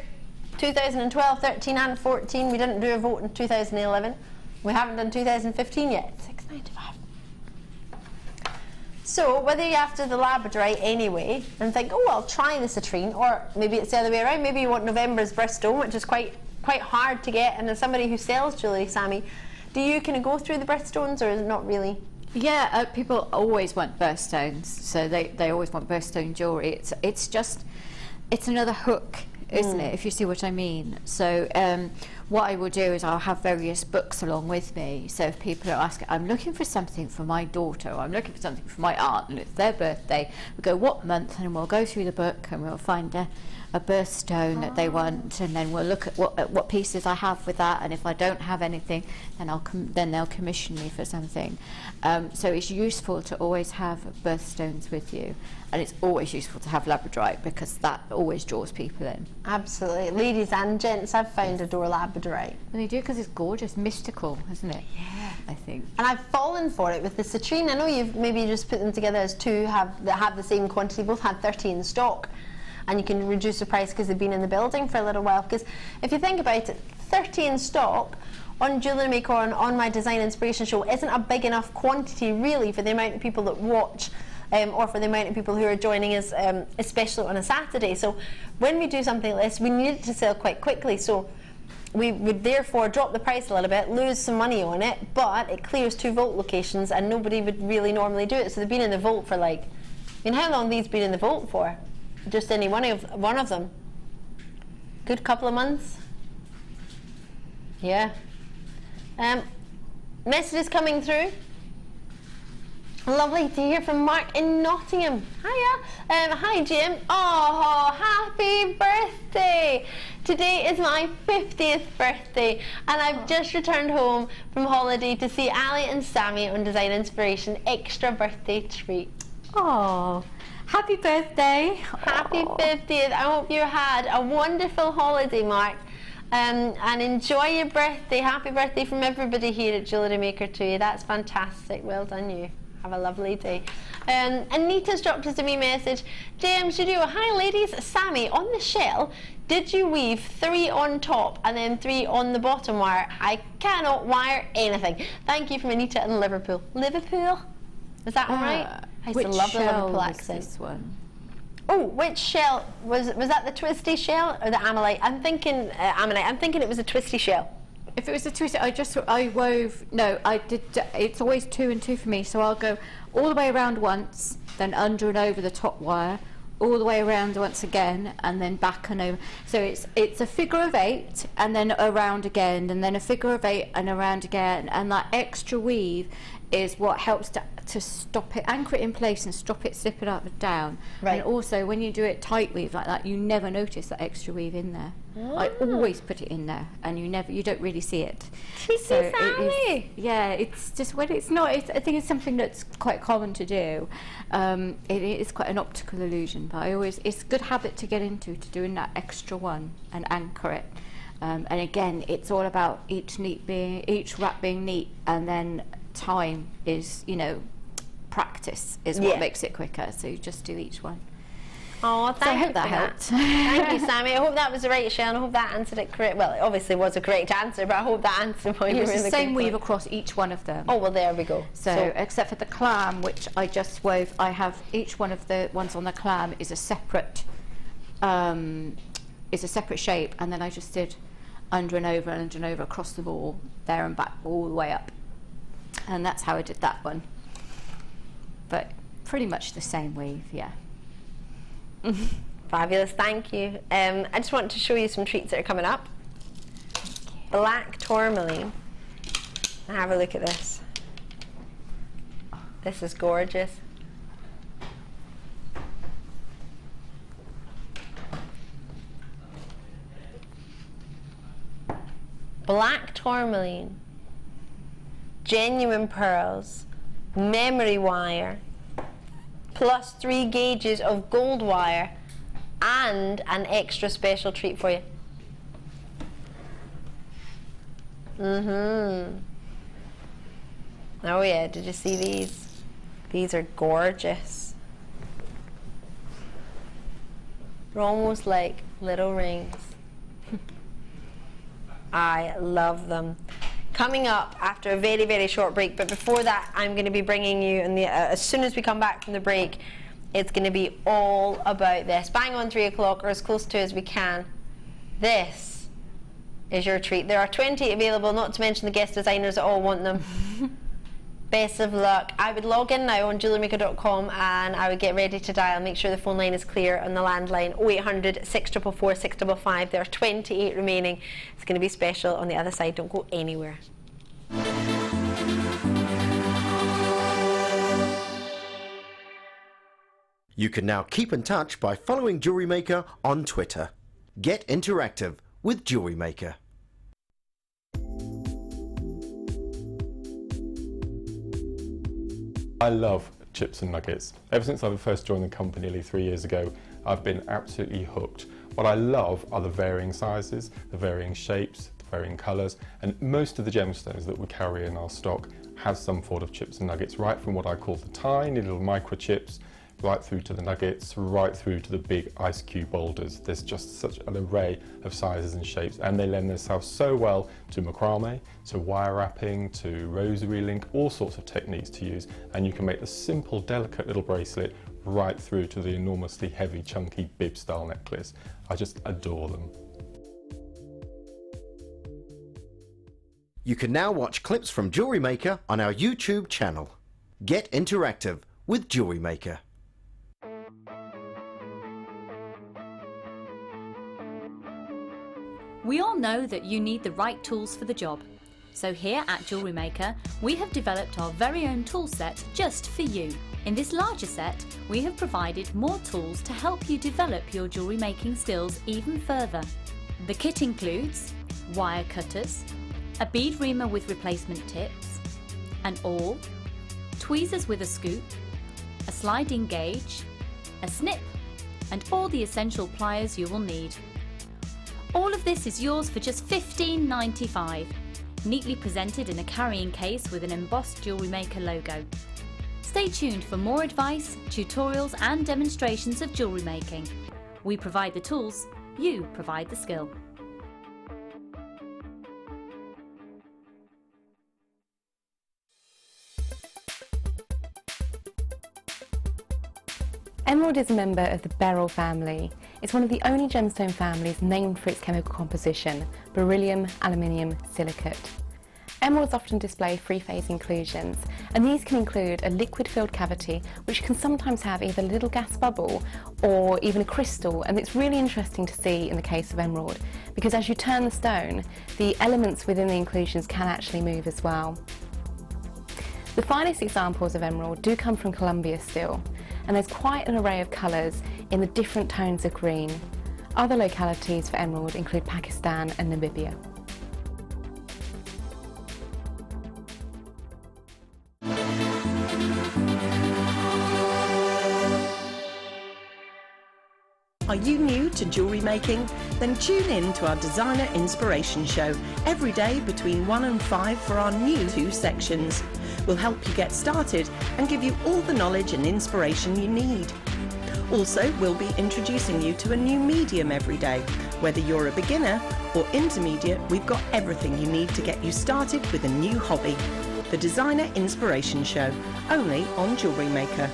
2012, 13 and 14. We didn't do a vote in 2011. We haven't done 2015 yet. $6.95. So whether you're after the labradorite anyway and think, oh, I'll try the citrine, or maybe it's the other way around. Maybe you want November's birthstone, which is quite hard to get. And as somebody who sells jewellery, Sammi, do you kind of go through the birthstones, or is it not really? Yeah, people always want birthstones, so they always want birthstone jewellery. It's another hook, isn't it, if you see what I mean? So what I will do is I'll have various books along with me, so if people are asking, I'm looking for something for my daughter, or I'm looking for something for my aunt, and it's their birthday, we go, what month, and we'll go through the book and we'll find a birthstone that they want, and then we'll look at what pieces I have with that, and if I don't have anything, then they'll commission me for something. So it's useful to always have birthstones with you, and it's always useful to have labradorite because that always draws people in. Absolutely. Ladies and gents, I've found adore labradorite. And they do because it's gorgeous, mystical, isn't it? Yeah. I think. And I've fallen for it with the citrine. I know you've maybe just put them together as two that have the same quantity, both had 30 in stock. And you can reduce the price because they've been in the building for a little while. Because if you think about it, 30 in stock on Jewellery Maker or on my Design Inspiration show isn't a big enough quantity really for the amount of people that watch or for the amount of people who are joining us, especially on a Saturday. So when we do something like this, we need it to sell quite quickly. So we would therefore drop the price a little bit, lose some money on it, but it clears 2 vault locations and nobody would really normally do it. So they've been in the vault for like, how long have these been in the vault for? Just any one of them. Good couple of months. Yeah. Messages coming through. Lovely to hear from Mark in Nottingham. Hiya. Hi Jim. Oh, happy birthday. Today is my 50th birthday and I've just returned home from holiday to see Ali and Sammi on Design Inspiration. Extra birthday treat. Oh, happy birthday. Happy 50th. I hope you had a wonderful holiday, Mark. And enjoy your birthday. Happy birthday from everybody here at Jewellery Maker to you. That's fantastic. Well done, you. Have a lovely day. Anita's dropped us a wee message. JM Studio, hi ladies. Sammi, on the shell, did you weave 3 on top and then 3 on the bottom wire? I cannot wire anything. Thank you from Anita in Liverpool. Liverpool? Is that one right? I used to love the Liverpool accent. This one? Oh, which shell? Was that the twisty shell or the Ammonite? I'm thinking Ammonite. I'm thinking it was a twisty shell. If it was a twisty, I wove, no, I did, it's always 2 and 2 for me, so I'll go all the way around once, then under and over the top wire, all the way around once again, and then back and over. So it's a figure of 8, and then around again, and then a figure of 8 and around again, and that extra weave is what helps to stop it, anchor it in place and stop it slipping up and down. Right. And also when you do it tight weave like that, you never notice that extra weave in there. I always put it in there, and you don't really see it. So it is, yeah, it's just when it's not. I think it's something that's quite common to do. It is quite an optical illusion, but it's a good habit to get into, to doing that extra one and anchor it. And again, it's all about each wrap being neat, and then time is, practice is what makes it quicker. So you just do each one. Oh, thank you. I hope that helped. Thank you, Sammi. I hope that was the right shell, and I hope that answered it correct. Well, it obviously was a correct answer, but I hope that answered what you were the same weave across each one of them. Oh, well, there we go. So except for the clam, which I just wove, I have each one of the ones on the clam is a separate shape, and then I just did under and over across the ball, there and back, all the way up. And that's how I did that one. But pretty much the same weave, yeah. Fabulous, thank you. I just want to show you some treats that are coming up. Black tourmaline. Have a look at this. This is gorgeous. Black tourmaline, genuine pearls, memory wire, plus 3 gauges of gold wire, and an extra special treat for you. Oh yeah, did you see these? These are gorgeous. They're almost like little rings. I love them. Coming up after a very, very short break, but before that, I'm going to be bringing you, as soon as we come back from the break, it's going to be all about this. Bang on 3 o'clock, or as close to as we can. This is your treat. There are 20 available, not to mention the guest designers that all want them. Best of luck. I would log in now on JewelleryMaker.com, and I would get ready to dial. Make sure the phone line is clear on the landline 0800 644 655. There are 28 remaining. It's going to be special on the other side. Don't go anywhere. You can now keep in touch by following Jewellery Maker on Twitter. Get interactive with Jewellery Maker. I love chips and nuggets. Ever since I first joined the company nearly 3 years ago, I've been absolutely hooked. What I love are the varying sizes, the varying shapes, the varying colours, and most of the gemstones that we carry in our stock have some form of chips and nuggets, right from what I call the tiny little microchips, right through to the nuggets, right through to the big ice cube boulders. There's just such an array of sizes and shapes, and they lend themselves so well to macrame, to wire wrapping, to rosary link, all sorts of techniques to use, and you can make the simple, delicate little bracelet right through to the enormously heavy, chunky bib style necklace. I just adore them. You can now watch clips from Jewellery Maker on our YouTube channel. Get interactive with Jewellery Maker. We all know that you need the right tools for the job. So here at Jewellery Maker, we have developed our very own tool set just for you. In this larger set, we have provided more tools to help you develop your jewellery making skills even further. The kit includes wire cutters, a bead reamer with replacement tips, an awl, tweezers with a scoop, a sliding gauge, a snip, and all the essential pliers you will need. All of this is yours for just $15.95, neatly presented in a carrying case with an embossed Jewellery Maker logo. Stay tuned for more advice, tutorials and demonstrations of jewellery making. We provide the tools, you provide the skill. Emerald is a member of the beryl family. It's one of the only gemstone families named for its chemical composition, beryllium, aluminium, silicate. Emeralds often display three-phase inclusions, and these can include a liquid-filled cavity, which can sometimes have either a little gas bubble or even a crystal, and it's really interesting to see in the case of emerald, because as you turn the stone, the elements within the inclusions can actually move as well. The finest examples of emerald do come from Colombia still, and there's quite an array of colours in the different tones of green. Other localities for emerald include Pakistan and Namibia. Are you new to jewellery making? Then tune in to our Designer Inspiration Show every day between 1 and 5 for our new 2 sections. We'll help you get started and give you all the knowledge and inspiration you need. Also, we'll be introducing you to a new medium every day. Whether you're a beginner or intermediate, we've got everything you need to get you started with a new hobby. The Designer Inspiration Show, only on Jewellery Maker.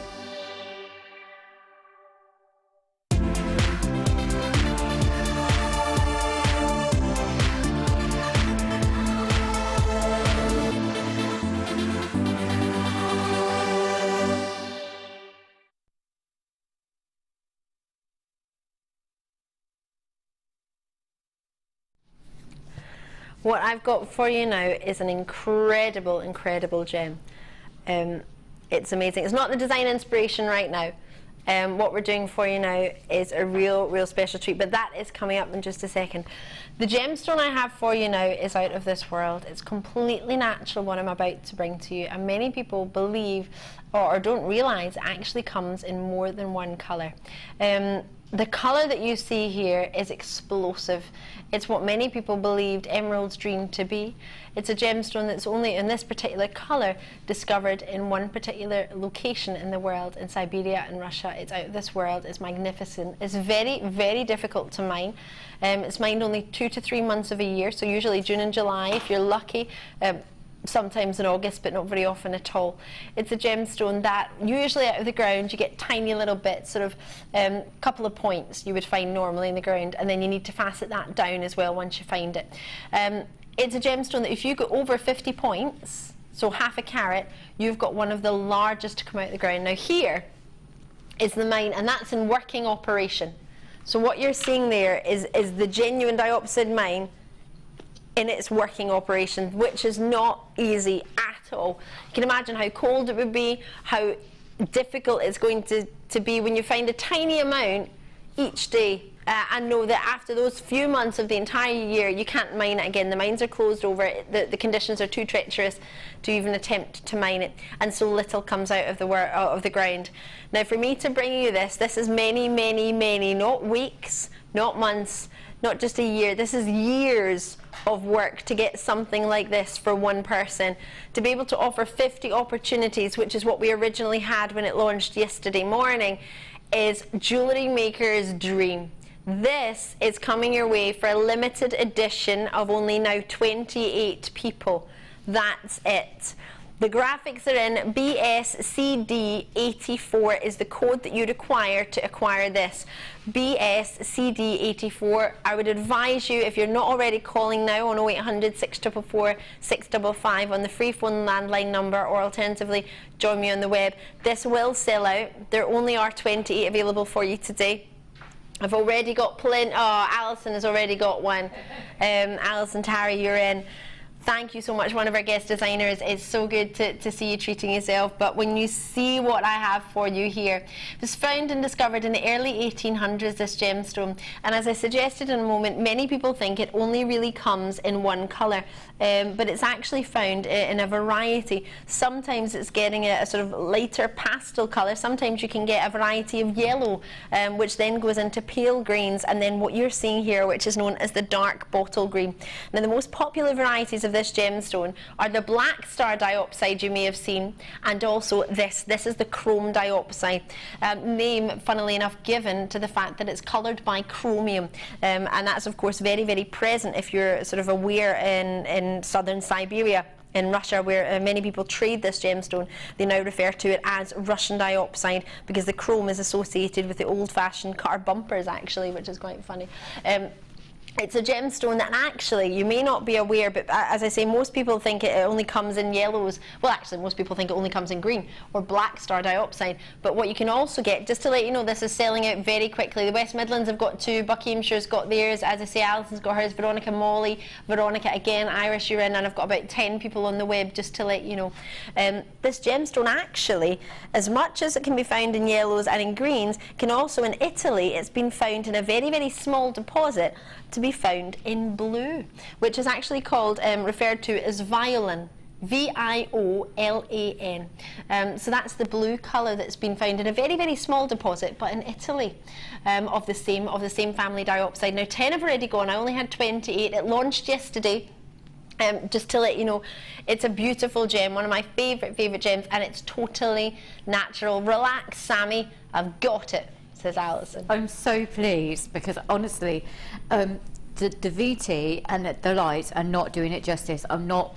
What I've got for you now is an incredible, incredible gem. It's amazing. It's not the design inspiration right now. What we're doing for you now is a real special treat, but that is coming up in just a second. The gemstone I have for you now is out of this world. It's completely natural, what I'm about to bring to you, and many people believe or don't realise it actually comes in more than one colour. The colour that you see here is explosive. It's what many people believed emeralds dreamed to be. It's a gemstone that's only in this particular colour discovered in one particular location in the world, in Siberia and Russia. It's out of this world. It's magnificent. It's very difficult to mine. It's mined only 2 to 3 months of a year, so usually June and July if you're lucky. Sometimes in August, but not very often at all. It's a gemstone that usually out of the ground you get tiny little bits, sort of couple of points you would find normally in the ground, and then you need to facet that down as well once you find it. It's a gemstone that if you go over 50 points, so half a carat, you've got one of the largest to come out of the ground. Now here is the mine, and that's in working operation. So what you're seeing there is the genuine diopside mine in its working operation, which is not easy at all. You can imagine how cold it would be, how difficult it's going to be when you find a tiny amount each day, and know that after those few months of the entire year you can't mine it again. The mines are closed over, the conditions are too treacherous to even attempt to mine it, and so little comes out of the ground. Now for me to bring you this is many, not weeks, not months, not just a year, this is years of work to get something like this for one person. To be able to offer 50 opportunities, which is what we originally had when it launched yesterday morning, is Jewellery Maker's dream. This is coming your way for a limited edition of only now 28 people. That's it. The graphics are in. BSCD84 is the code that you require to acquire this. BSCD84. I would advise you, if you're not already calling now on 0800 644 655 on the free phone landline number, or alternatively join me on the web. This will sell out. There only are 28 available for you today. I've already got plenty. Oh, Alison has already got one. Alison Tarry, you're in. Thank you so much, one of our guest designers. It's so good to see you treating yourself. But when you see what I have for you here, it was found and discovered in the early 1800s, this gemstone. And as I suggested in a moment, many people think it only really comes in one colour. But it's actually found in a variety. Sometimes it's getting a sort of lighter pastel colour. Sometimes you can get a variety of yellow, which then goes into pale greens, and then what you're seeing here, which is known as the dark bottle green. Now, the most popular varieties of this gemstone are the black star diopside you may have seen, and also this is the chrome diopside, name funnily enough given to the fact that it's coloured by chromium, and that's of course very, very present if you're sort of aware in southern Siberia. In Russia, where many people trade this gemstone, they now refer to it as Russian diopside because the chrome is associated with the old-fashioned car bumpers, actually, which is quite funny. It's a gemstone that actually, you may not be aware, but as I say, most people think it only comes in yellows. Well, actually, most people think it only comes in green or black star diopside. But what you can also get, just to let you know, this is selling out very quickly. The West Midlands have got 2, Buckinghamshire's got theirs, as I say, Alison's got hers, Veronica, Molly, Veronica again, Irish, you're in, and I've got about 10 people on the web, just to let you know. This gemstone actually, as much as it can be found in yellows and in greens, can also in Italy, it's been found in a very, very small deposit to be found in blue, which is actually called, referred to as violan. V-I-O-L-A-N. So that's the blue colour that's been found in a very, very small deposit, but in Italy, of the same family diopside. Now 10 have already gone. I only had 28. It launched yesterday. Just to let you know, it's a beautiful gem, one of my favourite gems, and it's totally natural. Relax, Sammy, I've got it, says Alison. I'm so pleased because honestly, the VT and the lights are not doing it justice. I'm not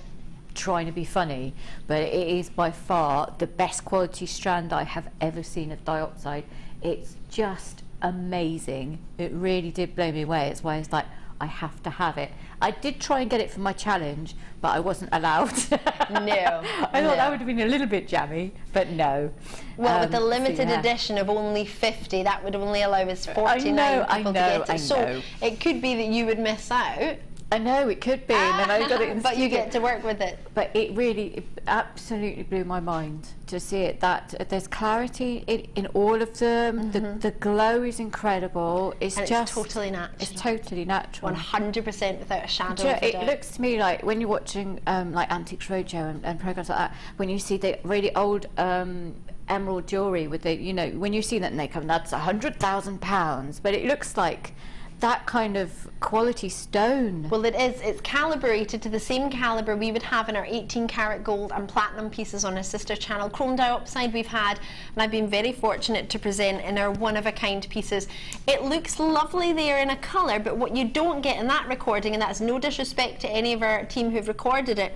trying to be funny, but it is by far the best quality strand I have ever seen of diopside. It's just amazing. It really did blow me away. It's why it's like, I have to have it. I did try and get it for my challenge, but I wasn't allowed. No. I thought that would have been a little bit jammy, but no. Well, with the limited edition of only 50, that would only allow us 49 people to get it. So it could be that you would miss out. I know, it could be, and then I got it in but you get to work with it. But it absolutely blew my mind to see it, that there's clarity in all of them. The glow is incredible. It's totally natural. It's totally natural. 100% without a shadow of a doubt. It looks to me like when you're watching like Antiques Roadshow and programs like that, when you see the really old emerald jewellery with the, you know, when you see that and they come, that's £100,000, but it looks like that kind of quality stone. Well, it is. It's calibrated to the same calibre we would have in our 18 karat gold and platinum pieces on our sister channel. Chrome diopside we've had, and I've been very fortunate to present in our one-of-a-kind pieces. It looks lovely there in a colour, but what you don't get in that recording, and that's no disrespect to any of our team who've recorded it,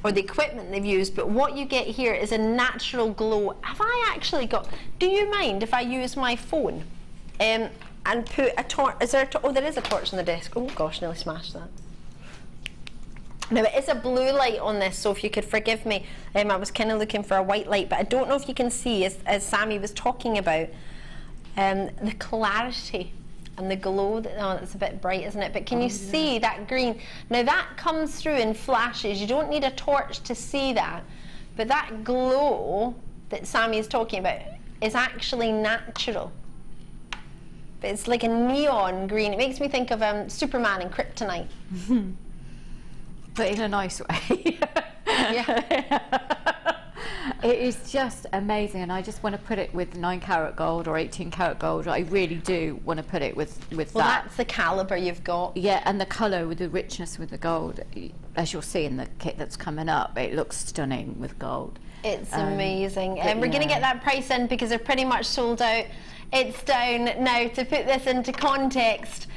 or the equipment they've used, but what you get here is a natural glow. Have I actually got... Do you mind if I use my phone? And put a torch. Is there oh, there is a torch on the desk. Oh gosh, nearly smashed that. Now it is a blue light on this, so if you could forgive me, I was kind of looking for a white light, but I don't know if you can see, as Sammy was talking about, the clarity and the glow. Oh, it's a bit bright, isn't it? But can you see that green? Now that comes through in flashes. You don't need a torch to see that, but that glow that Sammy is talking about is actually natural. It's like a neon green. It makes me think of Superman and Kryptonite. But in a nice way. Yeah. It is just amazing, and I just want to put it with 9 karat gold or 18 karat gold. I really do want to put it with well, that. That's the calibre you've got. Yeah, and the colour with the richness with the gold. As you'll see in the kit that's coming up, it looks stunning with gold. It's amazing. And we're going to get that price in because they're pretty much sold out. It's down now. To put this into context,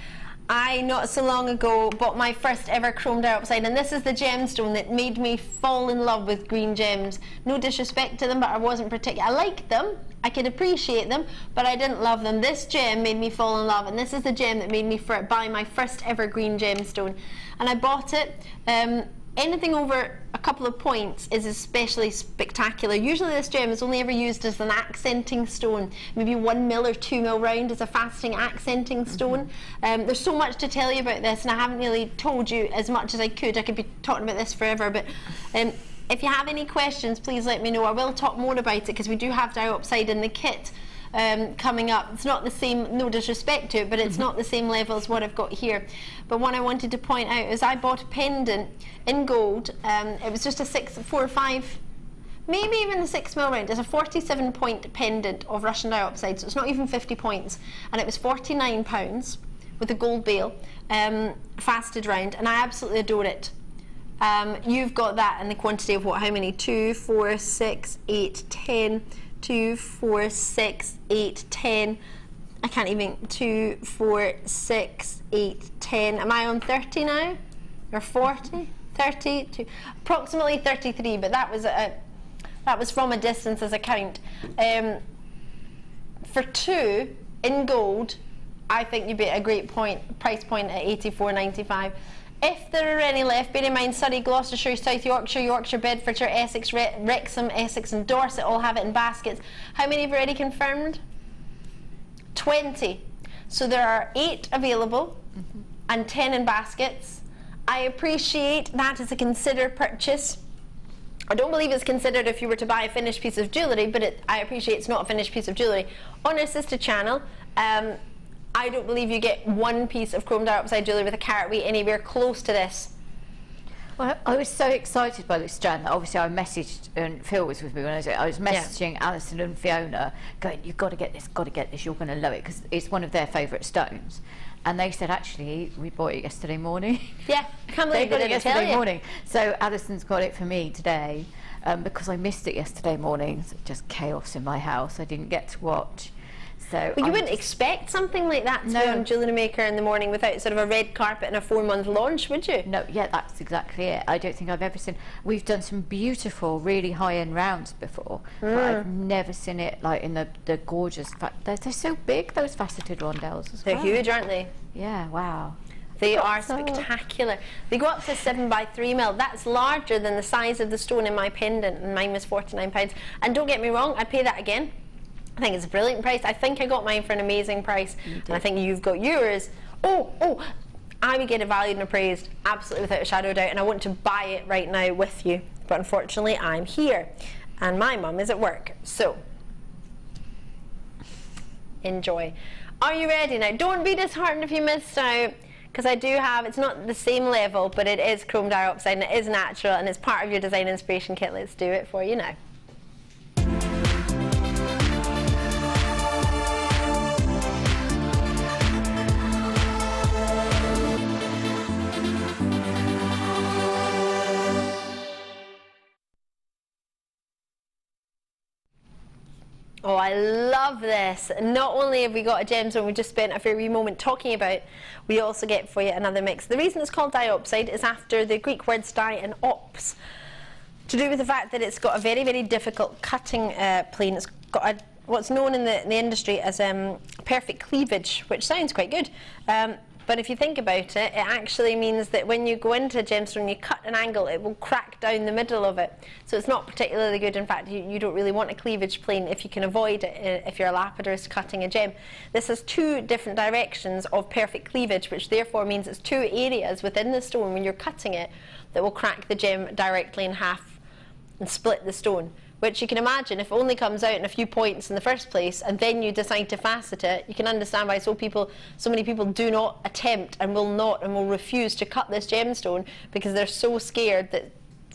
I not so long ago bought my first ever chrome diopside, and this is the gemstone that made me fall in love with green gems. No disrespect to them, but I wasn't particular. I liked them, I could appreciate them, but I didn't love them. This gem made me fall in love, and this is the gem that made me buy my first ever green gemstone. And I bought it anything over a couple of points is especially spectacular. Usually this gem is only ever used as an accenting stone, maybe 1 mil or 2 mil round as a faceting accenting stone. There's so much to tell you about this, and I haven't really told you as much as I could. I could be talking about this forever, but if you have any questions, please let me know. I will talk more about it because we do have diopside in the kit coming up. It's not the same, no disrespect to it, but it's not the same level as what I've got here. But what I wanted to point out is I bought a pendant in gold. It was just a 4 or 5, maybe even a 6 mil round. It's a 47 point pendant of Russian diopside, so it's not even 50 points, and it was £49 with a gold bail, faceted round, and I absolutely adore it. You've got that in the quantity of what, how many? 2, 4, 6, 8, 10. 2, 4, 6, 8, 10. I can't even. 2, 4, 6, 8, 10. Am I on 30 now? Or 40? 30? Approximately 33, but that was from a distance as a count. For 2 in gold, I think you'd be at a great price point at £84.95. If there are any left, bear in mind Surrey, Gloucestershire, South Yorkshire, Yorkshire, Bedfordshire, Essex, Wrexham, Essex and Dorset all have it in baskets. How many have already confirmed? 20. So there are 8 available and 10 in baskets. I appreciate that as a considered purchase. I don't believe it's considered if you were to buy a finished piece of jewellery, but I appreciate it's not a finished piece of jewellery. On our sister channel, I don't believe you get one piece of chrome diopside jewellery with a carat weight anywhere close to this. Well, I was so excited by this strand that obviously I messaged, and Phil was with me when I was messaging Alison and Fiona, going, you've got to get this, you're going to love it, because it's one of their favourite stones. And they said, actually, we bought it yesterday morning. Yeah, I can't believe they got it yesterday morning. So Alison's got it for me today, because I missed it yesterday morning. So just chaos in my house. I didn't get to watch. So well, you wouldn't expect something like that to be on Jewellery Maker in the morning without sort of a red carpet and a 4-month launch, would you? No, yeah, that's exactly it. I don't think I've ever seen. We've done some beautiful, really high-end rounds before, but I've never seen it like in the gorgeous. They're so big, those faceted rondelles as well. They're huge, aren't they? Yeah, wow. They are spectacular. They go up to 7 by 3 mil. That's larger than the size of the stone in my pendant, and mine was £49. And don't get me wrong, I'd pay that again. I think it's a brilliant price. I think I got mine for an amazing price, and I think you've got yours. Oh, I would get it valued and appraised, absolutely without a shadow of doubt, and I want to buy it right now with you. But unfortunately, I'm here, and my mum is at work, so enjoy. Are you ready now? Don't be disheartened if you missed out, because I do have, it's not the same level, but it is chrome diopside, and it is natural, and it's part of your design inspiration kit. Let's do it for you now. Oh, I love this. Not only have we got a gemstone we just spent a very moment talking about, we also get for you another mix. The reason it's called diopside is after the Greek words di and ops, to do with the fact that it's got a very, very difficult cutting plane. It's got what's known in the industry as perfect cleavage, which sounds quite good. But if you think about it, it actually means that when you go into a gemstone, you cut an angle, it will crack down the middle of it. So it's not particularly good. In fact, you don't really want a cleavage plane if you can avoid it, if you're a lapidist cutting a gem. This has 2 different directions of perfect cleavage, which therefore means it's 2 areas within the stone when you're cutting it that will crack the gem directly in half and split the stone. Which you can imagine, if it only comes out in a few points in the first place and then you decide to facet it, you can understand why so many people do not attempt and will refuse to cut this gemstone, because they're so scared that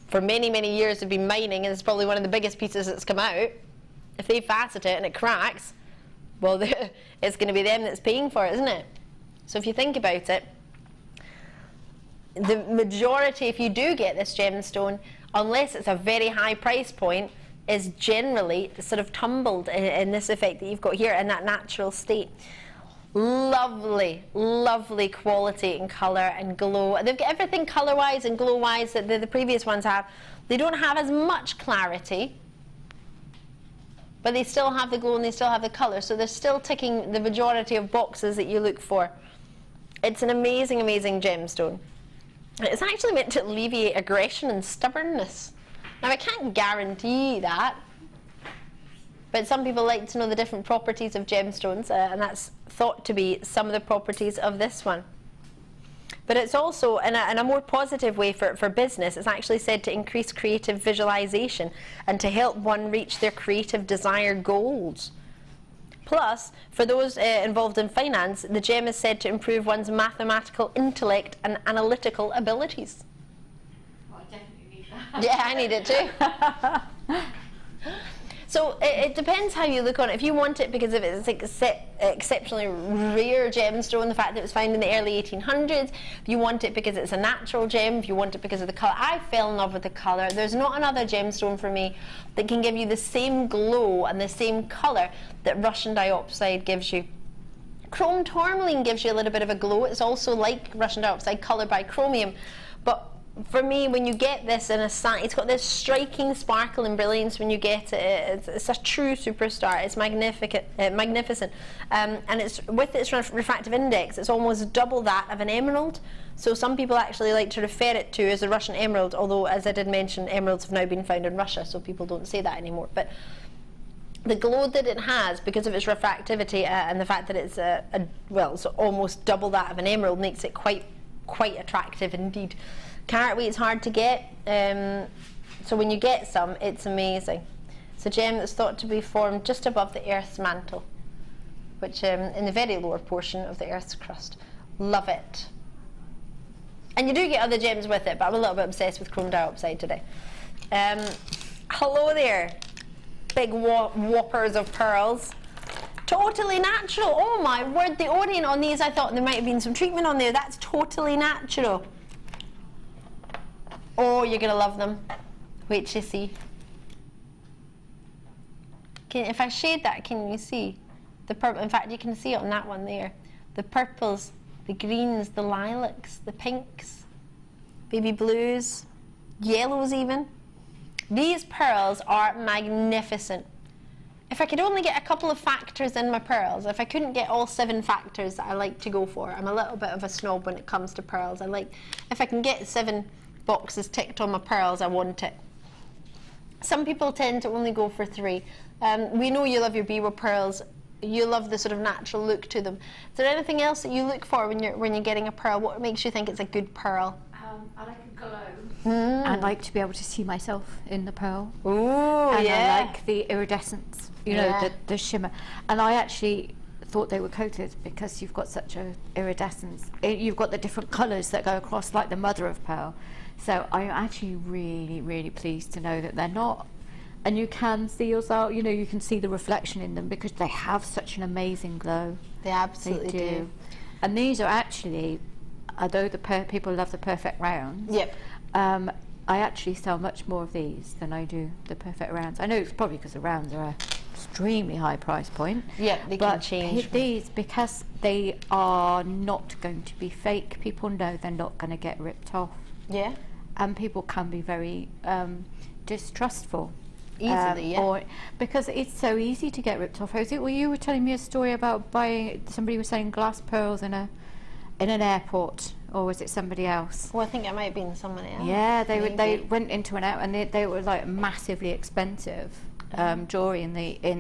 for many, many years they've been mining, and it's probably one of the biggest pieces that's come out. If they facet it and it cracks, well, it's going to be them that's paying for it, isn't it? So if you think about it, the majority, if you do get this gemstone, unless it's a very high price point, is generally sort of tumbled in this effect that you've got here in that natural state. Lovely, lovely quality and colour and glow. They've got everything colour-wise and glow-wise that the previous ones have. They don't have as much clarity, but they still have the glow and they still have the colour, so they're still ticking the majority of boxes that you look for. It's an amazing, amazing gemstone. It's actually meant to alleviate aggression and stubbornness. Now I can't guarantee that, but some people like to know the different properties of gemstones, and that's thought to be some of the properties of this one. But it's also, in a more positive way for business, it's actually said to increase creative visualization and to help one reach their creative desired goals. Plus, for those involved in finance, the gem is said to improve one's mathematical intellect and analytical abilities. Oh, I definitely need that. Yeah, I need it too. So it depends how you look on it. If you want it because of its exceptionally rare gemstone, the fact that it was found in the early 1800s, if you want it because it's a natural gem, if you want it because of the colour, I fell in love with the colour. There's not another gemstone for me that can give you the same glow and the same colour that Russian diopside gives you. Chrome tourmaline gives you a little bit of a glow. It's also like Russian diopside, coloured by chromium. But for me, when you get this in a sign, it's got this striking sparkle and brilliance when you get it. It's a true superstar. It's magnificent. And it's with its refractive index, it's almost double that of an emerald. So some people actually like to refer it to as a Russian emerald, although, as I did mention, emeralds have now been found in Russia, so people don't say that anymore. But the glow that it has, because of its refractivity and the fact that it's it's almost double that of an emerald, makes it quite attractive indeed. Carat weight's hard to get, so when you get some, it's amazing. It's a gem that's thought to be formed just above the Earth's mantle, which in the very lower portion of the Earth's crust. Love it. And you do get other gems with it, but I'm a little bit obsessed with chrome diopside today. Hello there, big whoppers of pearls. Totally natural. Oh my word, the orient on these, I thought there might have been some treatment on there. That's totally natural. Oh, you're going to love them. Wait till you see. If I shade that, can you see? The purple, in fact, you can see it on that one there. The purples, the greens, the lilacs, the pinks, baby blues, yellows even. These pearls are magnificent. If I could only get a couple of factors in my pearls, if I couldn't get all 7 factors that I like to go for, I'm a little bit of a snob when it comes to pearls. If I can get 7 boxes ticked on my pearls, I want it. Some people tend to only go for 3. We know you love your Biwa pearls. You love the sort of natural look to them. Is there anything else that you look for when you're getting a pearl? What makes you think it's a good pearl? I like a glow. I like to be able to see myself in the pearl. Ooh, and yeah. I like the iridescence, you know, the shimmer. And I actually thought they were coated because you've got such a iridescence. You've got the different colours that go across, like the mother of pearl. So I'm actually really, really pleased to know that they're not. And you can see yourself, you know, you can see the reflection in them because they have such an amazing glow. They absolutely do. And these are actually, although people love the perfect rounds, yep. I actually sell much more of these than I do the perfect rounds. I know it's probably because the rounds are an extremely high price point. Yeah, they can change. These, because they are not going to be fake, people know they're not going to get ripped off. Yeah. And people can be very distrustful. Easily, yeah. Or because it's so easy to get ripped off. Well, you were telling me a story about somebody was selling glass pearls in an airport, or was it somebody else? Well, I think it might have been someone else. Yeah, they went into an out and they were like massively expensive jewelry in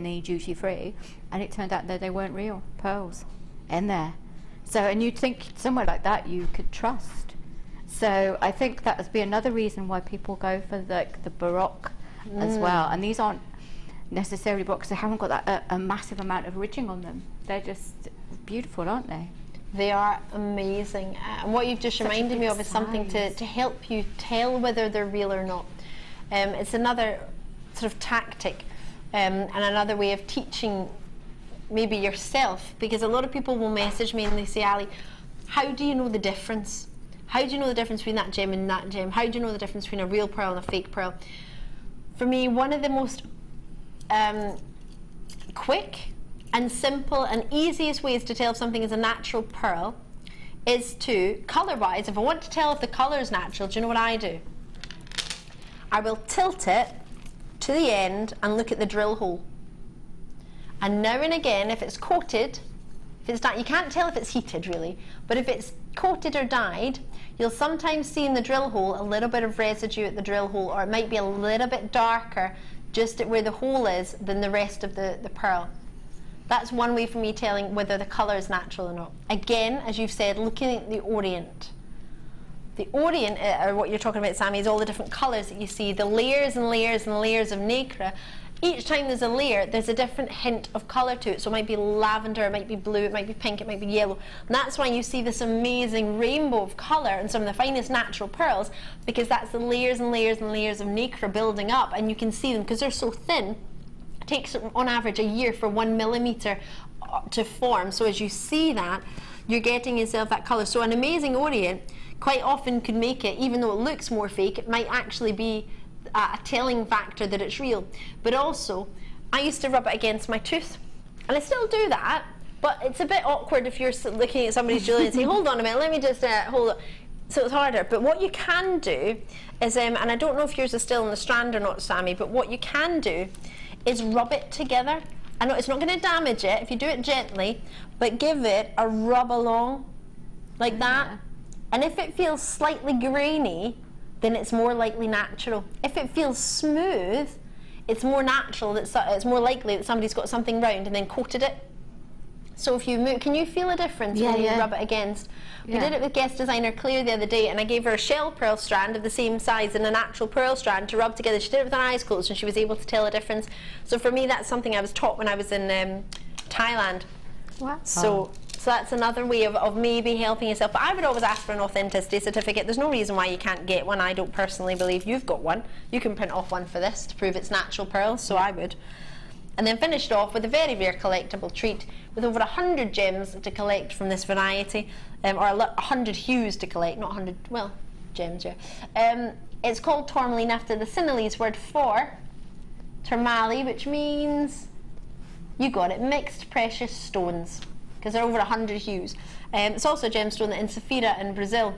the duty free, and it turned out that they weren't real pearls in there. So, and you'd think somewhere like that you could trust. So I think that would be another reason why people go for the Baroque as well. And these aren't necessarily Baroque because they haven't got that a massive amount of ridging on them. They're just beautiful, aren't they? They are amazing. And what you've just reminded me of is something to help you tell whether they're real or not. It's another sort of tactic and another way of teaching maybe yourself, because a lot of people will message me and they say, Ali, how do you know the difference? How do you know the difference between that gem and that gem? How do you know the difference between a real pearl and a fake pearl? For me, one of the most quick and simple and easiest ways to tell if something is a natural pearl is to, colour-wise, if I want to tell if the colour is natural, do you know what I do? I will tilt it to the end and look at the drill hole. And now and again, if it's coated, if it's dyed, you can't tell if it's heated really, but if it's coated or dyed, you'll sometimes see in the drill hole a little bit of residue at the drill hole, or it might be a little bit darker just at where the hole is than the rest of the pearl. That's one way for me telling whether the colour is natural or not. Again, as you've said, looking at the orient. The orient, or what you're talking about, Sammi, is all the different colours that you see, the layers and layers and layers of nacre. Each time there's a layer, there's a different hint of colour to it. So it might be lavender, it might be blue, it might be pink, it might be yellow. And that's why you see this amazing rainbow of colour and some of the finest natural pearls, because that's the layers and layers and layers of nacre building up, and you can see them because they're so thin. It takes on average a year for 1 millimetre to form. So as you see that, you're getting yourself that colour. So an amazing orient quite often could make it, even though it looks more fake, it might actually be a telling factor that it's real. But also, I used to rub it against my tooth, and I still do that, but it's a bit awkward if you're looking at somebody's jewellery and say, hold on a minute, let me just hold it. So it's harder. But what you can do is, and I don't know if yours is still in the strand or not, Sammi, but what you can do is rub it together. I know it's not going to damage it if you do it gently, but give it a rub along like that. And if it feels slightly grainy, then it's more likely natural. If it feels smooth, it's more natural, it's more likely that somebody's got something round and then coated it. So if you move, can you feel a difference when you rub it against? We did it with guest designer Claire the other day, and I gave her a shell pearl strand of the same size and a natural pearl strand to rub together. She did it with her eyes closed and she was able to tell a difference. So for me, that's something I was taught when I was in Thailand. Wow. So that's another way of maybe helping yourself. But I would always ask for an authenticity certificate. There's no reason why you can't get one. I don't personally believe you've got one. You can print off one for this to prove it's natural pearls, so I would. And then finished off with a very rare collectible treat with over 100 gems to collect from this variety, or 100 hues to collect, not 100, well, gems, yeah. It's called tourmaline after the Sinhalese word for tourmaline, which means, you got it, mixed precious stones, because there are over 100 hues. It's also a gemstone that in Saphira in Brazil,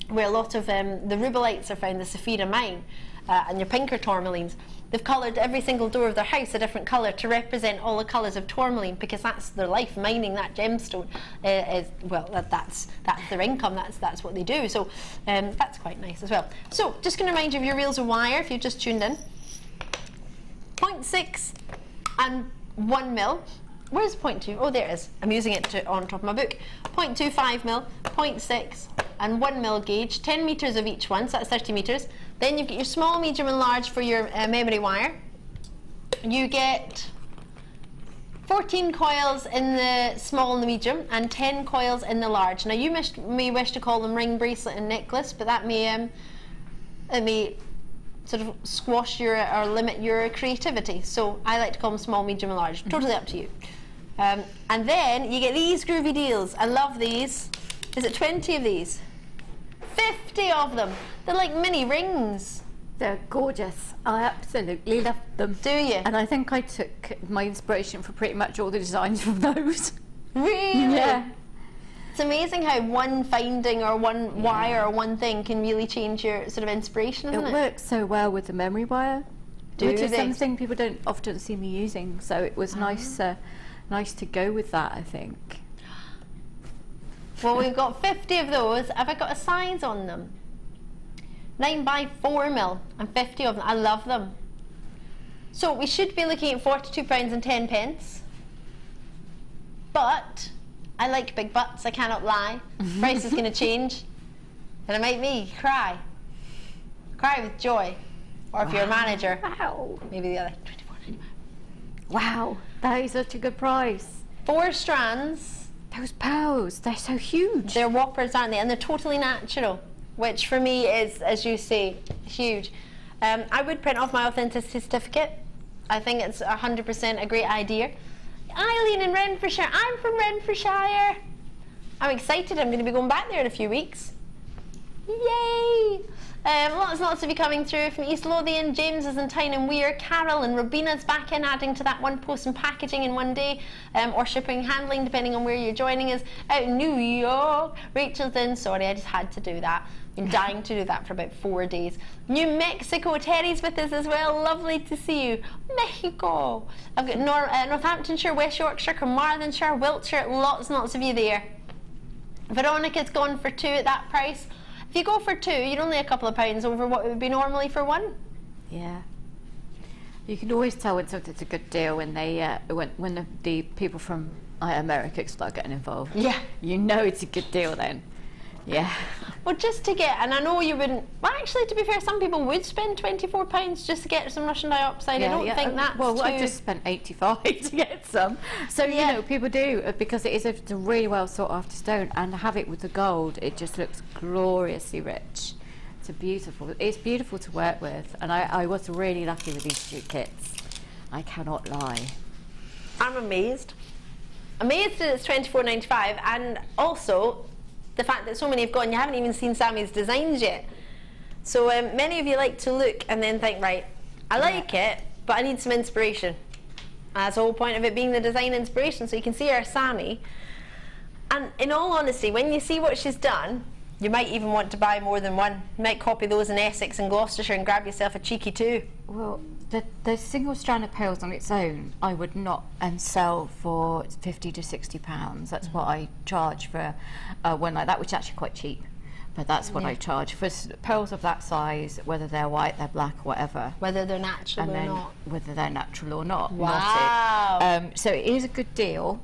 where a lot of the rubelites are found, the Saphira mine, and your pinker tourmalines. They've coloured every single door of their house a different colour to represent all the colours of tourmaline, because that's their life, mining that gemstone. That's their income, that's what they do. So that's quite nice as well. So just going to remind you of your reels of wire if you've just tuned in. 0.6 and 1 mil. Where's 0.2? Oh, there it is. I'm using it on top of my book. 0.25 mil, 0.6 and 1 mil gauge, 10 metres of each one, so that's 30 metres. Then you get your small, medium and large for your memory wire. You get 14 coils in the small and the medium and 10 coils in the large. Now you may wish to call them ring, bracelet and necklace, but that may sort of squash or limit your creativity. So I like to call them small, medium and large. Totally up to you. And then you get these groovy deals. I love these. Is it 20 of these? 50 of them. They're like mini rings. They're gorgeous. I absolutely love them. Do you? And I think I took my inspiration for pretty much all the designs from those. Really? Yeah. It's amazing how one finding or one wire or one thing can really change your sort of inspiration, isn't it? It works so well with the memory wire, which is they? something people don't often see me using. So it was nice to go with that, I think. Well, we've got 50 of those. Have I got a size on them? 9 by 4 mil and 50 of them. I love them. So we should be looking at £42 and 10 pence. But I like big butts, I cannot lie. Price is going to change. And it might me cry. Cry with joy. Or if you're a manager, maybe the other. £24.95. Wow, that is such a good price. 4 strands. Those pearls, they're so huge. They're whoppers, aren't they? And they're totally natural, which for me is, as you say, huge. I would print off my authenticity certificate. I think it's 100% a great idea. Eileen in Renfrewshire. I'm from Renfrewshire. I'm excited. I'm going to be going back there in a few weeks. Yay! Lots of you coming through from East Lothian. James is in Tyne and Weir. Carol and Robina's back in, adding to that one post and packaging in one day, or shipping and handling, depending on where you're joining us. Out in New York. Rachel's in. Sorry, I just had to do that. Been dying to do that for about 4 days. New Mexico. Terry's with us as well. Lovely to see you. Mexico. I've got Northamptonshire, West Yorkshire, Carmarthenshire, Wiltshire. Lots and lots of you there. Veronica's gone for 2 at that price. If you go for two, you're only a couple of pounds over what it would be normally for one. Yeah. You can always tell when something's a good deal when they when the people from America start getting involved. Yeah. You know it's a good deal then. Yeah. Well, just to get, and I know you wouldn't, well actually to be fair, some people would spend £24 just to get some Russian diopside. I don't think that's well, too... I just spent 85 to get some. So, you know, people do, because it's a really well sought after stone, and to have it with the gold, it just looks gloriously rich. It's beautiful to work with, and I was really lucky with these two kits. I cannot lie. I'm amazed. Amazed that it's £24.95, and also the fact that so many have gone, you haven't even seen Sammi's designs yet. So many of you like to look and then think, right, I like it, but I need some inspiration. And that's the whole point of it being the design inspiration, so you can see our Sammi. And in all honesty, when you see what she's done, you might even want to buy more than one. You might copy those in Essex and Gloucestershire and grab yourself a cheeky two. Well, the single strand of pearls on its own, I would not sell for £50 to £60. That's what I charge for one like that, which is actually quite cheap. But that's what I charge for pearls of that size, whether they're white, they're black, whatever. Whether they're natural or not. Whether they're natural or not. Wow. So it is a good deal.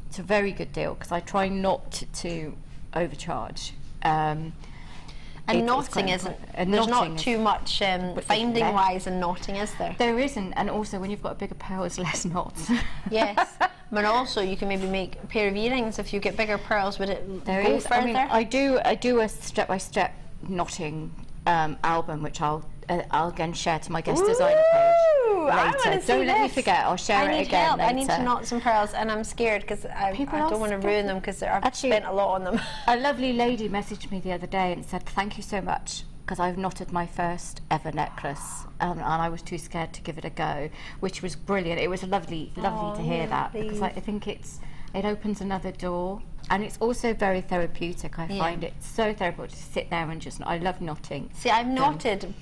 It's a very good deal, because I try not to overcharge. And knotting isn't, there's not too much finding wise in knotting, is there? There isn't, and also when you've got a bigger pearl, it's less knots. Yes, but also you can maybe make a pair of earrings if you get bigger pearls. Would it go further? I mean, I do a step-by-step knotting album, which I'll again share to my guest designer page later. Don't let me forget, I'll share it again later. I need to knot some pearls, and I'm scared because I don't want to ruin them, because I've spent a lot on them. A lovely lady messaged me the other day and said, thank you so much, because I've knotted my first ever necklace, and I was too scared to give it a go, which was brilliant. It was lovely to hear that, because I think it opens another door, and it's also very therapeutic. I find it so therapeutic to sit there and just, I love knotting. See, I've knotted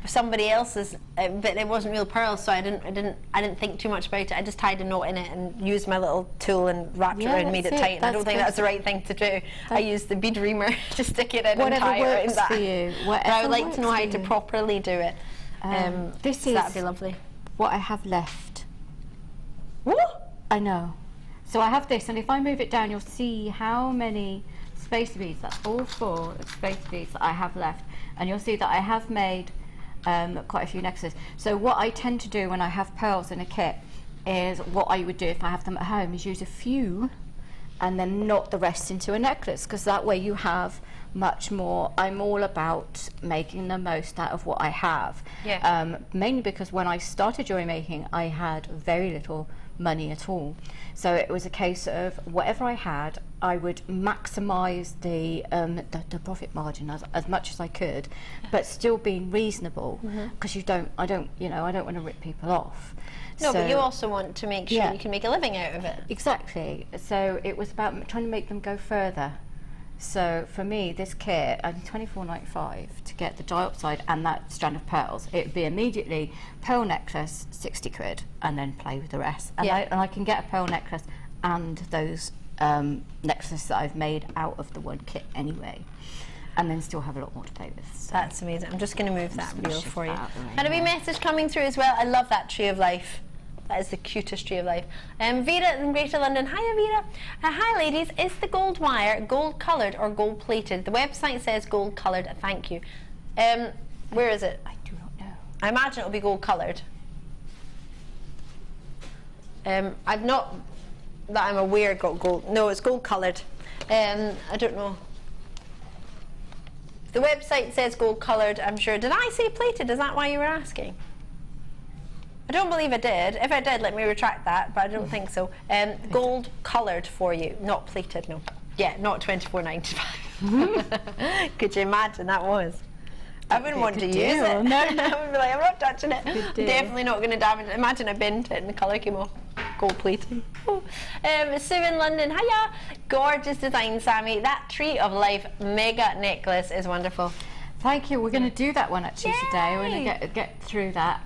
somebody else's, but it wasn't real pearls, so I didn't think too much about it. I just tied a knot in it and used my little tool and wrapped it around and made it tight. And I don't think that's the right thing to do. I used the bead reamer to stick it in and tie it around that. For you. But I would like to know how to properly do it. This that'd be lovely. What I have left. What? I know. So I have this, and if I move it down, you'll see how many space beads, that's all 4 space beads that I have left. And you'll see that I have made quite a few necklaces. So what I tend to do when I have pearls in a kit is, what I would do if I have them at home is use a few and then knot the rest into a necklace, because that way you have much more. I'm all about making the most out of what I have. Yeah. Mainly because when I started jewellery making, I had very little money at all. So it was a case of whatever I had, I would maximise the profit margin as much as I could, but still being reasonable, because I don't want to rip people off. No, but you also want to make sure you can make a living out of it. Exactly. So it was about trying to make them go further. So for me, this kit, I need £24.95 to get the diopside and that strand of pearls. It would be immediately pearl necklace, 60 quid, and then play with the rest. And, I can get a pearl necklace and those necklaces that I've made out of the one kit anyway, and then still have a lot more to play with. So that's amazing. I'm just going to move that wheel for you. And a wee message coming through as well. I love that tree of life. That is the cutest tree of life. Vera in Greater London. Hiya, Vera. Hi, ladies. Is the gold wire gold coloured or gold plated? The website says gold coloured. Thank you. Where is it? I do not know. I imagine it'll be gold coloured. I've not, that I'm aware, got gold. No, it's gold coloured. I don't know. The website says gold coloured, I'm sure. Did I say plated? Is that why you were asking? I don't believe I did. If I did, let me retract that, but I don't think so. Gold coloured for you, not plated, no. Yeah, not £24.95. Could you imagine that was? I wouldn't want to use it. No. I would be like, I'm not touching it. Definitely not going to damage it. Imagine I bent it and the colour came off. Gold plating. Oh. Sue in London, hiya. Gorgeous design, Sammi. That tree of life mega necklace is wonderful. Thank you. We're going to do that one actually today. We're going to get through that.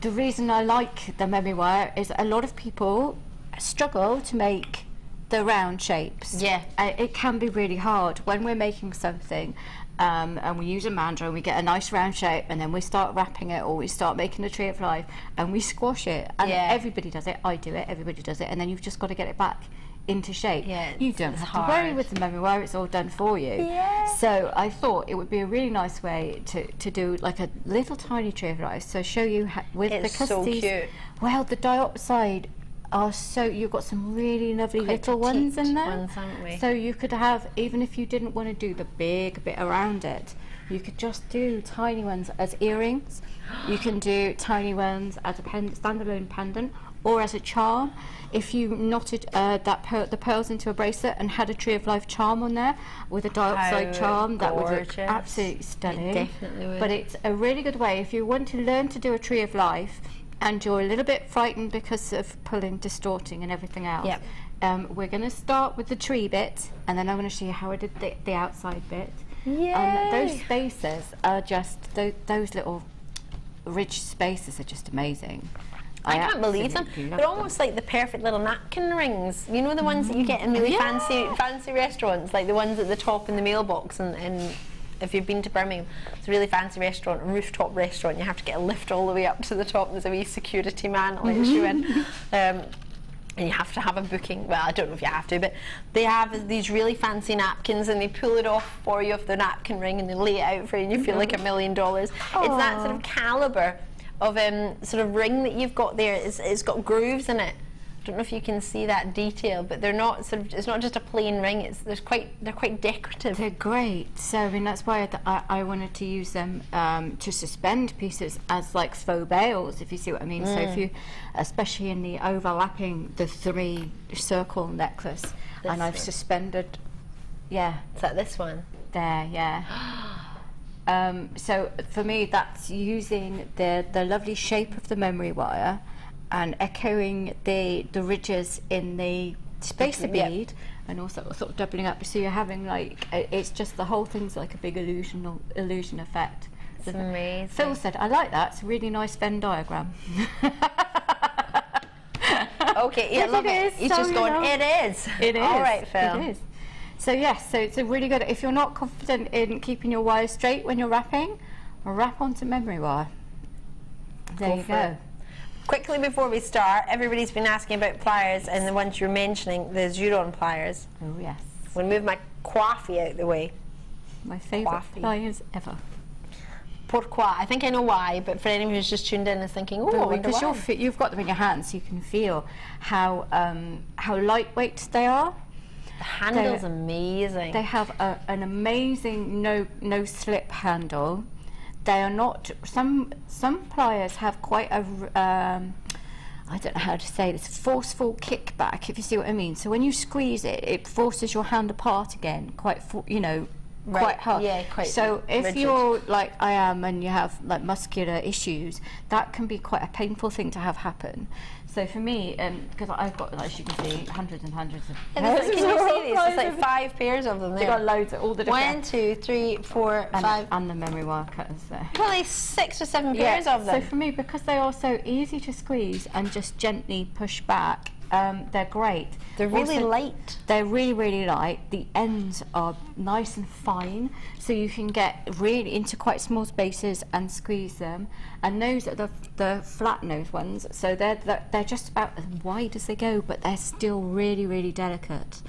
The reason I like the memory wire is a lot of people struggle to make the round shapes. Yeah. It can be really hard when we're making something and we use a mandrel and we get a nice round shape, and then we start wrapping it, or we start making a tree of life and we squash it, and everybody does it, I do it, everybody does it, and then you've just got to get it back into shape. You don't have to worry with the memory wire, it's all done for you. So I thought it would be a really nice way to do like a little tiny tree of life. So show you because so these, cute. well, the diopside are you've got some really lovely little ones in there. Ones, haven't we? So you could have, even if you didn't want to do the big bit around it, you could just do tiny ones as earrings. You can do tiny ones as a standalone pendant, or as a charm. If you knotted the pearls into a bracelet and had a tree of life charm on there with a diopside charm, that would look absolutely stunning. It definitely would. But it's a really good way if you want to learn to do a tree of life and you're a little bit frightened because of pulling, distorting and everything else. We're going to start with the tree bit, and then I'm going to show you how I did the outside bit. Those spaces are just, those little ridge spaces are just amazing. I can't believe them. They're almost like the perfect little napkin rings. You know, the ones that you get in really fancy restaurants, like the ones at the top in the mailbox, and if you've been to Birmingham, it's a really fancy restaurant, a rooftop restaurant. You have to get a lift all the way up to the top. There's a wee security man that lets you in. And you have to have a booking. Well, I don't know if you have to, but they have these really fancy napkins, and they pull it off for you off the napkin ring, and they lay it out for you, and you feel like $1 million. It's that sort of calibre of sort of ring that you've got there. It's got grooves in it. I don't know if you can see that detail, but they're not sort of, it's not just a plain ring. They're quite decorative. They're great. So I mean, that's why I wanted to use them to suspend pieces as like faux bails, if you see what I mean. So if you, especially in the overlapping the 3 circle necklace, and I've suspended, is that this one? There, so for me, that's using the lovely shape of the memory wire and echoing the ridges in the spacer bead, and also sort of doubling up, so you're having like, it's just the whole thing's like a big illusion effect. It's amazing. Phil said, I like that, it's a really nice Venn diagram. Okay, yeah, look, he's just going, it is. It is. All right, Phil. It is. So yes, so it's a really good, if you're not confident in keeping your wires straight when you're wrapping, wrap onto memory wire. There you go. Quickly before we start, everybody's been asking about pliers, and the ones you're mentioning, the Zoron pliers. Oh yes. We'll move my coiffee out of the way. My favourite pliers ever. Pourquoi? I think I know why, but for anyone who's just tuned in and thinking, oh, I wonder why. Because you've got them in your hands, so you can feel how lightweight they are. The handle's amazing. They have an amazing no slip handle. They are not, some pliers have quite a I don't know how to say this, forceful kickback, if you see what I mean. So when you squeeze it, it forces your hand apart again, quite quite hard. Yeah, quite. So if rigid. you're like I am and you have like muscular issues, that can be quite a painful thing to have happen. So for me, because I've got, as you can see, hundreds and hundreds of pairs. Can you see these? There's like 5 pairs of them there. They've got loads of all the different. 1, 2, 3, 4, 5. And the memory wire cutters there. Well, like 6 or 7 pairs of them. So for me, because they are so easy to squeeze and just gently push back, they're great. They're really light. They're really, really light. The ends are nice and fine, so you can get really into quite small spaces and squeeze them. And those are the flat nose ones, so they're just about as wide as they go, but they're still really, really delicate.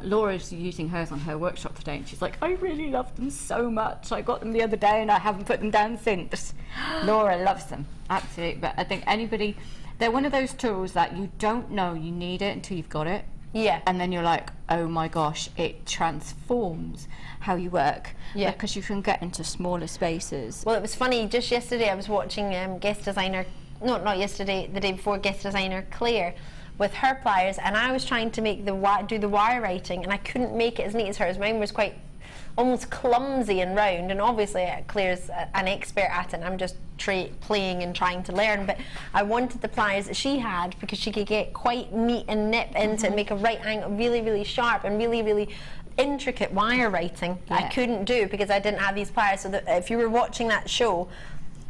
Laura's using hers on her workshop today, and she's like, I really love them so much. I got them the other day and I haven't put them down since. Laura loves them, absolutely. But I think anybody, they're one of those tools that you don't know you need it until you've got it. Yeah. And then you're like, oh my gosh, it transforms how you work. Yeah. Because you can get into smaller spaces. Well, it was funny, just yesterday I was watching guest designer, no, not yesterday, the day before, guest designer Claire with her pliers, and I was trying to make do the wire writing, and I couldn't make it as neat as hers. Mine was quite almost clumsy and round, and obviously Claire's an expert at it, and I'm just playing and trying to learn, but I wanted the pliers that she had because she could get quite neat and nip into and make a right angle, really, really sharp and really, really intricate wire writing that I couldn't do because I didn't have these pliers. So that if you were watching that show,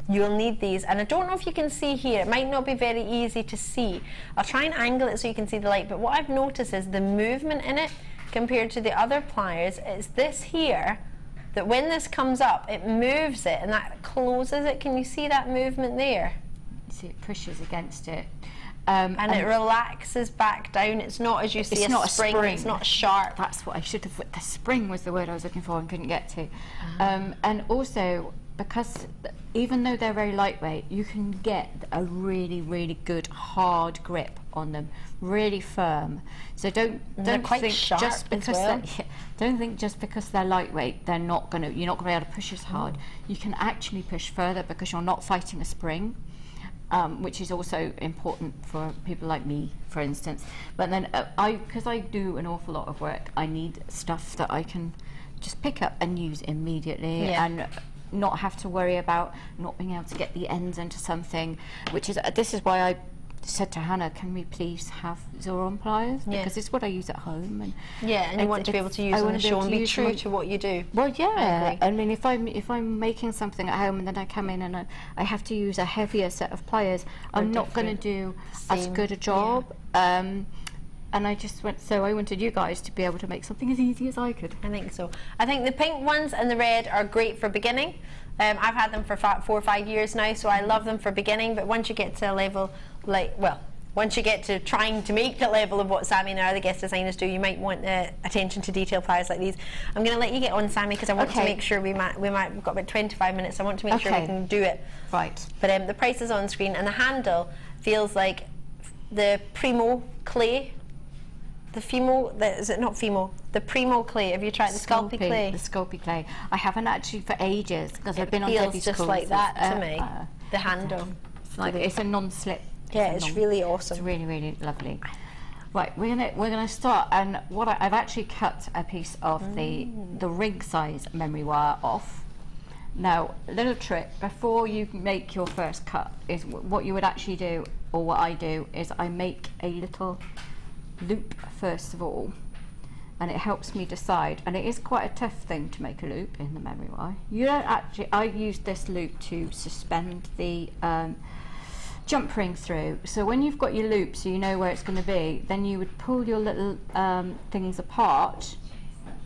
You'll need these, and I don't know if you can see here, it might not be very easy to see. I'll try and angle it so you can see the light, but what I've noticed is the movement in it compared to the other pliers is this here, that when this comes up, it moves it and that closes it. Can you see that movement there? See, it pushes against it. And it relaxes back down. It's not, as you see, a spring. It's not sharp. That's what I should have. The spring was the word I was looking for and couldn't get to. And also, because even though they're very lightweight, you can get a really, really good hard grip on them, really firm. So don't think just because don't think just because they're lightweight, you're not going to be able to push as hard. You can actually push further because you're not fighting a spring. Which is also important for people like me, for instance. But then because I do an awful lot of work, I need stuff that I can just pick up and use immediately and not have to worry about not being able to get the ends into something, which is, this is why I said to Hannah, can we please have Zoron pliers? Because it's what I use at home. And and you want to be able to use on the show and be true to what you do. Well, yeah. I mean, if I'm making something at home and then I come in and I have to use a heavier set of pliers, I'm not going to do as good a job. And I just I wanted you guys to be able to make something as easy as I could. I think so. I think the pink ones and the red are great for beginning. I've had them for 4 or 5 years now, so I love them for beginning. But once you get to a level once you get to trying to make the level of what Sammi and our other guest designers do, you might want attention to detail pliers like these. I'm going to let you get on, Sammi, because I want to make sure we've got about 25 minutes. I want to make sure we can do it. Right. But the price is on screen, and the handle feels like the Primo clay. The Primo clay. Have you tried the Sculpey clay? The Sculpey clay. I haven't actually for ages because I've been on Debbie's Debbie's just courses. like that to me. The handle. It's a non-slip. Yeah, it's really awesome. It's really, really lovely. Right, we're gonna start, and I've actually cut a piece of the ring size memory wire off. Now, a little trick before you make your first cut is what you would actually do, or what I do, is I make a little loop first of all, and it helps me decide. And it is quite a tough thing to make a loop in the memory wire. You don't actually. I used this loop to suspend the jump ring through. So when you've got your loop, so you know where it's going to be, then you would pull your little things apart,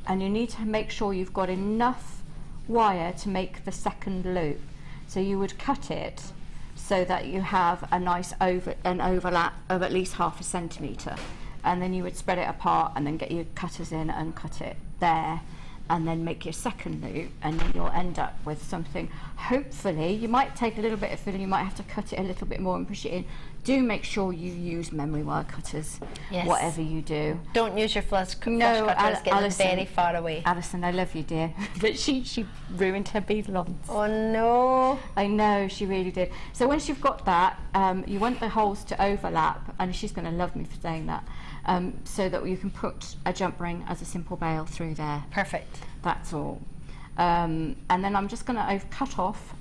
and you need to make sure you've got enough wire to make the second loop. So you would cut it so that you have a nice overlap of at least 1/2 centimetre, and then you would spread it apart and then get your cutters in and cut it there, and then make your second loop, and then you'll end up with something. Hopefully, you might take a little bit of fiddle, you might have to cut it a little bit more and push it in. Do make sure you use memory wire cutters, whatever you do. Don't use your flush cutters, get them very far away. Alison, I love you, dear, but she ruined her bead lawns. Oh no. I know, she really did. So once you've got that, you want the holes to overlap, and she's going to love me for saying that, so that you can put a jump ring as a simple bail through there. Perfect. That's all. And then I'm just going to cut off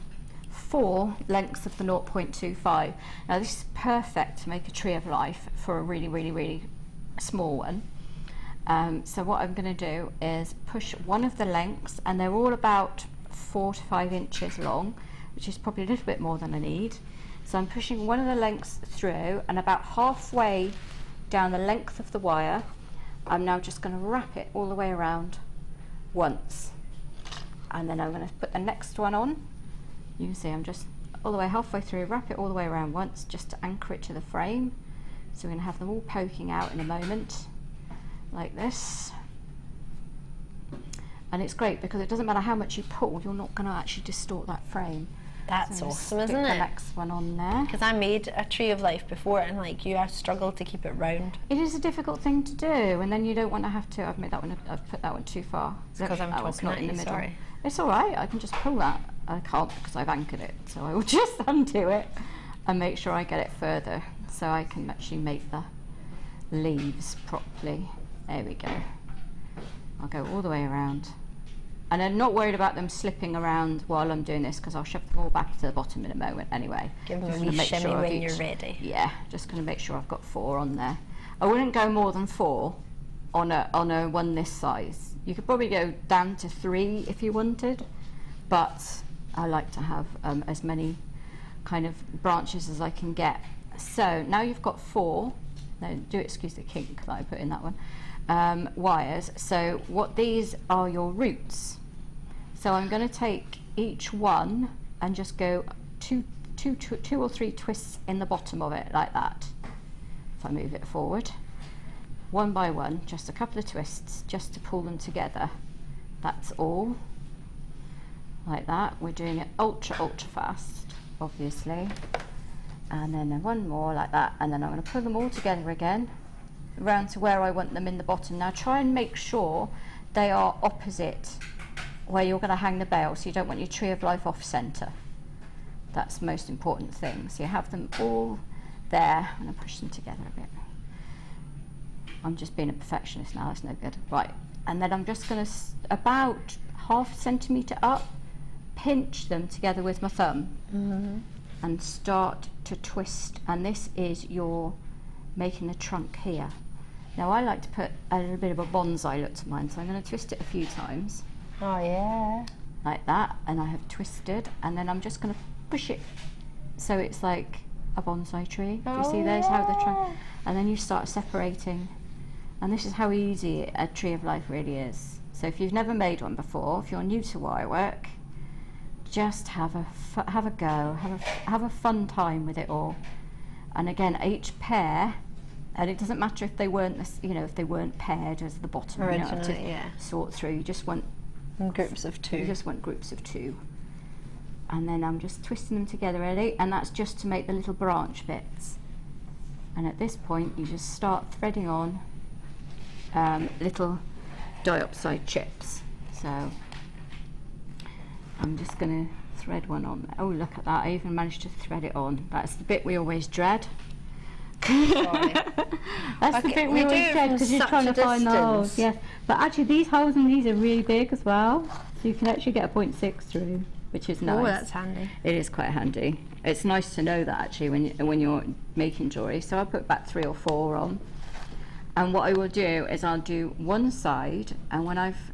4 lengths of the 0.25. Now this is perfect to make a tree of life for a really, really, really small one. So what I'm going to do is push one of the lengths, and they're all about 4 to 5 inches long, which is probably a little bit more than I need. So I'm pushing one of the lengths through, and about halfway down the length of the wire, I'm now just going to wrap it all the way around once, and then I'm going to put the next one on. You can see I'm just all the way halfway through, wrap it all the way around once just to anchor it to the frame. So we're going to have them all poking out in a moment like this, and it's great because it doesn't matter how much you pull, you're not going to actually distort that frame. That's so awesome, isn't it? The next one on there. Because I made a tree of life before, and like you, I struggled to keep it round. It is a difficult thing to do, and then you don't want to have to. I've put that one too far. Because I'm talking not in the middle. Sorry. It's all right. I can just pull that. I can't because I've anchored it, so I will just undo it and make sure I get it further, so I can actually make the leaves properly. There we go. I'll go all the way around. And I'm not worried about them slipping around while I'm doing this, because I'll shove them all back to the bottom in a moment anyway. Give them a wee shimmy when you're ready. Yeah, just going to make sure I've got 4 on there. I wouldn't go more than 4 on a one this size. You could probably go down to 3 if you wanted, but I like to have as many kind of branches as I can get. So now you've got 4, no, do excuse the kink that I put in that one, wires. So what these are your roots. So I'm going to take each one and just go two or three twists in the bottom of it like that. If I move it forward, one by one, just a couple of twists just to pull them together. That's all. Like that. We're doing it ultra fast, obviously. And then one more like that, and then I'm going to pull them all together again around to where I want them in the bottom. Now try and make sure they are opposite where you're going to hang the bale, so you don't want your tree of life off centre. That's the most important thing. So you have them all there. I'm going to push them together a bit. I'm just being a perfectionist now, that's no good. Right, and then I'm just going to about ½ centimetre up, pinch them together with my thumb, and start to twist. And this is your making the trunk here. Now I like to put a little bit of a bonsai look to mine, so I'm going to twist it a few times. Oh yeah. Like that, and I have twisted, and then I'm just going to push it so it's like a bonsai tree. Do you see there's how the trunk, and then you start separating, and this is how easy a tree of life really is. So if you've never made one before, if you're new to wirework, just have a go, have a fun time with it all. And again, each pair, and it doesn't matter if they weren't, if they weren't paired as the bottom, originally, to sort through. You just want groups of 2. You just want groups of 2. And then I'm just twisting them together really, and that's just to make the little branch bits. And at this point, you just start threading on little diopside chips. So I'm just going to thread one on there. Oh, look at that, I even managed to thread it on. That's the bit we always dread. That's the bit we always dread, because you're trying to find the holes. Yeah, but actually these holes in these are really big as well, so you can actually get a 0.6 through, which is nice. Oh, that's handy. It is quite handy. It's nice to know that actually when you're making jewellery. So I'll put about 3 or 4 on, and what I will do is I'll do one side, and when I've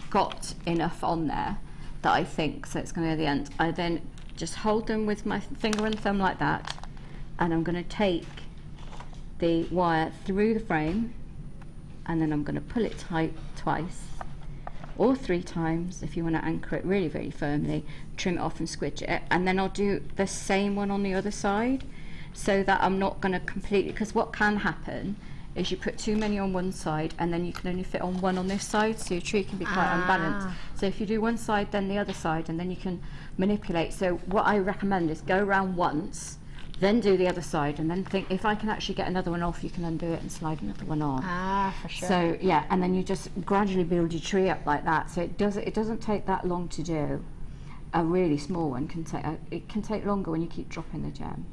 got enough on there that I think so it's going to go to the end, I then just hold them with my finger and thumb like that, and I'm going to take the wire through the frame, and then I'm going to pull it tight twice or 3 times if you want to anchor it really, really firmly, trim it off and squidge it, and then I'll do the same one on the other side, so that I'm not going to completely, because what can happen is you put too many on one side and then you can only fit on one on this side, so your tree can be quite unbalanced. So if you do one side then the other side, and then you can manipulate. So what I recommend is go around once, then do the other side, and then think, if I can actually get another one off, you can undo it and slide another one on. For sure. So yeah, and then you just gradually build your tree up like that. So it doesn't take that long to do. A really small one can take longer when you keep dropping the gem,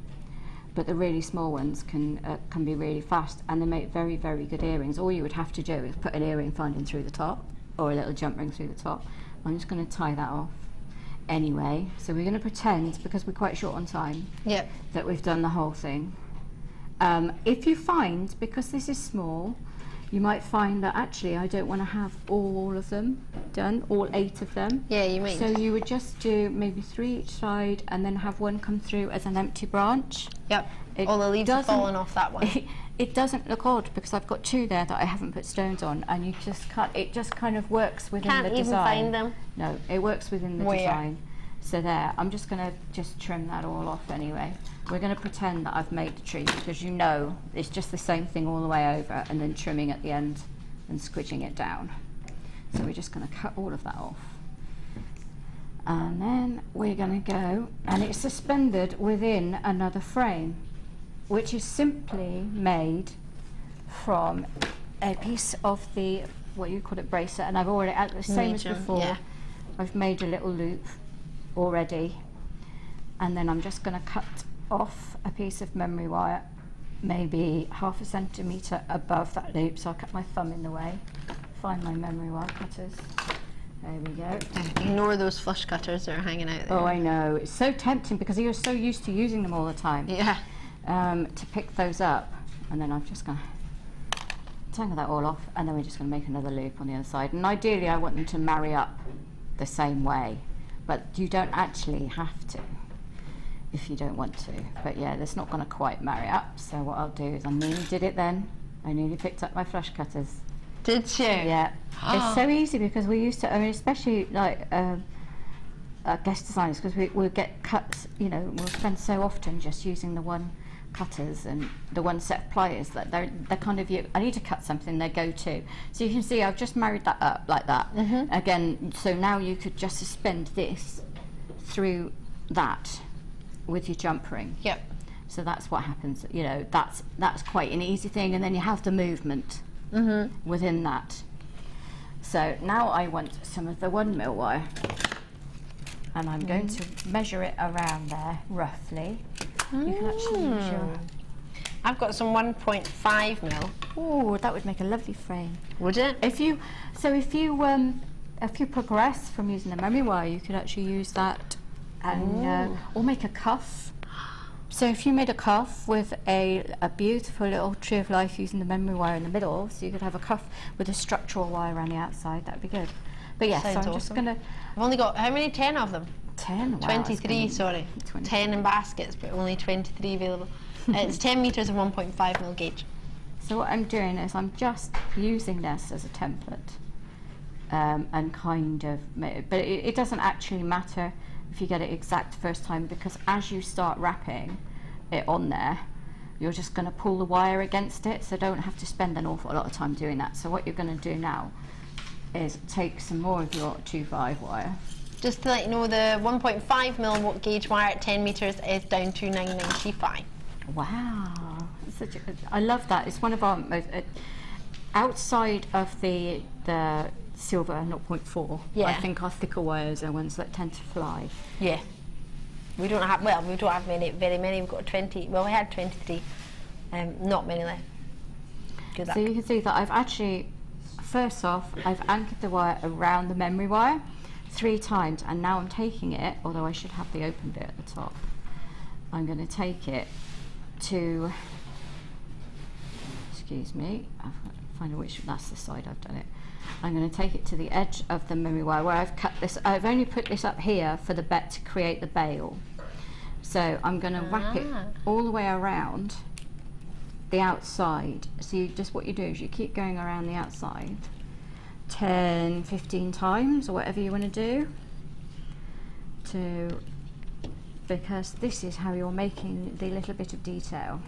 but the really small ones can be really fast, and they make very, very good earrings. All you would have to do is put an earring finding through the top, or a little jump ring through the top. I'm just going to tie that off anyway. So we're going to pretend, because we're quite short on time, that we've done the whole thing. If you find, because this is small, you might find that actually I don't want to have all of them done, all 8 of them. Yeah, you mean. So you would just do maybe 3 each side, and then have one come through as an empty branch. Yep. All the leaves have fallen off that one. It doesn't look odd, because I've got 2 there that I haven't put stones on, and you just can't. It just kind of works within the design. Can't even find them. No, it works within the design. So there, I'm just going to trim that all off anyway. We're going to pretend that I've made the tree, because you know it's just the same thing all the way over, and then trimming at the end and squidging it down. So we're just going to cut all of that off. And then we're going to go, and it's suspended within another frame, which is simply made from a piece of the, what you call it, bracelet, and I've already, the same as before, I've made a little loop already, and then I'm just going to cut off a piece of memory wire, maybe ½ centimetre above that loop, so I'll cut my thumb in the way, find my memory wire cutters. There we go. Ignore those flush cutters that are hanging out there. Oh, I know, it's so tempting because you're so used to using them all the time. Yeah. To pick those up, and then I'm just going to tangle that all off, and then we're just going to make another loop on the other side, and ideally I want them to marry up the same way, but you don't actually have to. if you don't want to. But yeah, that's not going to quite marry up. So what I'll do is I nearly did it then. I nearly picked up my flush cutters. Did you? Yeah. It's so easy because we used to, I mean, especially like guest designers, because we'll get cuts, you know, we'll spend so often just using the one cutters and the one set of pliers that they're kind of, I need to cut something, they go to. So you can see I've just married that up like that. Again, so now you could just suspend this through that with your jump ring. Yep. So that's what happens, you know, that's quite an easy thing, and then you have the movement within that. So now I want some of the 1 mil wire, and I'm going to measure it around there roughly. You can actually use your... I've got some 1.5 mil. Oh, that would make a lovely frame. Would it? If you progress from using the memory wire, you could actually use that and or make a cuff. So if you made a cuff with a beautiful little tree of life using the memory wire in the middle, so you could have a cuff with a structural wire around the outside, that'd be good. But yes, so I'm just gonna... I've only got, how many? 10 of them? 10? Wow, 23, sorry. 10 in baskets, but only 23 available. It's 10 metres of 1.5 mil gauge. So what I'm doing is I'm just using this as a template and kind of, but it doesn't actually matter if you get it exact first time, because as you start wrapping it on there, you're just going to pull the wire against it, so don't have to spend an awful lot of time doing that. So what you're going to do now is take some more of your 2.5 wire. Just to let you know, the 1.5 mil gauge wire at 10 metres is down to 9.95. Wow, such a, I love that. It's one of our most, outside of the silver 0.4, I think our thicker wires are ones that tend to fly. Yeah. We don't have, well, we don't have very many. We've got 20, well, we had 23, not many left. Good luck. So you can see that I've actually, first off, I've anchored the wire around the memory wire 3 times, and now I'm taking it, although I should have the open bit at the top, I'm going to take it to, excuse me, I've got to find which, that's the side I've done it. I'm going to take it to the edge of the memory wire where I've cut this. I've only put this up here for the bet to create the bail. So I'm going to wrap it all the way around the outside. So you just, what you do is you keep going around the outside 10, 15 times or whatever you want to do, because this is how you're making the little bit of detail.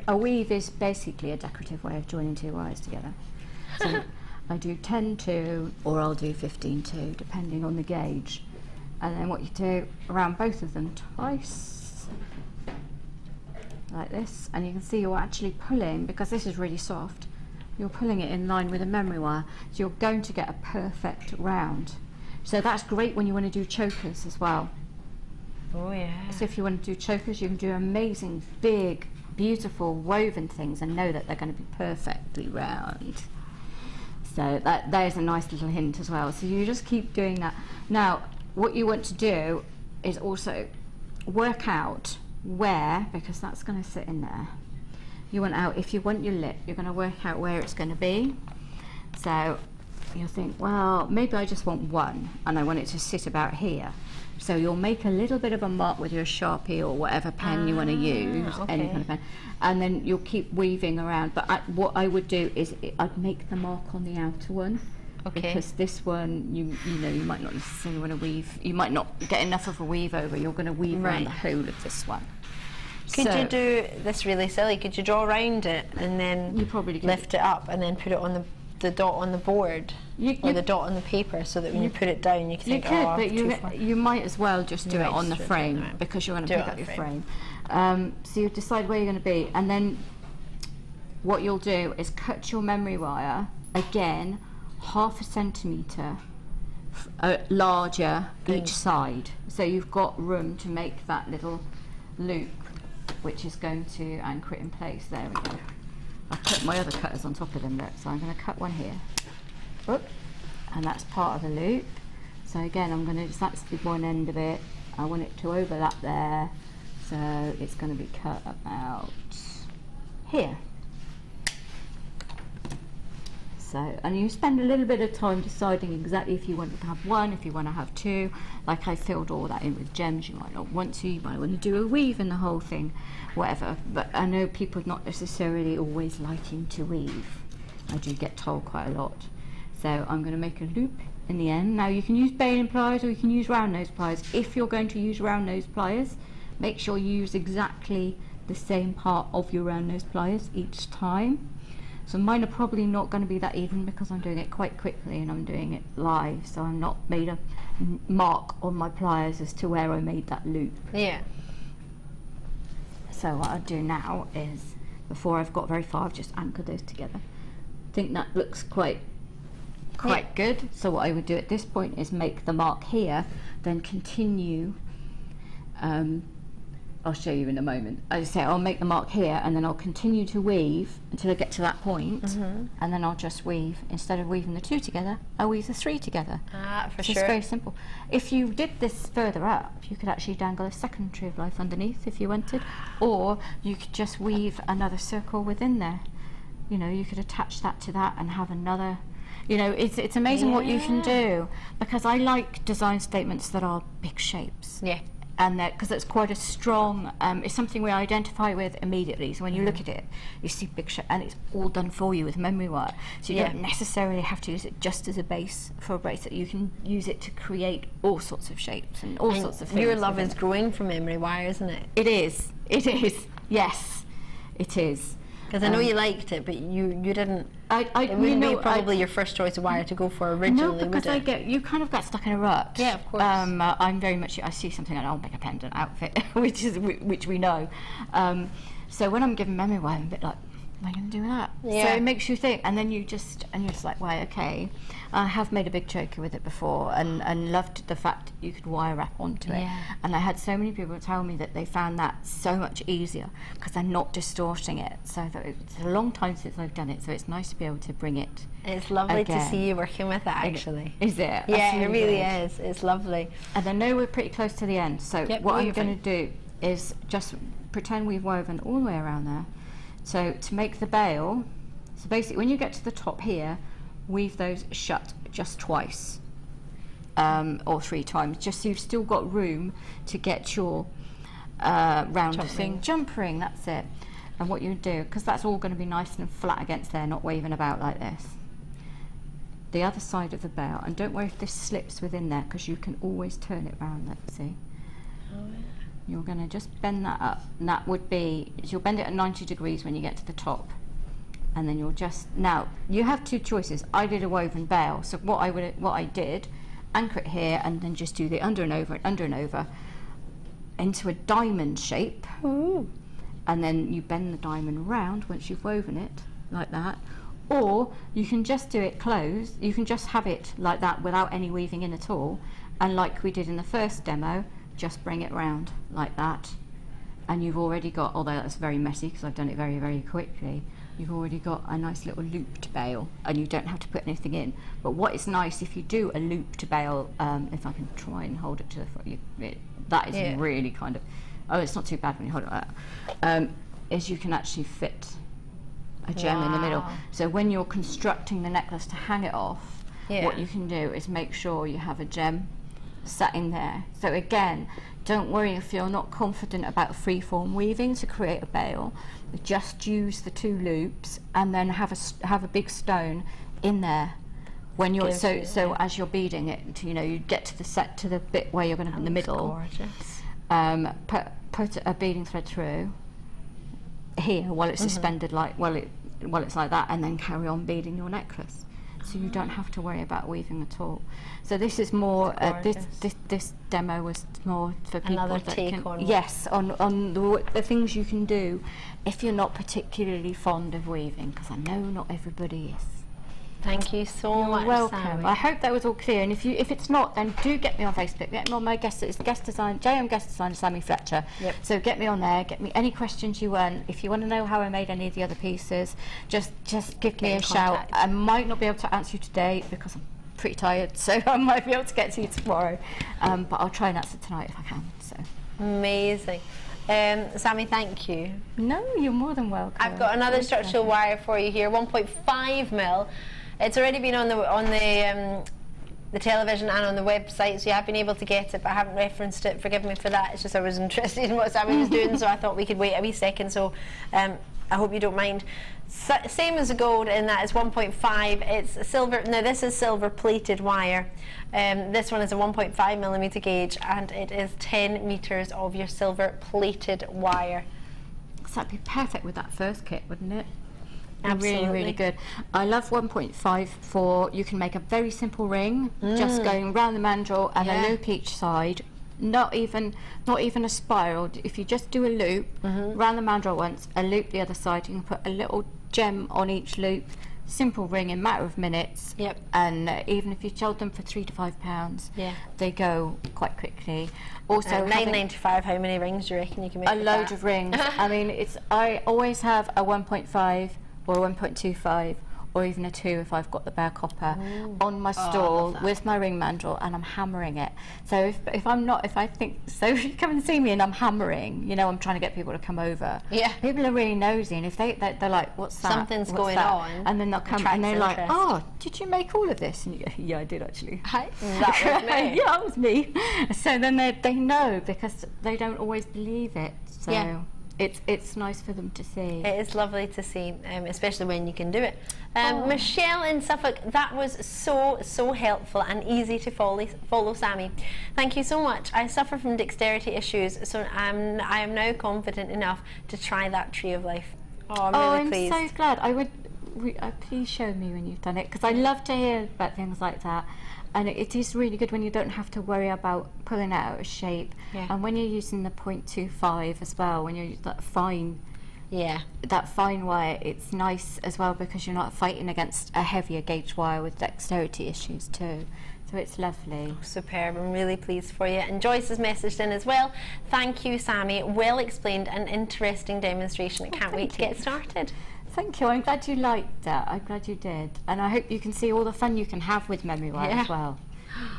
A weave is basically a decorative way of joining 2 wires together. So I do 10-2 or I'll do 15-2 depending on the gauge, and then what you do around both of them twice like this, and you can see you're actually pulling, because this is really soft, you're pulling it in line with a memory wire, so you're going to get a perfect round. So that's great when you want to do chokers as well. Oh yeah. So if you want to do chokers, you can do amazing big beautiful woven things and know that they're going to be perfectly round. So there's a nice little hint as well. So you just keep doing that. Now what you want to do is also work out where, because that's going to sit in there, you want out, if you want your lip, you're going to work out where it's going to be. So you'll think, well, maybe I just want one and I want it to sit about here. So you'll make a little bit of a mark with your Sharpie or whatever pen you want to use, any kind of pen, and then you'll keep weaving around. But what I would do is I'd make the mark on the outer one, because this one, you know, you might not necessarily want to weave. You might not get enough of a weave over. You're going to weave around the whole of this one. Could you do this really silly? Could you draw around it and then you probably lift it up and then put it on the dot on the board, or the dot on the paper, so that when you put it down you can think, oh, but you might as well just do it on the frame, because you're going to pick up your frame. So you decide where you're going to be, and then what you'll do is cut your memory wire again ½ centimetre larger each side, so you've got room to make that little loop which is going to anchor it in place. There we go. I've put my other cutters on top of them, look, so I'm going to cut one here. Whoop. And that's part of the loop. So again, I'm going to, that's the one end of it. I want it to overlap there, so it's going to be cut about here. So, and you spend a little bit of time deciding exactly if you want to have one, if you want to have two. Like I filled all that in with gems. You might not want to, you might want to do a weave in the whole thing, whatever. But I know people not necessarily always liking to weave. I do get told quite a lot. So I'm going to make a loop in the end. Now you can use baling pliers or you can use round nose pliers. If you're going to use round nose pliers, make sure you use exactly the same part of your round nose pliers each time. So mine are probably not going to be that even because I'm doing it quite quickly and I'm doing it live, so I'm not made a mark on my pliers as to where I made that loop. Yeah. So what I do now is, before I've got very far, I've just anchored those together. I think that looks quite good. So what I would do at this point is make the mark here, then continue. I'll show you in a moment. I say I'll make the mark here and then I'll continue to weave until I get to that point, and then I'll just weave. Instead of weaving the two together, I'll weave the three together. For So sure. it's very simple. If you did this further up, you could actually dangle a second tree of life underneath if you wanted, or you could just weave another circle within there. You know, you could attach that to that and have another. You know, it's amazing what you can do, because I like design statements that are big shapes. Yeah. And that, because it's quite a strong, it's something we identify with immediately. So when you look at it, you see big shape, and it's all done for you with memory work. So you don't necessarily have to use it just as a base for a bracelet. You can use it to create all sorts of shapes and all sorts of things. Your love is growing from memory wire, isn't it? It is. It is. Yes, it is. Because I know you liked it, but you didn't. It wouldn't be probably your first choice of wire to go for originally, no, because would it? you kind of get stuck in a rut. Yeah, of course. I'm very much. I see something and I'll make a pendant outfit, which we know. So when I'm given memory wire, I'm a bit like, what am I going to do with that? Yeah. So it makes you think, and then you're just like, well, okay. I have made a big choker with it before, and loved the fact that you could wire wrap onto it. And I had so many people tell me that they found that so much easier because they're not distorting it. So it's a long time since I've done it, so it's nice to be able to bring it. It's lovely again. to see you working with it, actually. Is it? Yeah, it really is. It's lovely. And I know we're pretty close to the end, so what I'm going to do is just pretend we've woven all the way around there. So to make the bail, so basically when you get to the top here, weave those shut just twice or 3 times, just so you've still got room to get your round thing jump ring. That's it. And what you do, because that's all going to be nice and flat against there, not waving about like this. The other side of the bail, and don't worry if this slips within there, because you can always turn it round. Let's see. You're going to just bend that up, and that would be, you'll bend it at 90 degrees when you get to the top, and then you'll just, now you have 2 choices. I did a woven bail, so what I did, anchor it here and then just do the under and over and under and over into a diamond shape. Ooh. And then you bend the diamond round once you've woven it like that, or you can just do it closed. You can just have it like that without any weaving in at all, and like we did in the first demo, just bring it round like that, and you've already got, although that's very messy because I've done it very, very quickly, you've already got a nice little looped bail, and you don't have to put anything in. But what is nice, if you do a looped bail, if I can try and hold it to the front, that is really kind of, it's not too bad when you hold it like that, is you can actually fit a gem in the middle. So when you're constructing the necklace to hang it off, what you can do is make sure you have a gem sat in there. So again, don't worry if you're not confident about freeform weaving to create a bail. Just use the 2 loops and then have a big stone in there when you're so as you're beading it. You know, you get to the bit where you're going to in the middle. Gorgeous. Put a beading thread through here while it's suspended, like while it's like that, and then carry on beading your necklace. So you don't have to worry about weaving at all. So this is more, this demo was more for people Another that take can, on yes, on the things you can do if you're not particularly fond of weaving, because I know not everybody is. Thank you so much. Welcome. Sammi. I hope that was all clear. And if it's not, then do get me on Facebook. Get me on my guest design, JM guest designer Sammi Fletcher. Yep. So get me on there. Get me any questions you want. If you want to know how I made any of the other pieces, just give me a shout. I might not be able to answer you today because I'm pretty tired, so I might be able to get to you tomorrow. But I'll try and answer tonight if I can. So amazing. Sammi, thank you. No, you're more than welcome. I've got another structural wire for you here, 1.5 mil. It's already been on the television and on the website, so you have been able to get it, but I haven't referenced it. Forgive me for that. It's just I was interested in what Sammi was doing, so I thought we could wait a wee second. So I hope you don't mind. Same as the gold in that it's 1.5. It's silver. Now this is silver plated wire. This one is a 1.5mm gauge, and it is 10 meters of your silver plated wire. So that'd be perfect with that first kit, wouldn't it? Absolutely. Really, really good. I love 1.5 for, you can make a very simple ring, just going round the mandrel and a loop each side. Not even a spiral. If you just do a loop round the mandrel once, a loop the other side, you can put a little gem on each loop. Simple ring in a matter of minutes. Yep. And even if you sold them for £3 to £5, they go quite quickly. Also, $9.95. How many rings do you reckon you can make? A with load that? of rings. I mean, I always have a 1.5 or a 1.25 or even a 2 if I've got the bare copper on my stall with my ring mandrel, and I'm hammering it. So if I think so, if you come and see me and I'm hammering, you know, I'm trying to get people to come over. Yeah. People are really nosy, and if they're like, what's that? Something's going on. And then they'll come and they're like, oh, did you make all of this? And you go, yeah, I did actually. That was me. Yeah, that was me. So then they know, because they don't always believe it. So. Yeah. It's nice for them to see. It is lovely to see, especially when you can do it. Michelle in Suffolk, that was so helpful and easy to follow Sammi. Thank you so much. I suffer from dexterity issues, so I am now confident enough to try that tree of life. Oh, I'm really pleased. I'm so glad. Please show me when you've done it, because I love to hear about things like that. And it is really good when you don't have to worry about pulling it out of shape. Yeah. And when you're using the 0.25 as well, when you're using that fine wire, it's nice as well, because you're not fighting against a heavier gauge wire with dexterity issues too. So it's lovely. Oh, superb. I'm really pleased for you. And Joyce has messaged in as well. Thank you, Sammi. Well explained and interesting demonstration. I can't wait to get started. Thank you. I'm glad you liked that. I'm glad you did. And I hope you can see all the fun you can have with memory wire as well.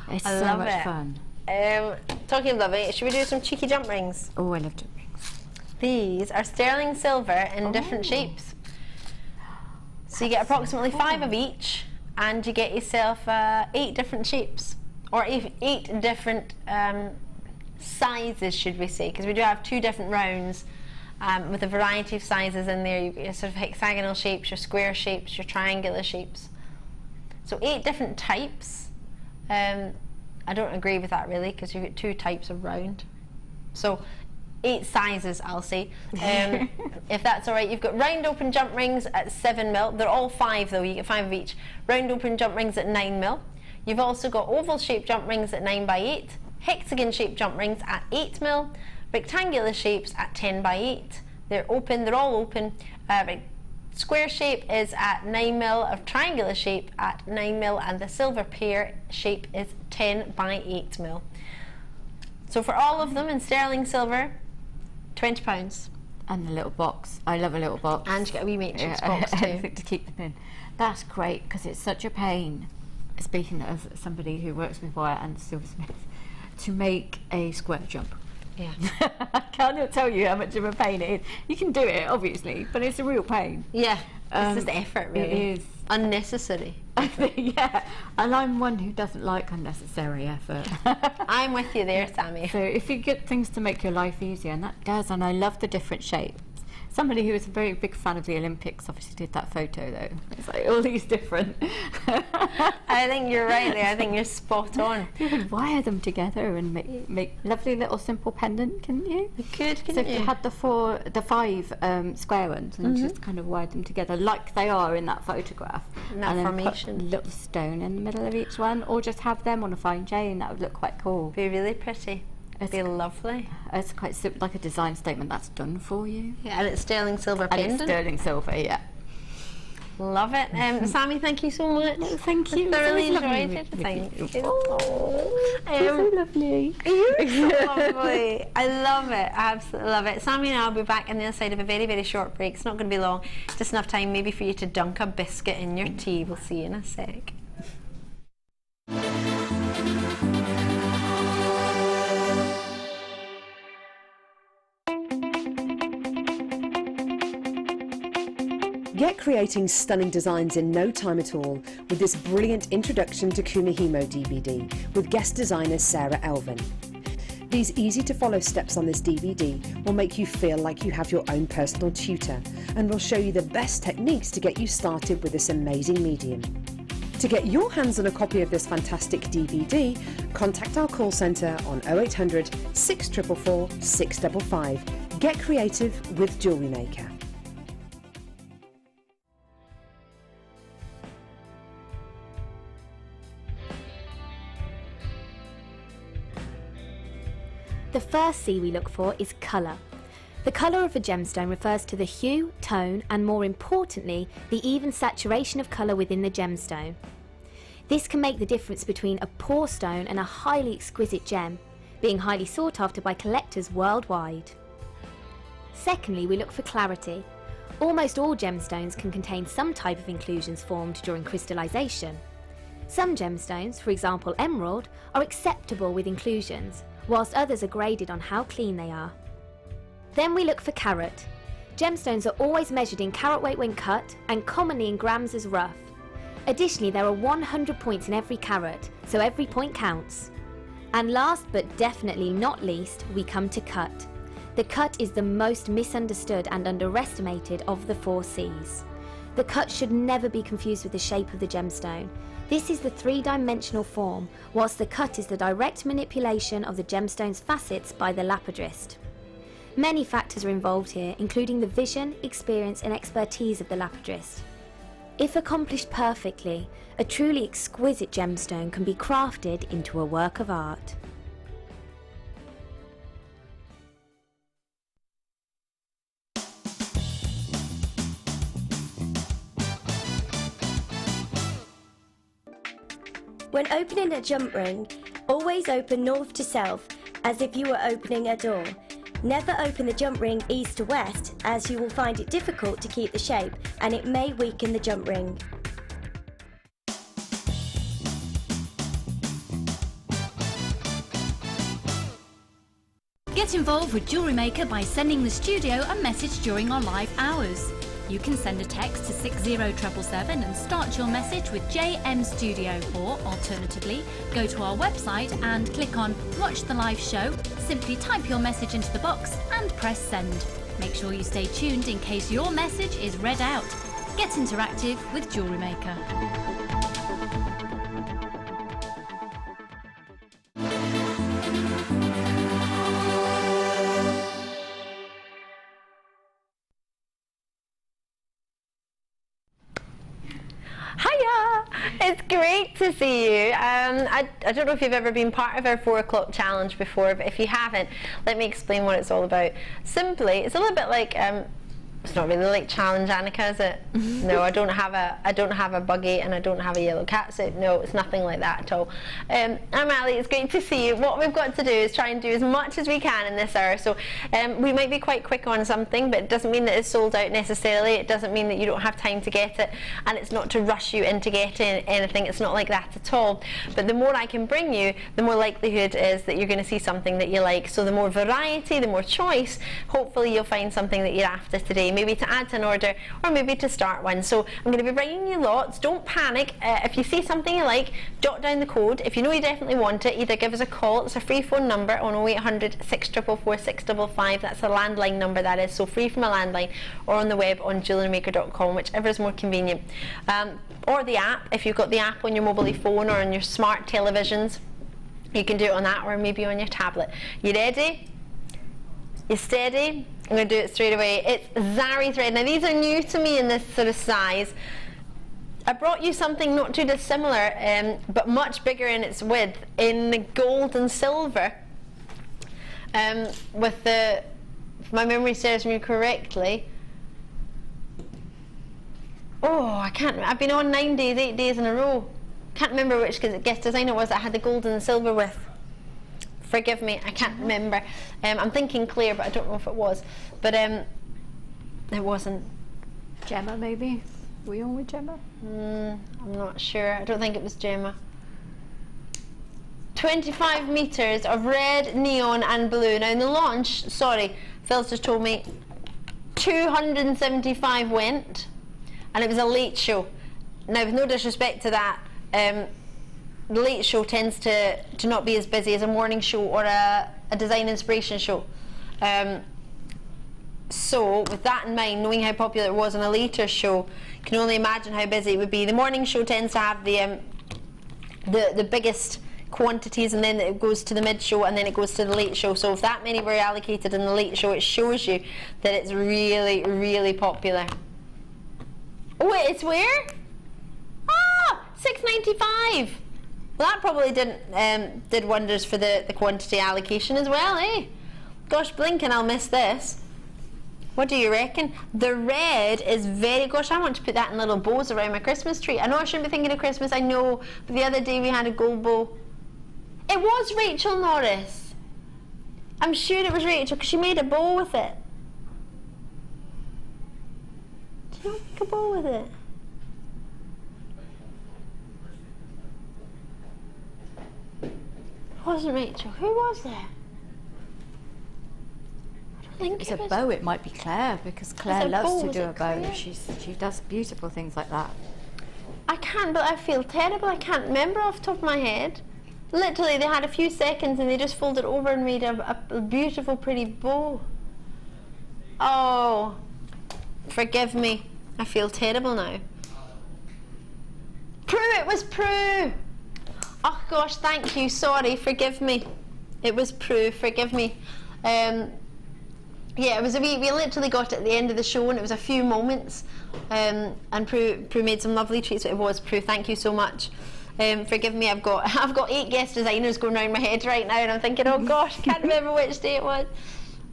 It's so much fun. Talking of lovely, should we do some cheeky jump rings? Oh, I love jump rings. These are sterling silver in different shapes. So you get approximately 5 of each, and you get yourself 8 different shapes, or 8 different sizes, should we say, because we do have 2 different rounds. With a variety of sizes in there. You've got your sort of hexagonal shapes, your square shapes, your triangular shapes. So 8 different types. I don't agree with that really, because you've got 2 types of round. So 8 sizes, I'll say. If that's alright. You've got round open jump rings at 7mm. They're all 5 though, you get 5 of each. Round open jump rings at 9mm. You've also got oval shaped jump rings at 9x8. Hexagon shaped jump rings at 8mm. Rectangular shapes at 10x8. They're open, they're all open. Square shape is at 9mm, of triangular shape at 9mm, and the silver pear shape is 10x8mm. So for all of them in sterling silver, £20. And the little box. I love a little box. And you get a wee matrix box too. To keep them in. That's great, because it's such a pain, speaking of somebody who works with wire and silversmith, to make a square jump. Yeah. I can't tell you how much of a pain it is. You can do it, obviously, but it's a real pain. Yeah, it's just effort, really. It is. Unnecessary. Yeah, and I'm one who doesn't like unnecessary effort. I'm with you there, Sammi. So if you get things to make your life easier, and that does, and I love the different shapes. Somebody who is a very big fan of the Olympics obviously did that photo though. It's like all these different. I think you're right there. I think you're spot on. You could wire them together and make lovely little simple pendant, couldn't you? You could, couldn't so if you had the 5 square ones and just kind of wired them together like they are in that photograph. In that and formation. Then put a little stone in the middle of each one, or just have them on a fine chain. That would look quite cool. Be really pretty. It'd be lovely. It's quite like a design statement that's done for you. Yeah, and it's sterling silver pendant. And it's sterling silver, yeah. Love it. Sammi, thank you so much. No, thank you. I thoroughly enjoyed it. Thank you. So lovely. You're so lovely. I love it. I absolutely love it. Sammi and I will be back on the other side of a very, very short break. It's not going to be long. Just enough time maybe for you to dunk a biscuit in your tea. We'll see you in a sec. Get creating stunning designs in no time at all with this brilliant Introduction to Kumihimo DVD with guest designer Sarah Elvin. These easy to follow steps on this DVD will make you feel like you have your own personal tutor and will show you the best techniques to get you started with this amazing medium. To get your hands on a copy of this fantastic DVD, contact our call centre on 0800 644 655. Get creative with Jewellery Maker. The first C we look for is colour. The colour of a gemstone refers to the hue, tone, and more importantly, the even saturation of colour within the gemstone. This can make the difference between a poor stone and a highly exquisite gem, being highly sought after by collectors worldwide. Secondly, we look for clarity. Almost all gemstones can contain some type of inclusions formed during crystallization. Some gemstones, for example emerald, are acceptable with inclusions, whilst others are graded on how clean they are. Then we look for carat. Gemstones are always measured in carat weight when cut and commonly in grams as rough. Additionally, there are 100 points in every carat, so every point counts. And last but definitely not least, we come to cut. The cut is the most misunderstood and underestimated of the 4 C's. The cut should never be confused with the shape of the gemstone. This is the three-dimensional form, whilst the cut is the direct manipulation of the gemstone's facets by the lapidrist. Many factors are involved here, including the vision, experience and expertise of the lapidrist. If accomplished perfectly, a truly exquisite gemstone can be crafted into a work of art. When opening a jump ring, always open north to south, as if you were opening a door. Never open the jump ring east to west, as you will find it difficult to keep the shape and it may weaken the jump ring. Get involved with Jewellery Maker by sending the studio a message during our live hours. You can send a text to 60777 and start your message with JM Studio, or alternatively, go to our website and click on Watch the Live Show, simply type your message into the box and press send. Make sure you stay tuned in case your message is read out. Get interactive with Jewellery Maker. It's great to see you. I don't know if you've ever been part of our 4 o'clock challenge before, but if you haven't, let me explain what it's all about. Simply, it's a little bit like it's not really like Challenge Annika, is it? No, I don't have a buggy and I don't have a yellow cat suit. No, it's nothing like that at all. I'm Ali, it's great to see you. What we've got to do is try and do as much as we can in this hour. So we might be quite quick on something, but it doesn't mean that it's sold out necessarily. It doesn't mean that you don't have time to get it, and it's not to rush you into getting anything. It's not like that at all. But the more I can bring you, the more likelihood is that you're going to see something that you like. So the more variety, the more choice, hopefully you'll find something that you're after today. Maybe to add to an order or maybe to start one. So I'm going to be bringing you lots. Don't panic. If you see something you like, jot down the code. If you know you definitely want it, either give us a call. It's a free phone number on 0800 644 655. That's a landline number, that is, so free from a landline, or on the web on JewelleryMaker.com, whichever is more convenient. Or the app, if you've got the app on your mobile phone or on your smart televisions, you can do it on that, or maybe on your tablet. You ready? You steady? I'm going to do it straight away. It's Zari thread. Now these are new to me in this sort of size. I brought you something not too dissimilar, but much bigger in its width, in the gold and silver. With the, if my memory serves me correctly, oh, I can't, I've been on 9 days, 8 days in a row. Can't remember which guest design it was that I had the gold and the silver with. Forgive me, I can't remember. I'm thinking Claire, but I don't know if it was. But it wasn't. Gemma, maybe? Were you on with Gemma? I'm not sure. I don't think it was Gemma. 25 metres of red, neon and blue. Now in the launch, sorry, Phil's just told me 275 went. and it was a late show. Now, with no disrespect to that, the late show tends to not be as busy as a morning show or a design inspiration show. So with that in mind, knowing how popular it was on a later show, you can only imagine how busy it would be. The morning show tends to have the biggest quantities, and then it goes to the mid show, and then it goes to the late show. So if that many were allocated in the late show, it shows you that it's really, really popular. Oh wait, it's where? Ah, $6.95. Well, that probably did wonders for the quantity allocation as well, eh? Gosh, blinking, I'll miss this. What do you reckon? The red is very, gosh, I want to put that in little bows around my Christmas tree. I know I shouldn't be thinking of Christmas, I know, but the other day we had a gold bow. It was Rachel Norris. I'm sure it was Rachel, because she made a bow with it. Did you not make a bow with it? It wasn't Rachel. Who was there? It's a bow. It might be Claire, because Claire loves to do a bow. She does beautiful things like that. I can't, but I feel terrible. I can't remember off the top of my head. Literally, they had a few seconds and they just folded over and made a beautiful, pretty bow. Oh, forgive me. I feel terrible now. Prue, it was Prue. Oh gosh, thank you. Sorry, forgive me. It was Prue. Forgive me. Yeah, it was we literally got it at the end of the show, and it was a few moments, and Prue made some lovely treats. It was Prue. Thank you so much. Forgive me. I've got 8 guest designers going around my head right now, and I'm thinking, oh gosh, I can't remember which day it was.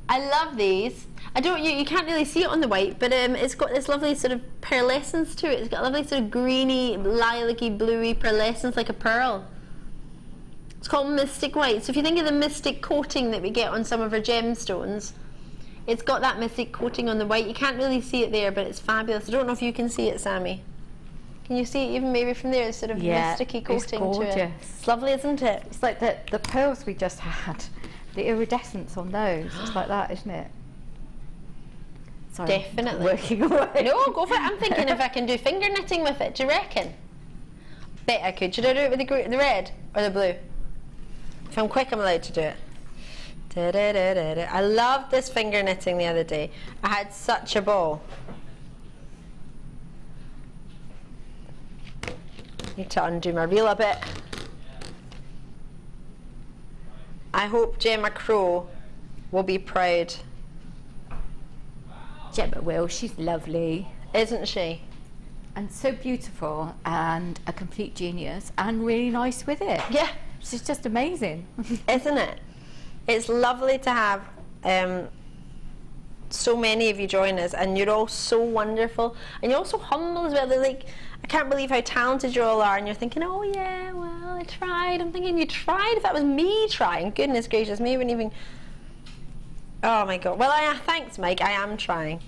I love these. You can't really see it on the white, but it's got this lovely sort of pearlescence to it. It's got a lovely sort of greeny, lilac-y, bluey pearlescence, like a pearl. It's called Mystic White. So if you think of the mystic coating that we get on some of our gemstones, it's got that mystic coating on the white. You can't really see it there, but it's fabulous. I don't know if you can see it, Sammy. Can you see it even maybe from there? It's sort of mysticky coating to it. It's lovely, isn't it? It's like the pearls we just had, the iridescence on those. It's like that, isn't it? Sorry, definitely. Working away. No, go for it. I'm thinking if I can do finger knitting with it. Do you reckon? Bet I could. Should I do it with the red or the blue? If I'm quick, I'm allowed to do it. I loved this finger knitting the other day. I had such a ball. Need to undo my reel a bit. I hope Gemma Crow will be proud. Gemma will. She's lovely, isn't she? And so beautiful, and a complete genius, and really nice with it. Yeah, she's just amazing, isn't it? It's lovely to have so many of you join us, and you're all so wonderful, and you're all so humble as well. They're like, I can't believe how talented you all are, and you're thinking, oh yeah, well, I tried. I'm thinking, you tried? If that was me trying, goodness gracious, me wouldn't even. Oh my god. Well, thanks, Mike. I am trying.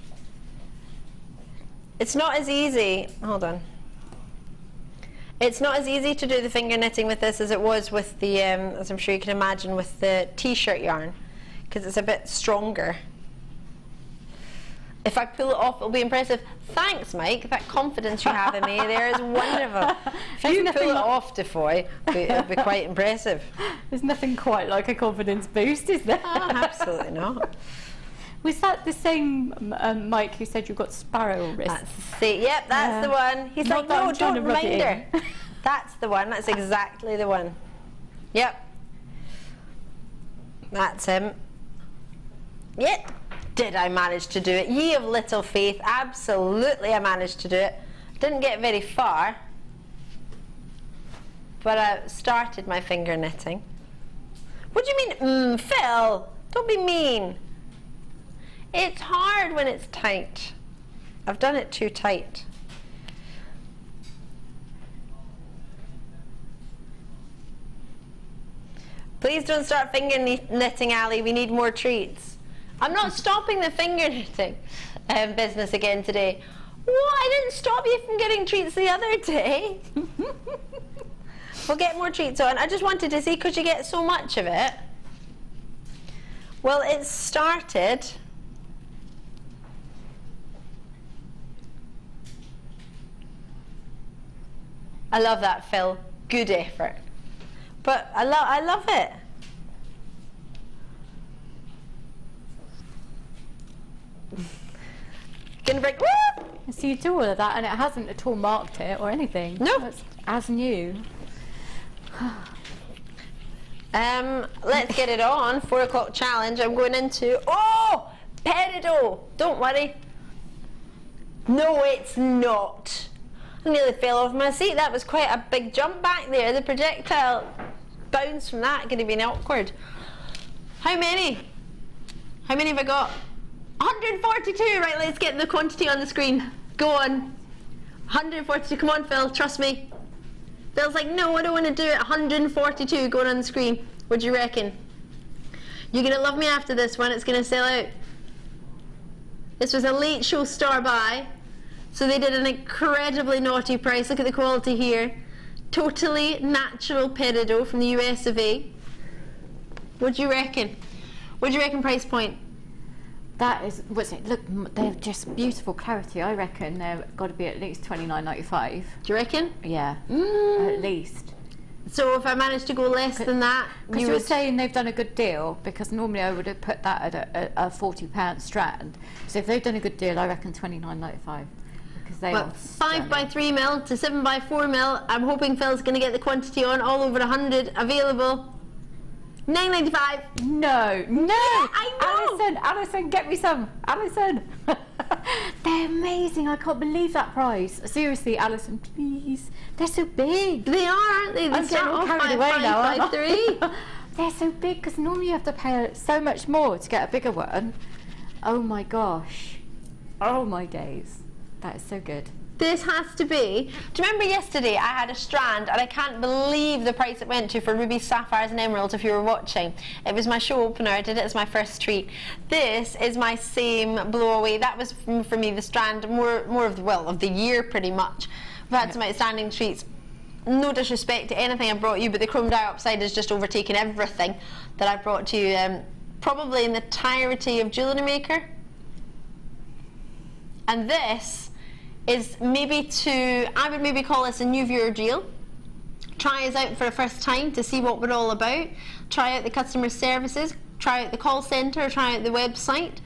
It's not as easy. Hold on. It's not as easy to do the finger knitting with this as it was with the, as I'm sure you can imagine, with the t-shirt yarn, because it's a bit stronger. If I pull it off, it'll be impressive. Thanks, Mike. That confidence you have in me there is wonderful. If you pull it off, Defoy, it'll be quite impressive. There's nothing quite like a confidence boost, is there? Oh, absolutely not. Was that the same Mike who said you got sparrow wrists? Yep, that's the one. He's like, no, don't remind her. That's the one. That's exactly the one. Yep. That's him. Yep. Did I manage to do it? Ye of little faith. Absolutely, I managed to do it. Didn't get very far, but I started my finger knitting. What do you mean, Phil? Don't be mean. It's hard when it's tight. I've done it too tight. Please don't start finger knitting, Ali. We need more treats. I'm not stopping the finger knitting business again today. What? I didn't stop you from getting treats the other day. We'll get more treats on. I just wanted to see, could you get so much of it? Well, it started. I love that, Phil. Good effort. But I love it. Gonna break. Woo! So you do all of that and it hasn't at all marked it or anything. No. It's as new. Let's get it on. 4 o'clock challenge. I'm going into, oh, peridot. Don't worry. No, it's not. I nearly fell off my seat. That was quite a big jump back there. The projectile bounce from that could have been awkward. How many? How many have I got? 142. Right, let's get the quantity on the screen. Go on. 142. Come on, Phil. Trust me. Phil's like, no, I don't want to do it. 142 going on the screen. What do you reckon? You're going to love me after this one. It's going to sell out. This was a late show star buy. So they did an incredibly naughty price. Look at the quality here. Totally natural peridot from the US of A. What do you reckon? What do you reckon price point? That is, what's it? Look, they're just beautiful clarity. I reckon they've got to be at least $29.95. Do you reckon? Yeah, at least. So if I managed to go less than that, because you were saying they've done a good deal. Because normally I would have put that at a £40 strand. So if they've done a good deal, I reckon $29.95. Because they are 5 by 3 mil to 7 by 4 mil. I'm hoping Phil's going to get the quantity on. All over 100 available. $9.95. No, no. Yeah, I know. Alison, get me some. Alison. They're amazing. I can't believe that price. Seriously, Alison, please. They're so big. They are, aren't they? I'm getting all carried away now, aren't I? They're so big because normally you have to pay so much more to get a bigger one. Oh my gosh. Oh my days. That is so good. This has to be. Do you remember yesterday I had a strand and I can't believe the price it went to for rubies, sapphires and emeralds if you were watching. It was my show opener. I did it as my first treat. This is my same blowaway. That was for me the strand more of the, well, of the year pretty much. We've had some outstanding treats. No disrespect to anything I brought you, but the chrome diopside has just overtaken everything that I brought to you, probably in the entirety of Jewellery Maker. And this is maybe I would maybe call this a new viewer deal. Try us out for the first time to see what we're all about. Try out the customer services, try out the call centre, try out the website,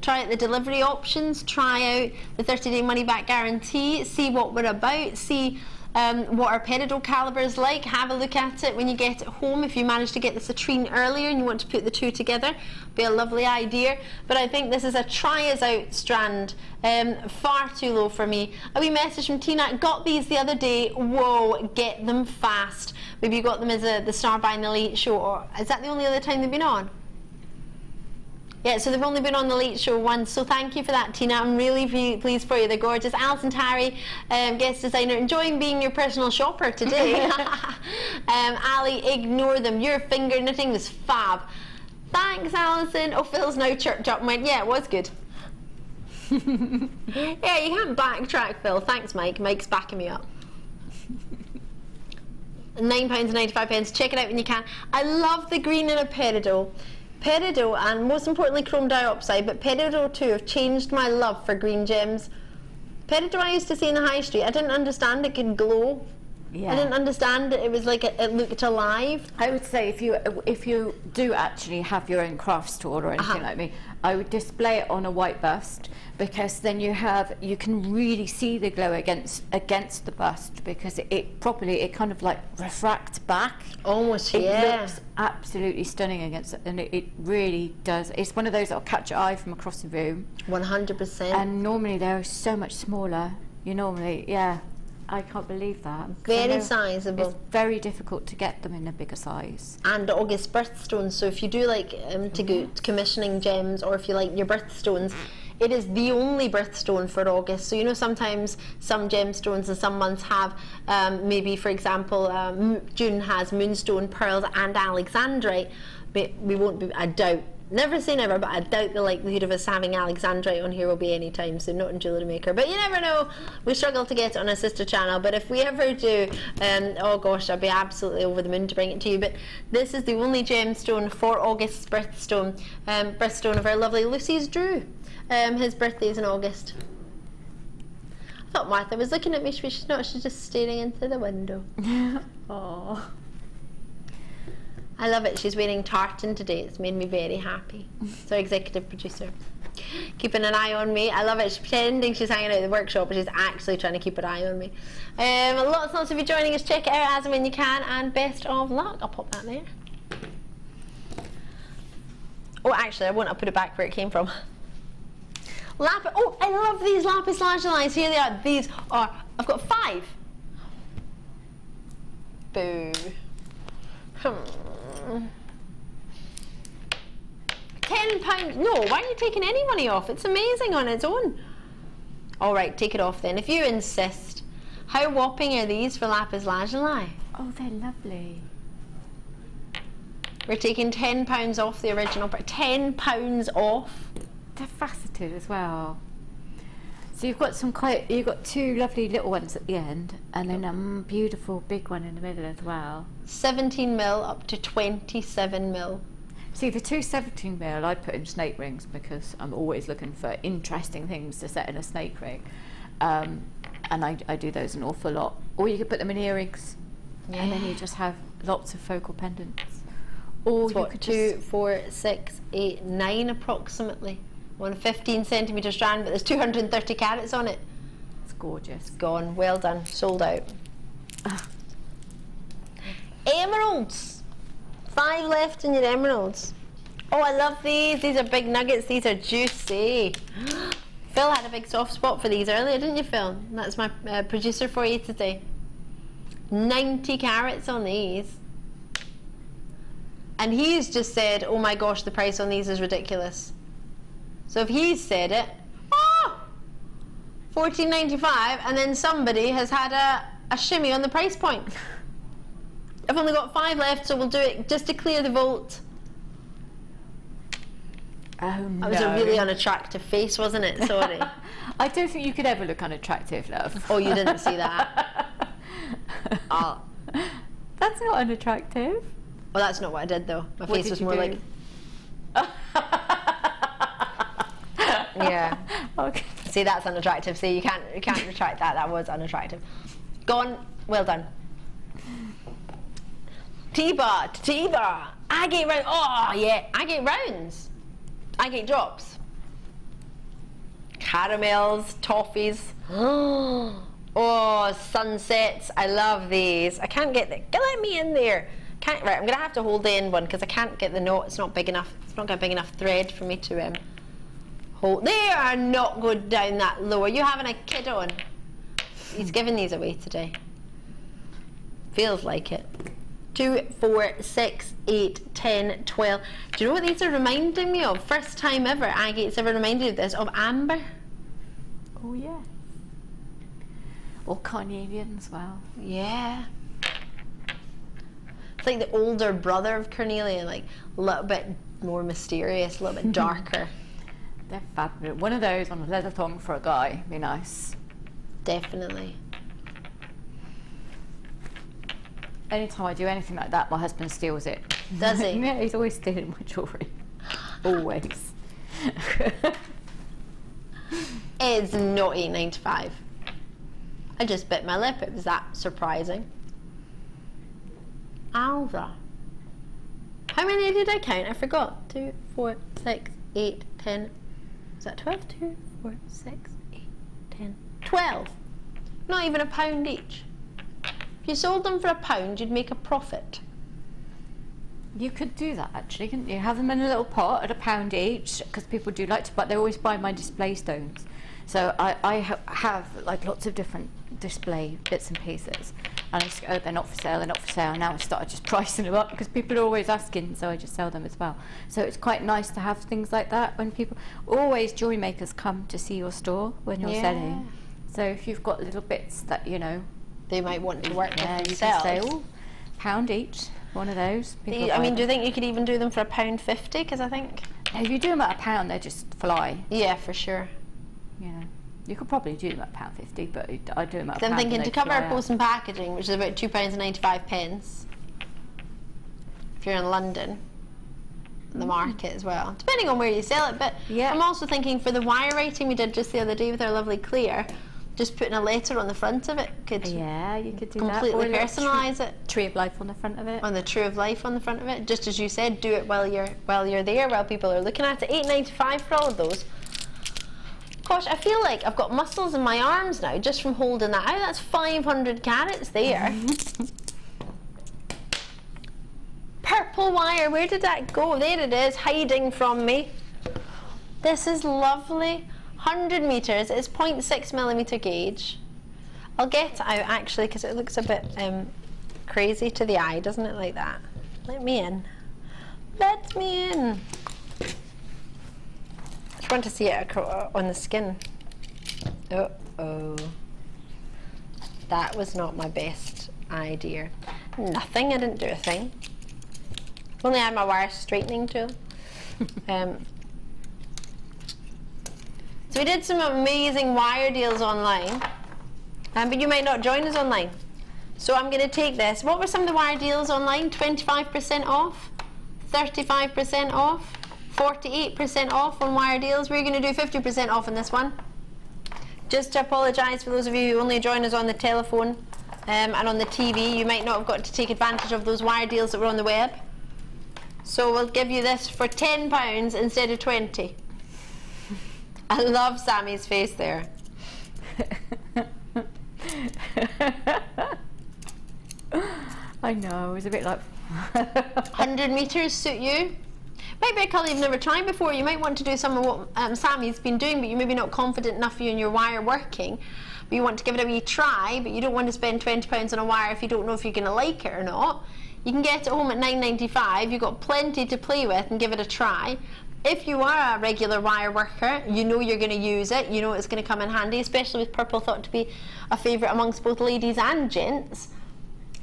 try out the delivery options, try out the 30-day money-back guarantee, see what we're about, see what our peridot calibre is like. Have a look at it when you get it home. If you manage to get the citrine earlier and you want to put the two together, be a lovely idea. But I think this is a try us out strand. Far too low for me. A wee message from Tina, got these the other day. Whoa, get them fast. Maybe you got them as the star by an elite show, or is that the only other time they've been on? Yeah, so they've only been on the late show once, so thank you for that, Tina. I'm really pleased for you. They're gorgeous. Alison Tarry, guest designer, enjoying being your personal shopper today. Ali, ignore them. Your finger knitting was fab. Thanks, Alison. Oh, Phil's now chirped up and went, yeah, it was good. Yeah, you can't backtrack, Phil. Thanks, Mike. Mike's backing me up. £9.95. Check it out when you can. I love the green in a peridot. Peridot and most importantly chrome diopside, but peridot too have changed my love for green gems. Peridot I used to see in the high street, I didn't understand it could glow. Yeah. I didn't understand it was like it looked alive. I would say if you do actually have your own craft store or anything like me, I would display it on a white bust, because then you can really see the glow against the bust, because it kind of like refracts back. Almost, it yeah. looks absolutely stunning against it, and it really does. It's one of those that'll catch your eye from across the room. 100%. And normally they're so much smaller. Yeah. I can't believe that. Very sizable. It's very difficult to get them in a bigger size. And August birthstones, so if you do like to go commissioning gems, or if you like your birthstones, it is the only birthstone for August. So you know sometimes some gemstones in some months have maybe, for example, June has moonstone, pearls and alexandrite, but we won't be, I doubt, never say never, but I doubt the likelihood of us having alexandrite on here will be any time soon, not in Jewellery Maker. But you never know, we struggle to get it on a sister channel, but if we ever do, oh gosh, I'd be absolutely over the moon to bring it to you. But this is the only gemstone for August's birthstone, birthstone of our lovely Lucy's Drew. His birthday is in August. I thought Martha was looking at me, but she's not. She's just staring into the window. Oh. I love it. She's wearing tartan today. It's made me very happy. It's our executive producer. Keeping an eye on me. I love it. She's pretending she's hanging out at the workshop, but she's actually trying to keep an eye on me. Lots of you joining us. Check it out as and when you can, and best of luck. I'll pop that there. Oh, actually, I won't. I'll put it back where it came from. Oh, I love these Lapis Lazuli. Here they are. These are, I've got 5. Boo. £10. No, why are you taking any money off? It's amazing on its own. All right, take it off then, if you insist. How whopping are these for Lapis Lazuli? Oh, they're lovely. We're taking £10 off the original price. £10 off. They're faceted as well. So you've got you've got 2 lovely little ones at the end, and then a beautiful big one in the middle as well. 17mm up to 27mm. See, the 2 17mm I put in snake rings because I'm always looking for interesting things to set in a snake ring, and I do those an awful lot. Or you could put them in earrings, and then you just have lots of focal pendants. Or you could 2, 4, 6, 8, 9 approximately. On a 15cm strand, but there's 230 carats on it. It's gorgeous. Gone. Well done. Sold out. Emeralds. 5 left in your emeralds. Oh, I love these. These are big nuggets. These are juicy. Phil had a big soft spot for these earlier, didn't you, Phil? That's my producer for you today. 90 carats on these. And he's just said, oh my gosh, the price on these is ridiculous. So if he's said it, $14.95, and then somebody has had a shimmy on the price point. I've only got 5 left, so we'll do it just to clear the vote. Oh no. That was a really unattractive face, wasn't it? Sorry. I don't think you could ever look unattractive, love. Oh, you didn't see that? Oh. That's not unattractive. Well, that's not what I did though. My face was more like... Yeah. Okay. See, that's unattractive. See, you can't retract that. That was unattractive. Gone. Well done. T-bar. Agate round. Oh yeah. Agate rounds. Agate drops. Caramels, toffees. Oh, sunsets. I love these. I can't get the. Let me in there. Right, I'm gonna have to hold the end one because I can't get the knot. It's not big enough. It's not got a big enough thread for me to hold. They are not going down that low. Are you having a kid on? He's giving these away today. Feels like it. 2, 4, 6, 8, 10, 12. Do you know what these are reminding me of? First time ever agate's ever reminded me of this, of amber. Oh yeah. Or carnelian as well. Yeah. It's like the older brother of carnelian, like a little bit more mysterious, a little bit darker. They're fabulous. One of those on a leather thong for a guy, be nice. Definitely. Anytime I do anything like that, my husband steals it. Does he? Yeah, he's always stealing my jewellery. Always. It's not $8.95. I just bit my lip. It was that surprising. Alva. How many did I count? I forgot. 2, 4, 6, 8, 10. Is that 12? 2, 4, 6, 8, 10. 12. Not even £1 each. If you sold them for £1, you'd make a profit. You could do that actually, couldn't you? Have them in a little pot at £1 each, because people do like to buy. They always buy my display stones. So I have like lots of different display bits and pieces, and I just go, oh, they're not for sale, they're not for sale. And now I started just pricing them up because people are always asking, so I just sell them as well. So it's quite nice to have things like that when people always jewellery makers come to see your store when you're selling. So if you've got little bits that you know they might want to work with themselves, you can say, oh, £1 each, one of those. I mean, do you think you could even do them for £1.50? Because I think if you do them at £1, they just fly. Yeah, for sure. You know, you could probably do them at £1.50, but I do them at £1. I'm thinking to cover our post and packaging, which is about £2.95, if you're in London, the market as well, depending on where you sell it. But I'm also thinking for the wire writing we did just the other day with our lovely Claire, Just putting a letter on the front of it could you could do completely that. personalise it. Tree of life on the front of it. On the tree of life on the front of it. Just as you said, do it while you're there, while people are looking at it. $8.95 for all of those. Gosh, I feel like I've got muscles in my arms now just from holding that out. That's 500 carats there. Purple wire, where did that go? There it is, hiding from me. This is lovely. 100 metres, it's 0.6 millimetre gauge. I'll get it out actually because it looks a bit crazy to the eye, doesn't it, like that? Let me in. Let me in. I just want to see it on the skin. Uh-oh. That was not my best idea. Nothing, I didn't do a thing. Only had my wire straightening tool. So we did some amazing wire deals online, but you might not join us online. So I'm going to take this. What were some of the wire deals online? 25% off, 35% off, 48% off on wire deals. We're going to do 50% off on this one. Just to apologise for those of you who only join us on the telephone and on the TV, you might not have got to take advantage of those wire deals that were on the web. So we'll give you this for £10 instead of 20. I love Sammi's face there. I know, it was a bit like 100 metres suit you? Might be a colour you've never tried before. You might want to do some of what Sammi's been doing, but you're maybe not confident enough in your wire working. But you want to give it a wee try, but you don't want to spend £20 on a wire if you don't know if you're going to like it or not. You can get it home at $9.95. You've got plenty to play with and give it a try. If you are a regular wire worker, you know you're going to use it, you know it's going to come in handy, especially with purple thought to be a favourite amongst both ladies and gents.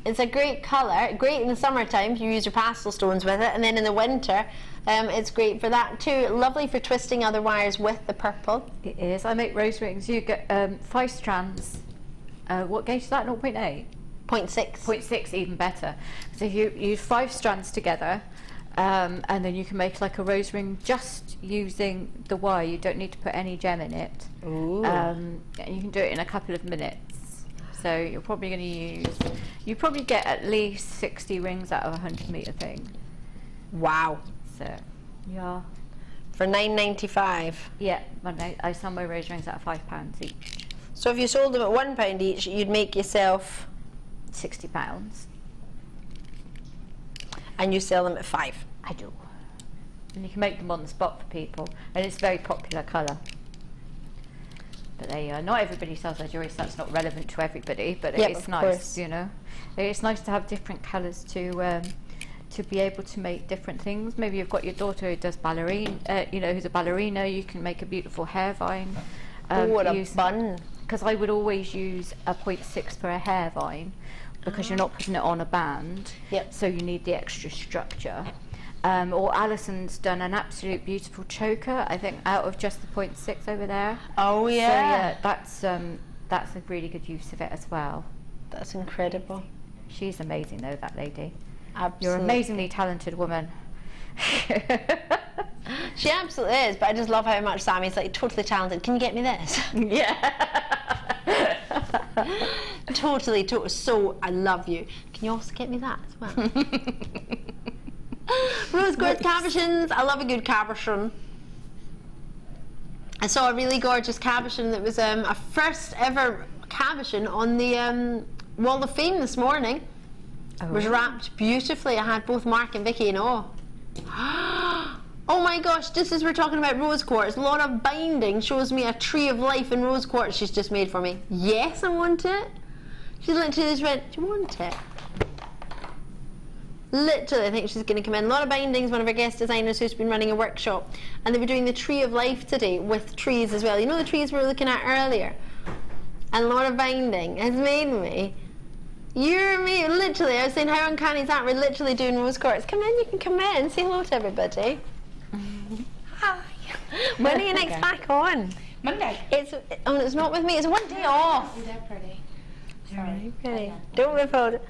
It's a great colour, great in the summertime if you use your pastel stones with it, and then in the winter it's great for that too. Lovely for twisting other wires with the purple. It is. I make rose rings. You get 5 strands. What gauge is that? 0.8? 0.6. 0.6, even better. So you use 5 strands together. And then you can make like a rose ring just using the wire. You don't need to put any gem in it. Ooh. And you can do it in a couple of minutes. So you're probably going to use, you probably get at least 60 rings out of a 100 metre thing. Wow. So, yeah. For $9.95. Yeah, I sell my rose rings at £5 each. So if you sold them at £1 each, you'd make yourself £60. And you sell them at £5. I do. And you can make them on the spot for people, and it's a very popular colour. But they not everybody sells their jewellery, so that's not relevant to everybody. But yep, it's nice, course. you know. It's nice to have different colours to be able to make different things. Maybe you've got your daughter who does ballerina, you know, who's a ballerina. You can make a beautiful hair vine. What a bun! Because I would always use a 0.6 for a hair vine, because you're not putting it on a band, yep. So you need the extra structure. Or Alison's done an absolute beautiful choker, I think, out of just the 0.6 over there. Oh yeah. So yeah, that's a really good use of it as well. That's incredible. She's amazing though, that lady. Absolutely. You're an amazingly talented woman. She absolutely is, but I just love how much Sammy's like totally talented. Can you get me this? Yeah. Totally, so I love you. Can you also get me that as well? Rose quartz cabochons. I love a good cabochon. I saw a really gorgeous cabochon that was a first ever cabochon on the Wall of Fame this morning. It was wrapped beautifully. I had both Mark and Vicky in awe. Oh my gosh, just as we're talking about rose quartz, Laura Binding shows me a tree of life in rose quartz she's just made for me. Yes, I want it. She literally just went, do you want it? Literally, I think she's going to come in. Laura Binding's one of our guest designers who's been running a workshop, and they were doing the tree of life today with trees as well. You know the trees we were looking at earlier? And Laura Binding has made me. You're me, literally. I was saying, how uncanny is that? We're literally doing rose quartz. Come in, you can come in. Say hello to everybody. Hi. When are you next back on? Monday. It's not with me. It's one day off. They're pretty. Very pretty. Don't withhold it.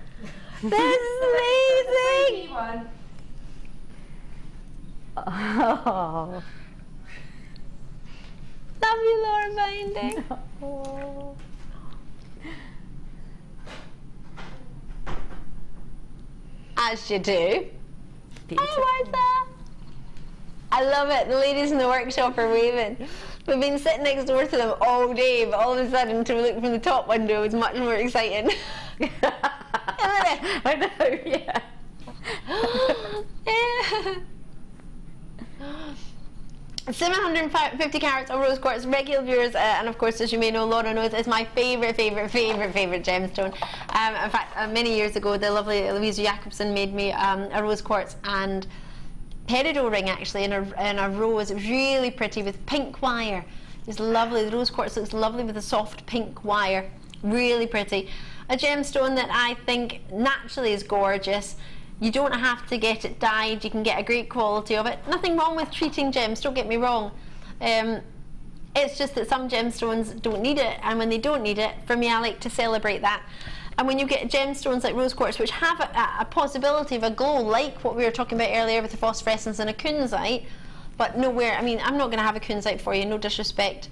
This is amazing. Oh. Love you, Laura Binding. Oh. As you do. Hi, Martha. I love it. The ladies in the workshop are waving. We've been sitting next door to them all day, but all of a sudden to look from the top window is much more exciting. I know, yeah. Yeah. 750 carats of rose quartz. Regular viewers, and of course, as you may know, Laura knows, is my favourite gemstone. In fact, many years ago, the lovely Louisa Jacobson made me a rose quartz and peridot ring, actually, in a rose. It was really pretty with pink wire. It's lovely. The rose quartz looks lovely with a soft pink wire. Really pretty. A gemstone that I think naturally is gorgeous. You don't have to get it dyed. You can get a great quality of it. Nothing wrong with treating gems, don't get me wrong. It's just that some gemstones don't need it, and when they don't need it, for me, I like to celebrate that. And when you get gemstones like rose quartz, which have a possibility of a glow, like what we were talking about earlier with the phosphorescence and a kunzite, but nowhere, I mean, I'm not going to have a kunzite for you, no disrespect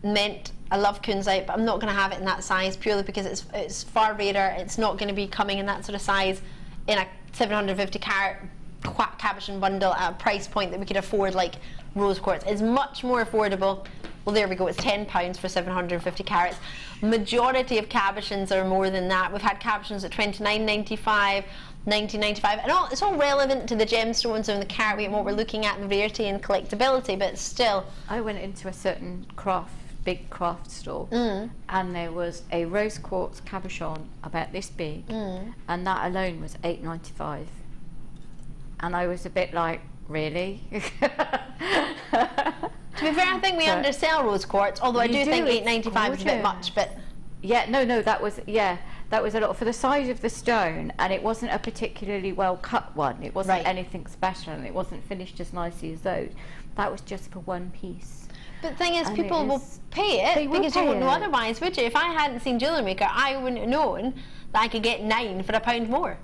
meant. I love kunzite, but I'm not going to have it in that size purely because it's far rarer. It's not going to be coming in that sort of size in a 750 carat cabochon bundle at a price point that we could afford like rose quartz. It's much more affordable. Well, there we go, it's £10 for 750 carats. Majority of cabochons are more than that. We've had cabochons at £29.95, £19.95, and it's all relevant to the gemstones and the carat weight and what we're looking at, and the rarity and collectability, but still. I went into a certain big craft store, and there was a rose quartz cabochon about this big, and that alone was £8.95, and I was a bit like, really? To be fair, I think we undersell rose quartz, although I do think £8.95 is a bit much, but yeah, no, that was a lot for the size of the stone, and it wasn't a particularly well cut one. It wasn't anything special, and it wasn't finished as nicely as those. That was just for one piece. But the thing is, people will pay it because you wouldn't know otherwise, would you? If I hadn't seen Jewellery Maker, I wouldn't have known that I could get 9 for £1 more.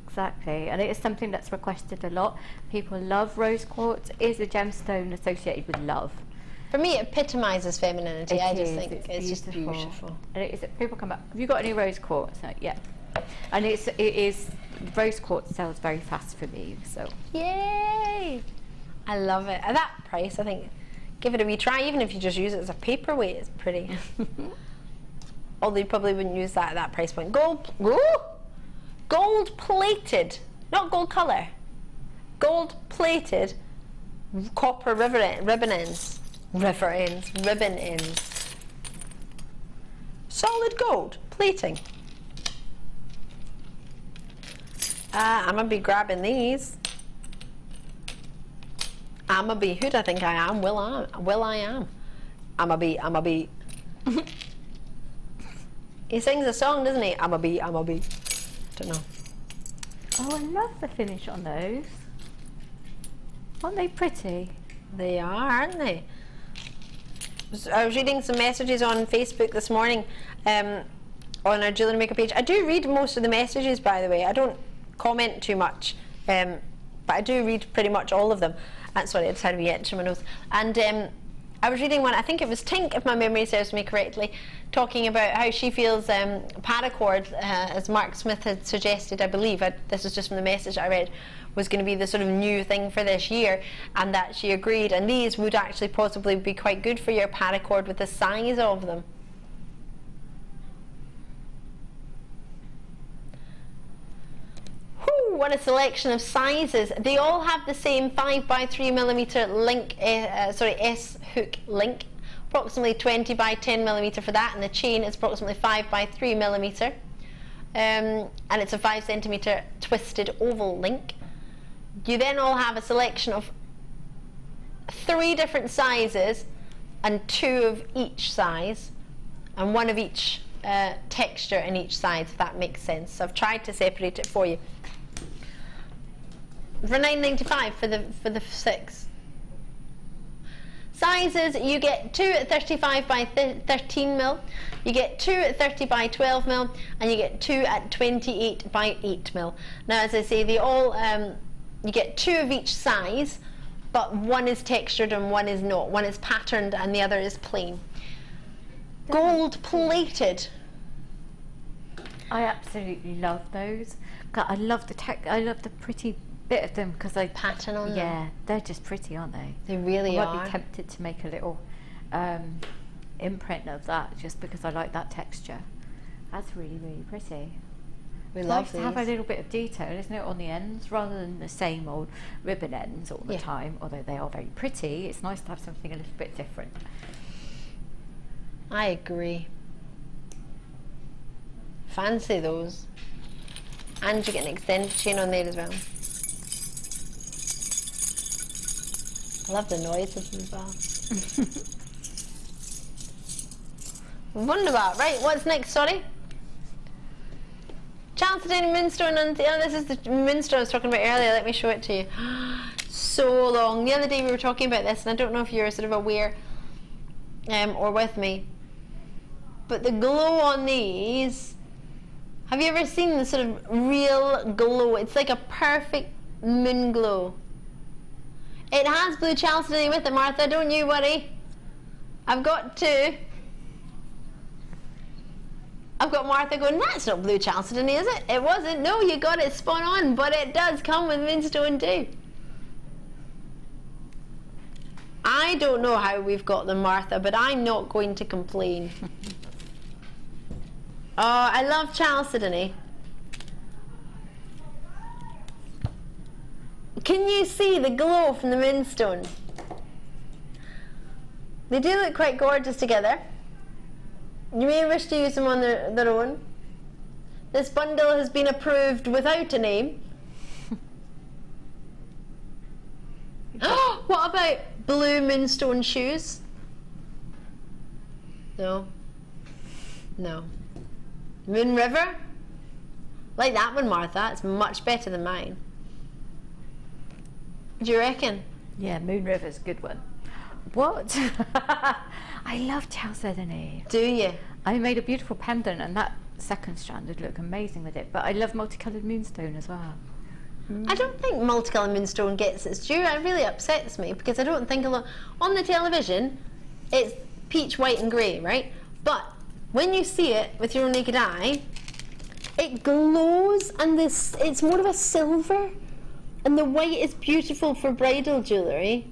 Exactly, and it is something that's requested a lot. People love rose quartz. It is a gemstone associated with love. For me, it epitomises femininity. I just think it's just beautiful. beautiful. And it is, people come up, have you got any rose quartz? Yeah. And it is rose quartz sells very fast for me, so. Yay! I love it. At that price, I think, give it a wee try. Even if you just use it as a paperweight, it's pretty. Although you probably wouldn't use that at that price point. Gold plated, not gold colour. Gold plated copper ribbon ends. Ribbon ends. Solid gold plating. I'm gonna be grabbing these. I'ma be, who do I think I am? Will I am. I'ma be. He sings a song, doesn't he? I'ma be. Don't know. Oh, I love the finish on those. Aren't they pretty? They are, aren't they? I was reading some messages on Facebook this morning on our Jewellery Maker page. I do read most of the messages, by the way. I don't comment too much, but I do read pretty much all of them. Sorry, I just had a wee itch in my nose. And I was reading one, I think it was Tink, if my memory serves me correctly, talking about how she feels paracord, as Mark Smith had suggested, I believe, this is just from the message I read, was going to be the sort of new thing for this year, and that she agreed, and these would actually possibly be quite good for your paracord with the size of them. Whew, what a selection of sizes. They all have the same 5x3mm link, S hook link, approximately 20x10mm for that, and the chain is approximately 5x3mm, and it's a 5cm twisted oval link. You then all have a selection of 3 different sizes and 2 of each size, and 1 of each texture in each side, if that makes sense. So I've tried to separate it for you. For £9.95 for the 6 sizes, you get 2 at 35x13mm, you get 2 at 30x12mm, and you get 2 at 28x8mm. Now, as I say, they all you get 2 of each size, but 1 is textured and 1 is not. 1 is patterned and the other is plain. Gold plated. I absolutely love those. I love the pretty bit of them because they pattern on them. Yeah, they're just pretty, aren't they? They really I are. might be tempted to make a little imprint of that just because I like that texture. That's really, really pretty. We It's love nice to have a little bit of detail, isn't it, on the ends rather than the same old ribbon ends all the time. Although they are very pretty, it's nice to have something a little bit different. I agree. Fancy those. And you get an extended chain on there as well. I love the noise of them as well. Wunderbar. Right, what's next, sorry? Chalcedony moonstone, and this is the moonstone I was talking about earlier. Let me show it to you. So long. The other day we were talking about this, and I don't know if you're sort of aware or with me, but the glow on these, have you ever seen the sort of real glow? It's like a perfect moon glow. It has blue chalcedony with it, Martha, don't you worry. I've got two. I've got Martha going, that's not blue chalcedony, is it? It wasn't. No, you got it spot on, but it does come with moonstone too. I don't know how we've got them, Martha, but I'm not going to complain. Oh, I love chalcedony. Can you see the glow from the moonstone? They do look quite gorgeous together. You may wish to use them on their own. This bundle has been approved without a name. What about blue moonstone shoes? No. No. Moon River? Like that one, Martha. It's much better than mine. Do you reckon? Yeah, Moon River's a good one. What? I love chalcedony. Do you? I made a beautiful pendant, and that second strand would look amazing with it. But I love multicoloured moonstone as well. I don't think multicoloured moonstone gets its due. It really upsets me because I don't think a lot. On the television, it's peach, white, and grey, right? But when you see it with your own naked eye, it glows, and it's more of a silver, and the white is beautiful for bridal jewellery.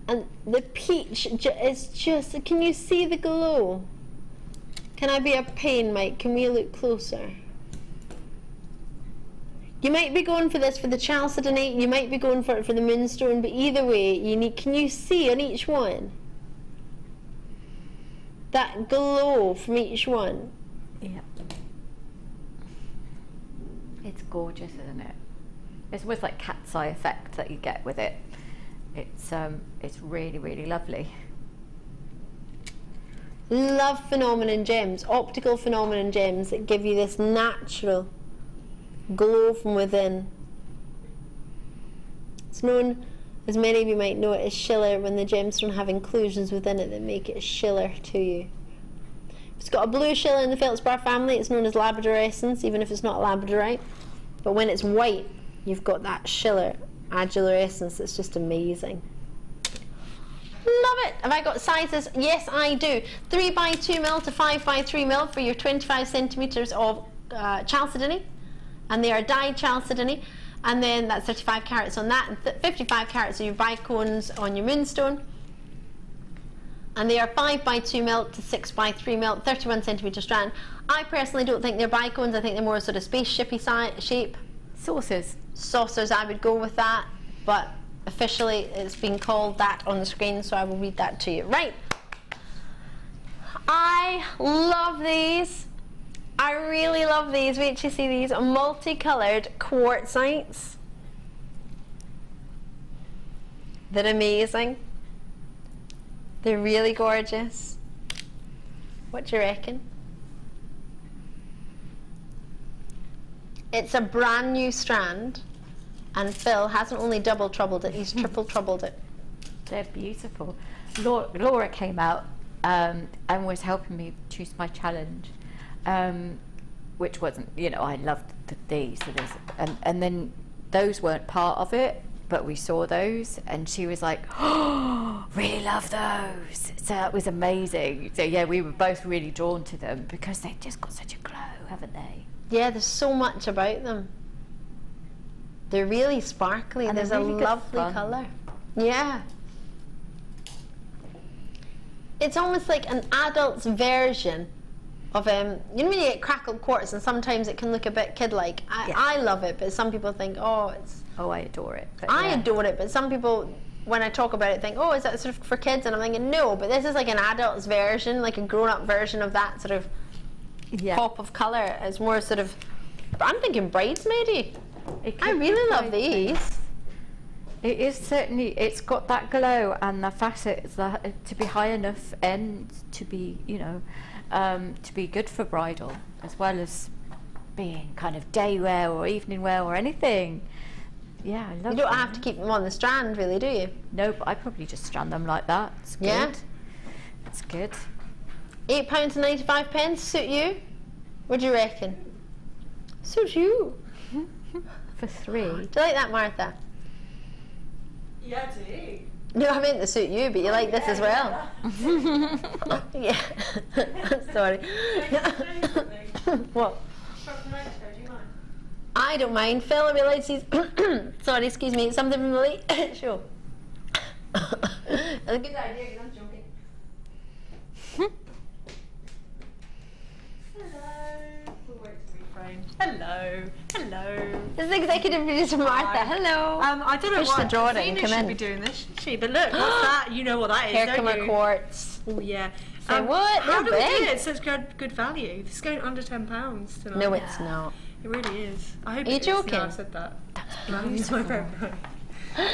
And the peach is just, can you see the glow? Can I be a pain, Mike? Can we look closer? You might be going for this for the chalcedony, you might be going for it for the moonstone, but either way, can you see on each one? That glow from each one? Yeah. It's gorgeous, isn't it? It's almost like cat's eye effect that you get with it. It's really, really lovely. Love phenomenon gems, optical phenomenon gems that give you this natural glow from within. It's known, as many of you might know, it as schiller when the gemstone have inclusions within it that make it schiller to you. If it's got a blue schiller in the feldspar family, it's known as labradorescence, even if it's not labradorite. But when it's white, you've got that schiller adulorescence that's just amazing. Love it. Have I got sizes? Yes, I do. 3x2mm to 5x3mm for your 25 centimeters of chalcedony, and they are dyed chalcedony, and then that's 35 carats on that, and 55 carats of your bicones on your moonstone, and they are 5x2mm to 6x3mm, 31 centimeter strand. I personally don't think they're bicones. I think they're more sort of spaceshipy shape. Saucers. Saucers, I would go with that, but officially it's been called that on the screen, so I will read that to you. Right. I love these. I really love these. Wait till you see these multicoloured quartzites. They're amazing. They're really gorgeous. What do you reckon? It's a brand new strand, and Phil hasn't only double troubled it, he's triple troubled it. They're beautiful. Laura came out and was helping me choose my challenge, which wasn't, I loved these. And then those weren't part of it, but we saw those, and she was like, oh, really love those. So that was amazing. So yeah, we were both really drawn to them because they've just got such a glow, haven't they? Yeah, there's so much about them. They're really sparkly. And there's they're a really good lovely fun. colour. Yeah. It's almost like an adult's version of, you know when you get crackled quartz and sometimes it can look a bit kid-like. I love it, but some people think, oh, it's... Oh, I adore it. I adore it, but some people, when I talk about it, think, oh, is that sort of for kids? And I'm thinking, no, but this is like an adult's version, like a grown-up version of that sort of pop of colour. It's more sort of, I'm thinking bridesmaidy. I really love these. It is certainly, it's got that glow and the facets that, to be high enough end to be, you know, to be good for bridal, as well as being kind of day wear or evening wear or anything. Yeah, I love You don't them. have to keep them on the strand, really, do you? No, but I probably just strand them like that. It's good. Yeah. It's good. £8.95 suit you? What do you reckon? Suit you. For 3. Do you like that, Martha? Yeah, I do. No, I meant the suit you, but you like this as well. Yeah. Sorry. What? I don't mind. Phil, are we allowed to see? Sorry, excuse me. Something from the late show. That's a good idea, because I'm joking. Hello. Hello. This is executive producer Martha. Hi. Hello. I don't know Push why. the drawing, Zena come should in. be doing this, shouldn't she? But look, what's that? You know what that is, Hair don't Comer you? quartz. Oh yeah. Say what? How No do we do way. it? It's such good value. This is going under £10 tonight. No, it's not. It really is. I hope Are you it is. joking? No, I said that. Blows my brain.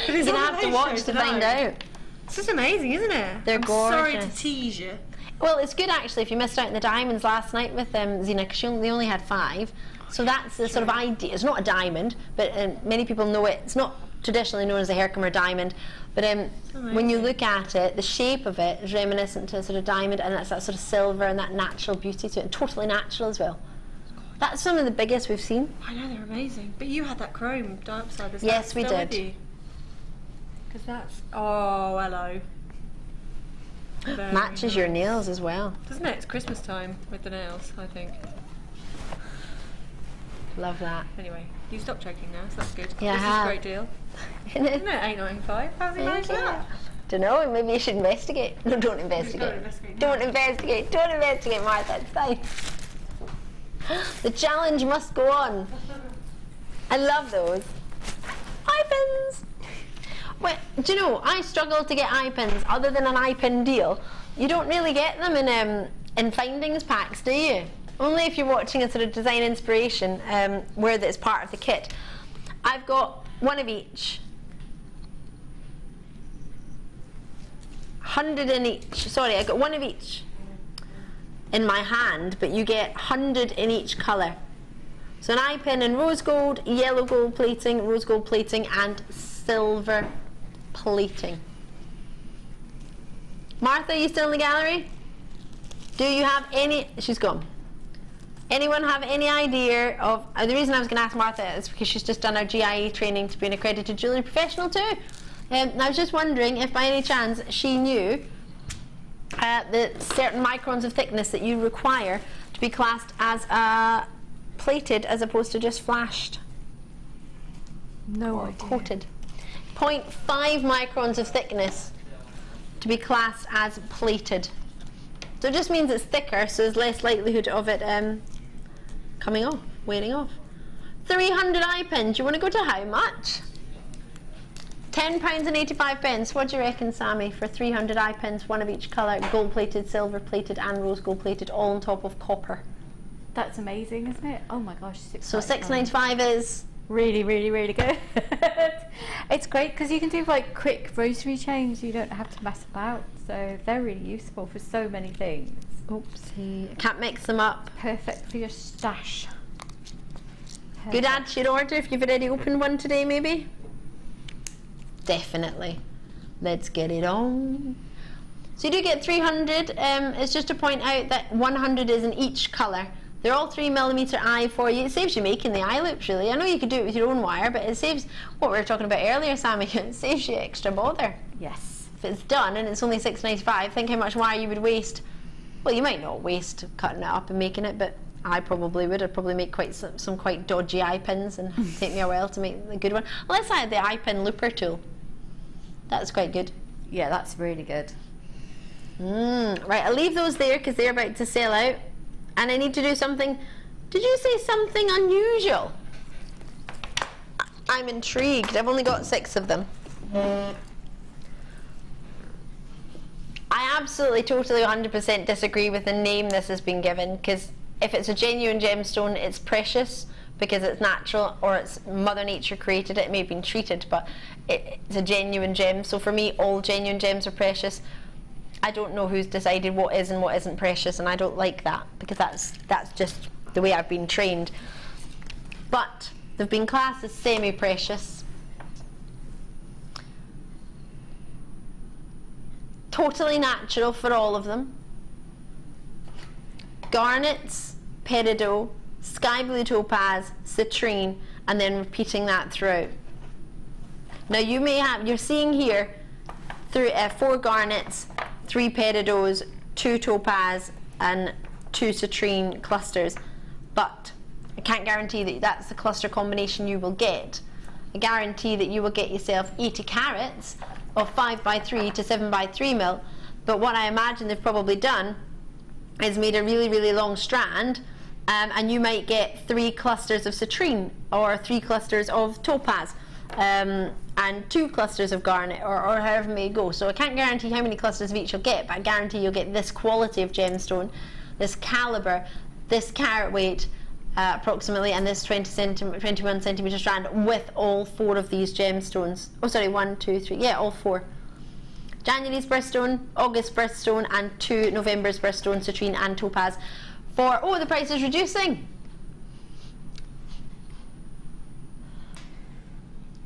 You're gonna have to watch to find out. This is amazing, isn't it? They're I'm gorgeous. sorry to tease you. Well, it's good actually if you missed out on the diamonds last night with Zena, because they only had 5. So that's the sort of idea. It's not a diamond, but many people know it. It's not traditionally known as a Herkimer diamond, but when you look at it, the shape of it is reminiscent to a sort of diamond, and that's that sort of silver and that natural beauty to it, and totally natural as well. That's some of the biggest we've seen. I know, they're amazing. But you had that chrome diopside. Is Yes, that we still did. with you? Because that's... Oh, hello. Very Matches your nails as well. Doesn't it? It's Christmas time with the nails, I think. Love that. Anyway, you stopped joking now, so that's good. Yeah, I this is have. a great deal. Isn't it? £8.95. How's he manage that? Don't know, maybe you should investigate. No, don't investigate. Don't investigate. Don't investigate, Martha. It's fine. The challenge must go on. I love those. Eye pins! Well, do you know, I struggle to get eye pins other than an eye pin deal. You don't really get them in findings packs, do you? Only if you're watching a sort of design inspiration where that's part of the kit. I've got one of each. 100 in each. Sorry, I got one of each in my hand, but you get 100 in each colour. So an eye pin in rose gold, yellow gold plating, rose gold plating, and silver plating. Martha, are you still in the gallery? Do you have any... She's gone. Anyone have any idea of... the reason I was going to ask Martha is because she's just done her GIE training to be an accredited jewellery professional too. And I was just wondering if by any chance she knew the certain microns of thickness that you require to be classed as plated as opposed to just flashed. No or idea. coated. 0.5 microns of thickness to be classed as plated. So it just means it's thicker, so there's less likelihood of it coming off, wearing off. 300 eye pins. You want to go to how much? £10.85. What do you reckon, Sammy, for 300 eye pins, one of each colour, gold plated, silver plated, and rose gold plated, all on top of copper? That's amazing, isn't it? Oh my gosh. So £6.95 is really, really, really good. It's great because you can do like quick rosary chains. You don't have to mess about. So they're really useful for so many things. Oopsie. Can't mix them up. Perfect for your stash. Good add to your order if you've already opened one today, maybe? Definitely. Let's get it on. So you do get 300. It's just to point out that 100 is in each colour. They're all 3mm eye for you. It saves you making the eye loops, really. I know you could do it with your own wire, but it saves what we were talking about earlier, Sammy. It saves you extra bother. Yes. If it's done and it's only £6.95, think how much wire you would waste. Well, you might not waste cutting it up and making it, but I probably would. I'd probably make quite some quite dodgy eye pins, and take me a while to make the good one. Unless I had the eye pin looper tool. That's quite good. Yeah, that's really good. Right, I'll leave those there because they're about to sell out. And I need to do something. Did you say something unusual? I'm intrigued. I've only got 6 of them. I absolutely, totally, 100% disagree with the name this has been given, because if it's a genuine gemstone, it's precious because it's natural, or it's Mother Nature created it. It may have been treated, but it's a genuine gem. So for me, all genuine gems are precious. I don't know who's decided what is and what isn't precious, and I don't like that, because that's just the way I've been trained. But they've been classed as semi-precious. Totally natural for all of them. Garnets, peridot, sky blue topaz, citrine, and then repeating that throughout. Now you're seeing here 4 garnets, 3 peridots, 2 topaz, and 2 citrine clusters, but I can't guarantee that that's the cluster combination you will get. I guarantee that you will get yourself 80 carats of 5x3 to 7x3 mil, but what I imagine they've probably done is made a really, really long strand, and you might get 3 clusters of citrine, or 3 clusters of topaz, and 2 clusters of garnet, or however it may go. So I can't guarantee how many clusters of each you'll get, but I guarantee you'll get this quality of gemstone, this caliber, this carat weight, approximately, and this 21 centimeter strand with all 4 of these gemstones. Oh, sorry, 1, 2, 3, yeah, all 4. January's birthstone, August birthstone, and 2 November's birthstone, citrine and topaz, for, oh, the price is reducing,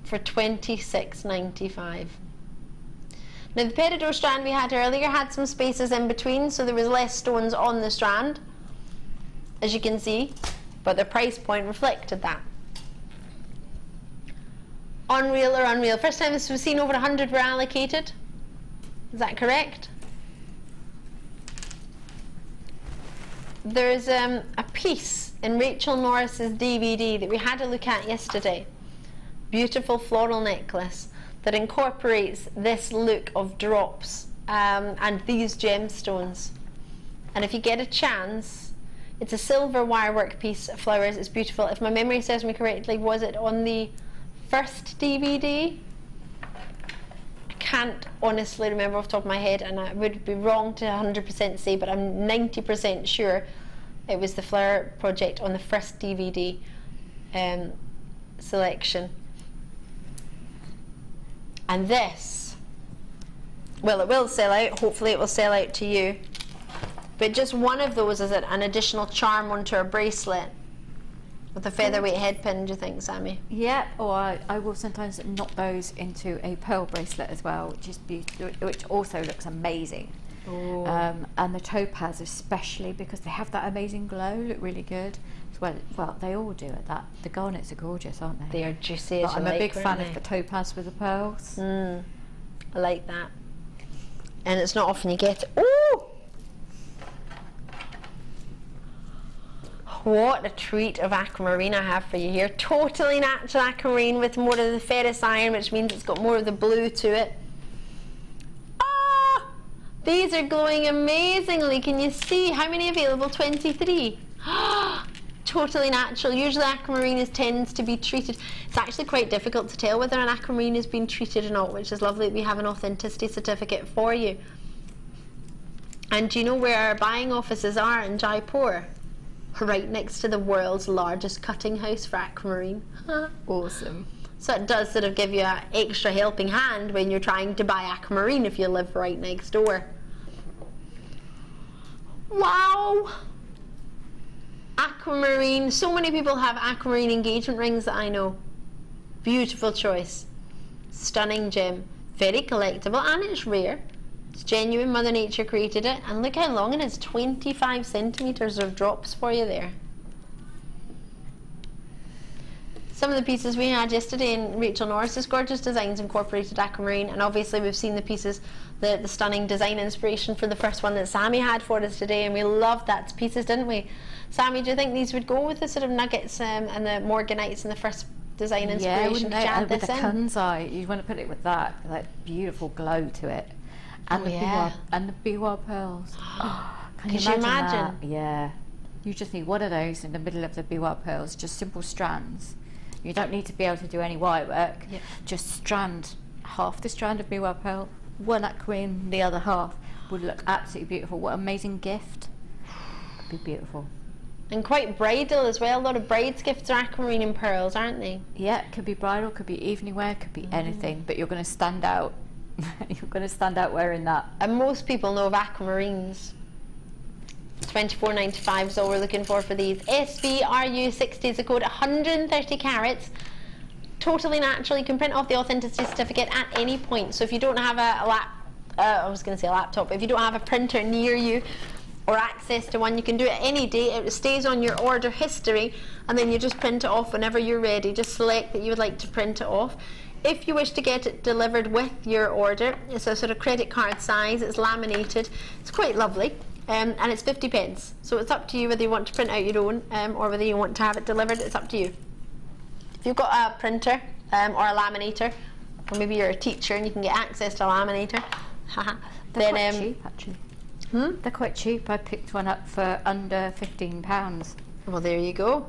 for $26.95. Now the peridot strand we had earlier had some spaces in between, so there was less stones on the strand, as you can see, but the price point reflected that. Unreal or unreal. First time this was seen, over 100 were allocated. Is that correct? There's a piece in Rachel Norris's DVD that we had a look at yesterday. Beautiful floral necklace that incorporates this look of drops and these gemstones. And if you get a chance, it's a silver wirework piece of flowers. It's beautiful. If my memory serves me correctly, was it on the first DVD? I can't honestly remember off the top of my head, and I would be wrong to 100% say, but I'm 90% sure it was the flower project on the first DVD selection. And this, well, it will sell out. Hopefully it will sell out to you. But just one of those is an additional charm onto a bracelet with a featherweight head pin, do you think, Sammi? Yeah, or I will sometimes knot those into a pearl bracelet as well, which is which also looks amazing. And the topaz especially, because they have that amazing glow, look really good. Well, they all do at that. The garnets are gorgeous, aren't they? They are juicy as you I'm like, a big fan they? of the topaz with the pearls. I like that. And it's not often you get it. Ooh! What a treat of aquamarine I have for you here. Totally natural aquamarine with more of the ferrous iron, which means it's got more of the blue to it. Ah! These are glowing amazingly. Can you see? How many available? 23. Totally natural. Usually aquamarine tends to be treated. It's actually quite difficult to tell whether an aquamarine has been treated or not, which is lovely that we have an authenticity certificate for you. And do you know where our buying offices are in Jaipur? Right next to the world's largest cutting house for aquamarine. Awesome. So it does sort of give you an extra helping hand when you're trying to buy aquamarine if you live right next door. Wow! Aquamarine. So many people have aquamarine engagement rings that I know. Beautiful choice. Stunning gem. Very collectible, and it's rare. It's genuine. Mother Nature created it, and look how long it is. 25 centimeters of drops for you there. Some of the pieces we had yesterday in Rachel Norris's gorgeous designs incorporated aquamarine, and obviously we've seen the pieces the stunning design inspiration for the first one that Sammi had for us today, and we loved that to pieces, didn't we? Sammi, do you think these would go with the sort of nuggets and the Morganites and the first design inspiration? Yeah, with the kunzite, you want to put it with that beautiful glow to it, and the biwa pearls. Can you imagine? That? Yeah, you just need one of those in the middle of the biwa pearls, just simple strands. You don't need to be able to do any wire work. Yeah. Just strand, half the strand of biwa pearl, one aquamarine, the other half would look absolutely beautiful. What an amazing gift! It'd be beautiful. And quite bridal as well. A lot of brides' gifts are aquamarine and pearls, aren't they? Yeah, it could be bridal, could be evening wear, could be anything, but you're going to stand out. You're going to stand out wearing that. And most people know of aquamarines. $24.95 is all we're looking for these. SBRU60 is the code, 130 carats. Totally natural. You can print off the authenticity certificate at any point. So if you don't have a laptop, if you don't have a printer near you, or access to one, you can do it any day. It stays on your order history, and then you just print it off whenever you're ready. Just select that you would like to print it off. If you wish to get it delivered with your order, it's a sort of credit card size, it's laminated, it's quite lovely, and it's 50 pence. So it's up to you whether you want to print out your own or whether you want to have it delivered. It's up to you. If you've got a printer or a laminator, or maybe you're a teacher and you can get access to a laminator, they're quite cheap actually. They're quite cheap. I picked one up for under £15. Well, there you go.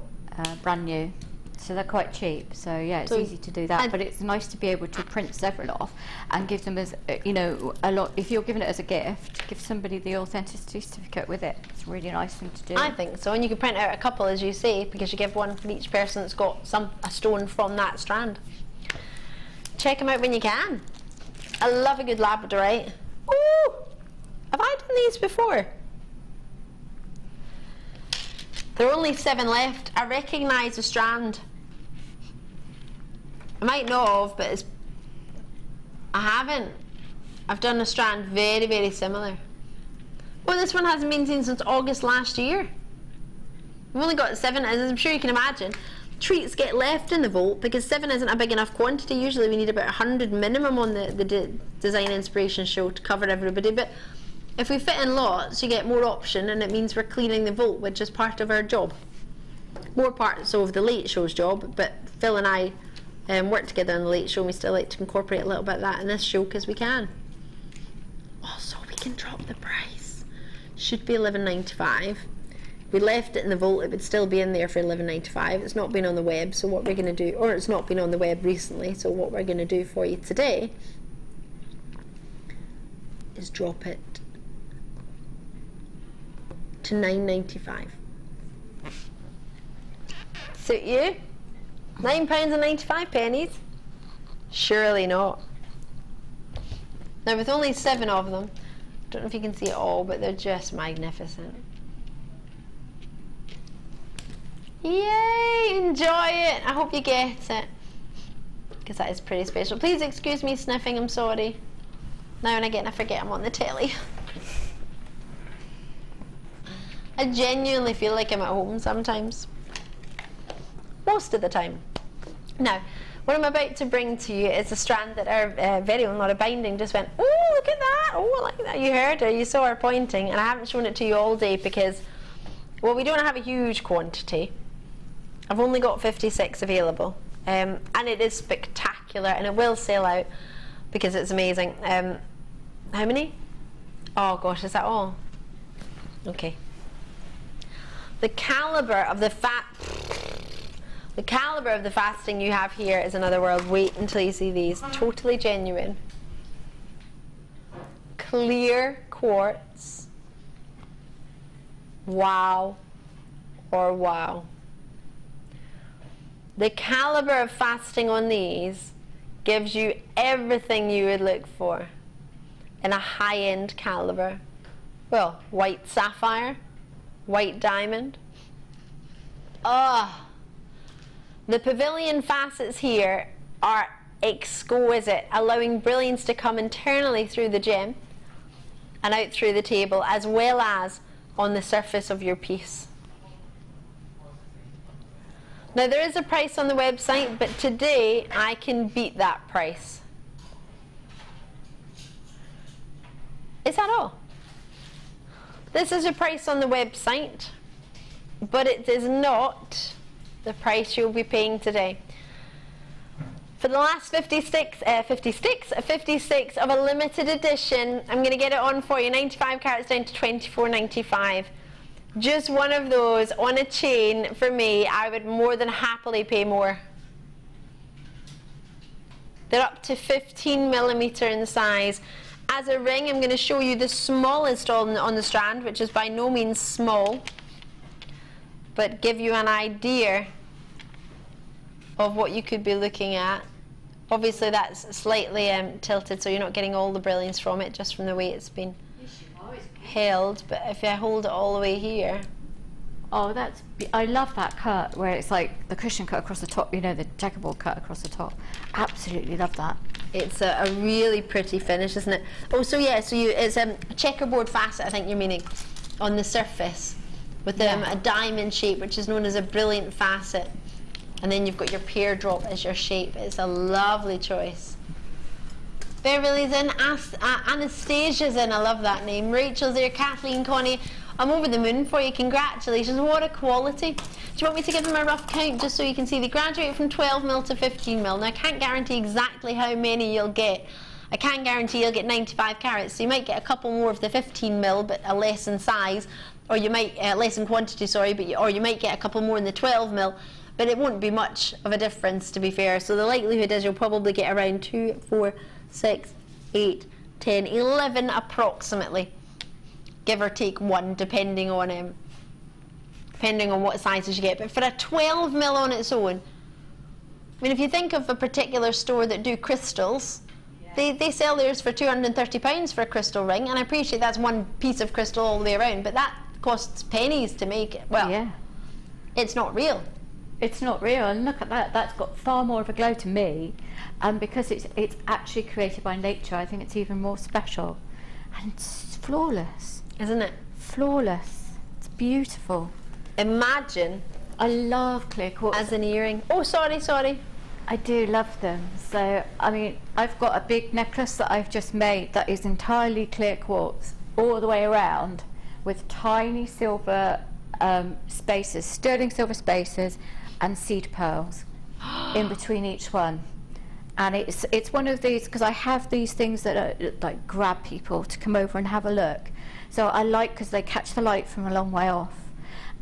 Brand new. So they're quite cheap. So yeah, it's easy to do that. But it's nice to be able to print several off and give them as, a lot. If you're giving it as a gift, give somebody the authenticity certificate with it. It's a really nice thing to do. I think so. And you can print out a couple, as you say, because you give one for each person that's got a stone from that strand. Check them out when you can. I love a good labradorite. Ooh! Have I done these before? There are only 7 left. I recognise the strand. I might not have, but I haven't. I've done a strand very, very similar. Well, this one hasn't been seen since August last year. We've only got 7, as I'm sure you can imagine. Treats get left in the vault because 7 isn't a big enough quantity. Usually we need about 100 minimum on the design inspiration show to cover everybody. But if we fit in lots, you get more option, and it means we're cleaning the vault, which is part of our job. More parts of the late show's job, but Phil and I work together on the late show, and we still like to incorporate a little bit of that in this show because we can. Also, we can drop the price. Should be $11.95. If we left it in the vault, it would still be in there for $11.95. It's not been on the web, so what we're going to do, or it's not been on the web recently, so what we're going to do for you today is drop it to $9.95. Suit you? £9.95? Surely not. Now with only 7 of them, I don't know if you can see it all, but they're just magnificent. Yay! Enjoy it! I hope you get it, because that is pretty special. Please excuse me sniffing, I'm sorry. Now and again I forget I'm on the telly. I genuinely feel like I'm at home sometimes. Most of the time. Now, what I'm about to bring to you is a strand that our very own Laura Binding just went, oh, look at that, oh, I like that. You heard her, you saw her pointing, and I haven't shown it to you all day because, well, we don't have a huge quantity. I've only got 56 available, and it is spectacular, and it will sell out because it's amazing. How many? Oh gosh, is that all? Okay. The caliber of the fasting you have here is another world. Wait until you see these. Totally genuine. Clear quartz. Wow. Or wow. The caliber of fasting on these gives you everything you would look for in a high-end caliber. Well, white sapphire, white diamond. The pavilion facets here are exquisite, allowing brilliance to come internally through the gem and out through the table, as well as on the surface of your piece. Now there is a price on the website, but today I can beat that price. Is that all? This is the price on the website, but it is not the price you'll be paying today. For the last 56 of a limited edition, I'm going to get it on for you, 95 carats down to £24.95. Just one of those on a chain, for me, I would more than happily pay more. They're up to 15mm in size. As a ring, I'm going to show you the smallest on the strand, which is by no means small, but give you an idea of what you could be looking at. Obviously that's slightly tilted, so you're not getting all the brilliance from it, just from the way it's been held. But if I hold it all the way here... Oh, I love that cut, where it's like the cushion cut across the top, you know, the checkerboard cut across the top. Absolutely love that. It's a really pretty finish, isn't it? Oh, so yeah, so it's a checkerboard facet, I think you're meaning, on the surface, with a diamond shape, which is known as a brilliant facet. And then you've got your pear drop as your shape. It's a lovely choice. Beverly's in, Anastasia's in, I love that name. Rachel's there, Kathleen, Connie. I'm over the moon for you, congratulations. What a quality. Do you want me to give them a rough count just so you can see? They graduate from 12mm to 15mm. Now I can't guarantee exactly how many you'll get. I can guarantee you'll get 95 carats, so you might get a couple more of the 15mm, but a less in size, or you might, less in quantity, sorry, or you might get a couple more in the 12mm. But it won't be much of a difference, to be fair. So the likelihood is you'll probably get around 2, 4, 6, 8, 10, 11 approximately. Give or take 1, depending on what sizes you get. But for a 12mm on its own, I mean, if you think of a particular store that do crystals, they sell theirs for £230 for a crystal ring, and I appreciate that's one piece of crystal all the way around, but that costs pennies to make it. Well, it's not real. It's not real, and look at that, that's got far more of a glow to me, and because it's actually created by nature, I think it's even more special. And it's flawless. Isn't it? Flawless. It's beautiful. Imagine. I love clear quartz. As an earring. Oh, sorry. I do love them. So, I mean, I've got a big necklace that I've just made that is entirely clear quartz all the way around, with tiny silver spaces, sterling silver spaces, and seed pearls in between each one. And it's one of these, because I have these things that are, like, grab people to come over and have a look. So I like, because they catch the light from a long way off,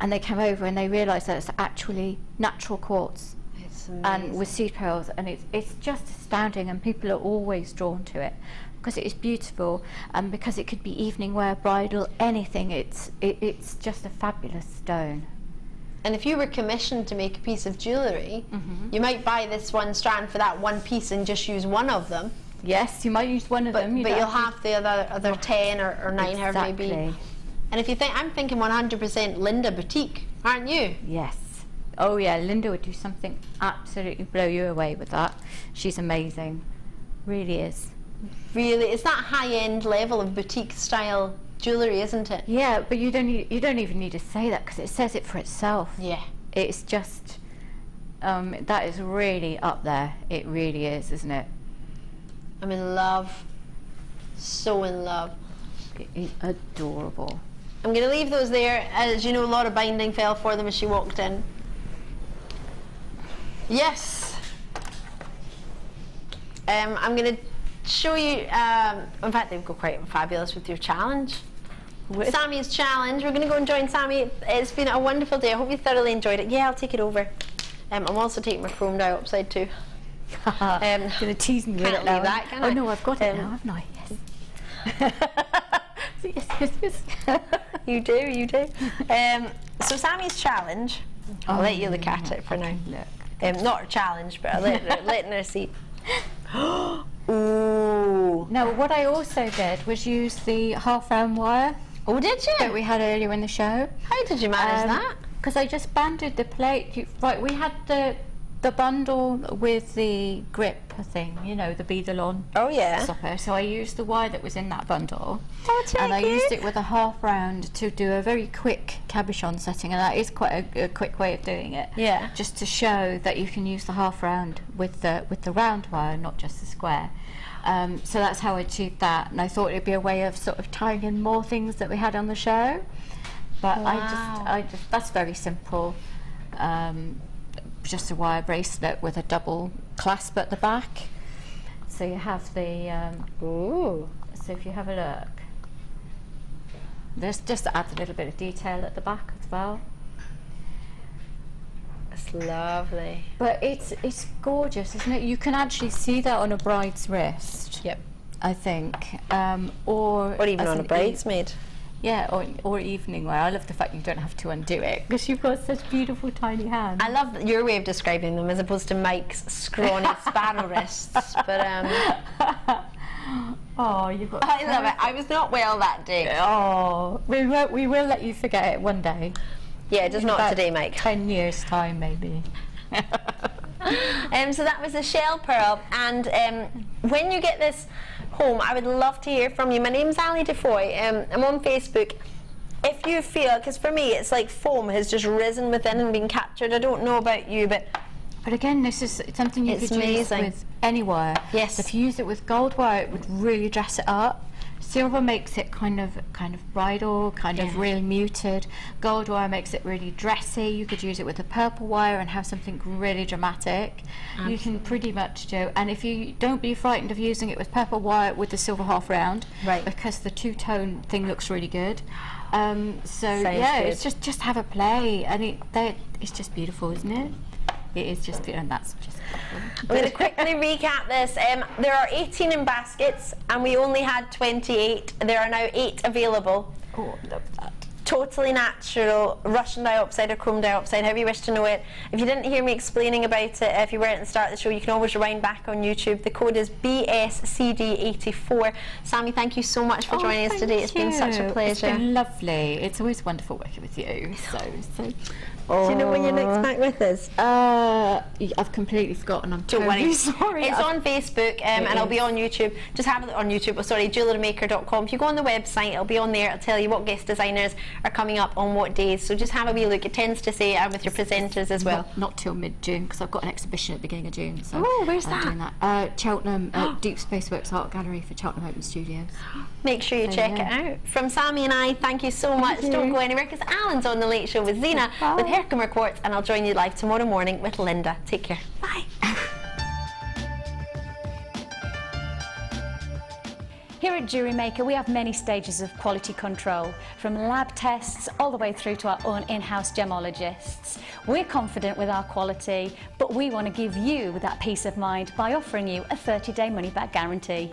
and they come over and they realise that it's actually natural quartz. It's amazing. And with seed pearls, and it's just astounding, and people are always drawn to it because it is beautiful, and because it could be evening wear, bridal, anything. It's just a fabulous stone. And if you were commissioned to make a piece of jewellery, you might buy this one strand for that one piece and just use one of them. Yes, you might use one of them. But you'll have the other 10 or 9, however it may be. And if you think, I'm thinking 100% Linda Boutique, aren't you? Yes. Oh yeah, Linda would do something absolutely blow you away with that. She's amazing. Really is. Really, it's that high-end level of boutique style jewellery, isn't it? Yeah, but you don't even need to say that, because it says it for itself. Yeah. It's just that is really up there. It really is, isn't it? I'm in love. So in love. It is adorable. I'm going to leave those there. As you know, a lot of binding fell for them as she walked in. Yes. I'm going to show you, in fact, they've got quite fabulous with your challenge. Sammi's challenge. We're going to go and join Sammi. It's been a wonderful day. I hope you thoroughly enjoyed it. Yeah, I'll take it over. I'm also taking my chrome diopside too. Going to tease me with it now. That, can I? Oh no, I've got it now, haven't I? Yes. Yes. You do. So Sammi's challenge, I'll let you look at it for now. Not a challenge, but I'll letting her see. Ooh. Now, what I also did was use the half-round wire. Oh, did you? That we had earlier in the show. How did you manage that? Because I just banded the plate. Right, we had the bundle with the grip thing, you know, the bead-along. Oh yeah. Stopper. So I used the wire that was in that bundle. Oh, and I used it with a half-round to do a very quick cabochon setting, and that is quite a quick way of doing it. Yeah. Just to show that you can use the half-round with the round wire, not just the square. So that's how I achieved that, and I thought it'd be a way of sort of tying in more things that we had on the show. But I just that's very simple. Just a wire bracelet with a double clasp at the back. So you have the so if you have a look, this just adds a little bit of detail at the back as well. It's lovely. But it's gorgeous, isn't it? You can actually see that on a bride's wrist. Yep. I think, or even on a bridesmaid. Yeah, or evening wear. I love the fact you don't have to undo it because you've got such beautiful tiny hands. I love your way of describing them as opposed to Mike's scrawny sparrow wrists. But oh, you've got. I love it. I was not well that day. Oh, we will let you forget it one day. Yeah, just not today, Mike. 10 years time, maybe. So that was a shell pearl, and when you get this home, I would love to hear from you. My name's Ali Defoy. I'm on Facebook. If you feel, because for me it's like foam has just risen within and been captured. I don't know about you, but again, this is something you could use with any wire. Yes. If you use it with gold wire, it would really dress it up. Silver makes it kind of bridal, kind of real muted. Gold wire makes it really dressy. You could use it with a purple wire and have something really dramatic. Absolutely. You can pretty much do, and if you don't be frightened of using it with purple wire with the silver half round, right? Because the two-tone thing looks really good. It's just have a play, and it's just beautiful, isn't it? It is just, and that's just. I'm going to quickly recap this. There are 18 in baskets, and we only had 28. There are now 8 available. Oh, I love that. Totally natural, Russian diopside or chrome diopside, however you wish to know it. If you didn't hear me explaining about it, if you weren't at the start of the show, you can always rewind back on YouTube. The code is BSCD84. Sammi, thank you so much for joining us today. It's been such a pleasure. It's been lovely. It's always wonderful working with you. Do you know when you're next back with us? I've completely forgotten. I'm totally sorry. It's on Facebook and it'll be on YouTube. Just have it on YouTube. JewelleryMaker.com. If you go on the website, it'll be on there. It'll tell you what guest designers are coming up on what days. So just have a wee look. It tends to say with your presenters as well. Not till mid-June, because I've got an exhibition at the beginning of June. So where's that? Doing that. Cheltenham Deep Space Works Art Gallery for Cheltenham Open Studios. Make sure you check it out. From Sammi and I, thank you so much. Don't go anywhere, because Alan's on the Late Show with Zena with Herkimer Quartz, and I'll join you live tomorrow morning with Linda. Take care. Bye. Here at Jewellery Maker, we have many stages of quality control, from lab tests all the way through to our own in-house gemologists. We're confident with our quality, but we want to give you that peace of mind by offering you a 30-day money-back guarantee.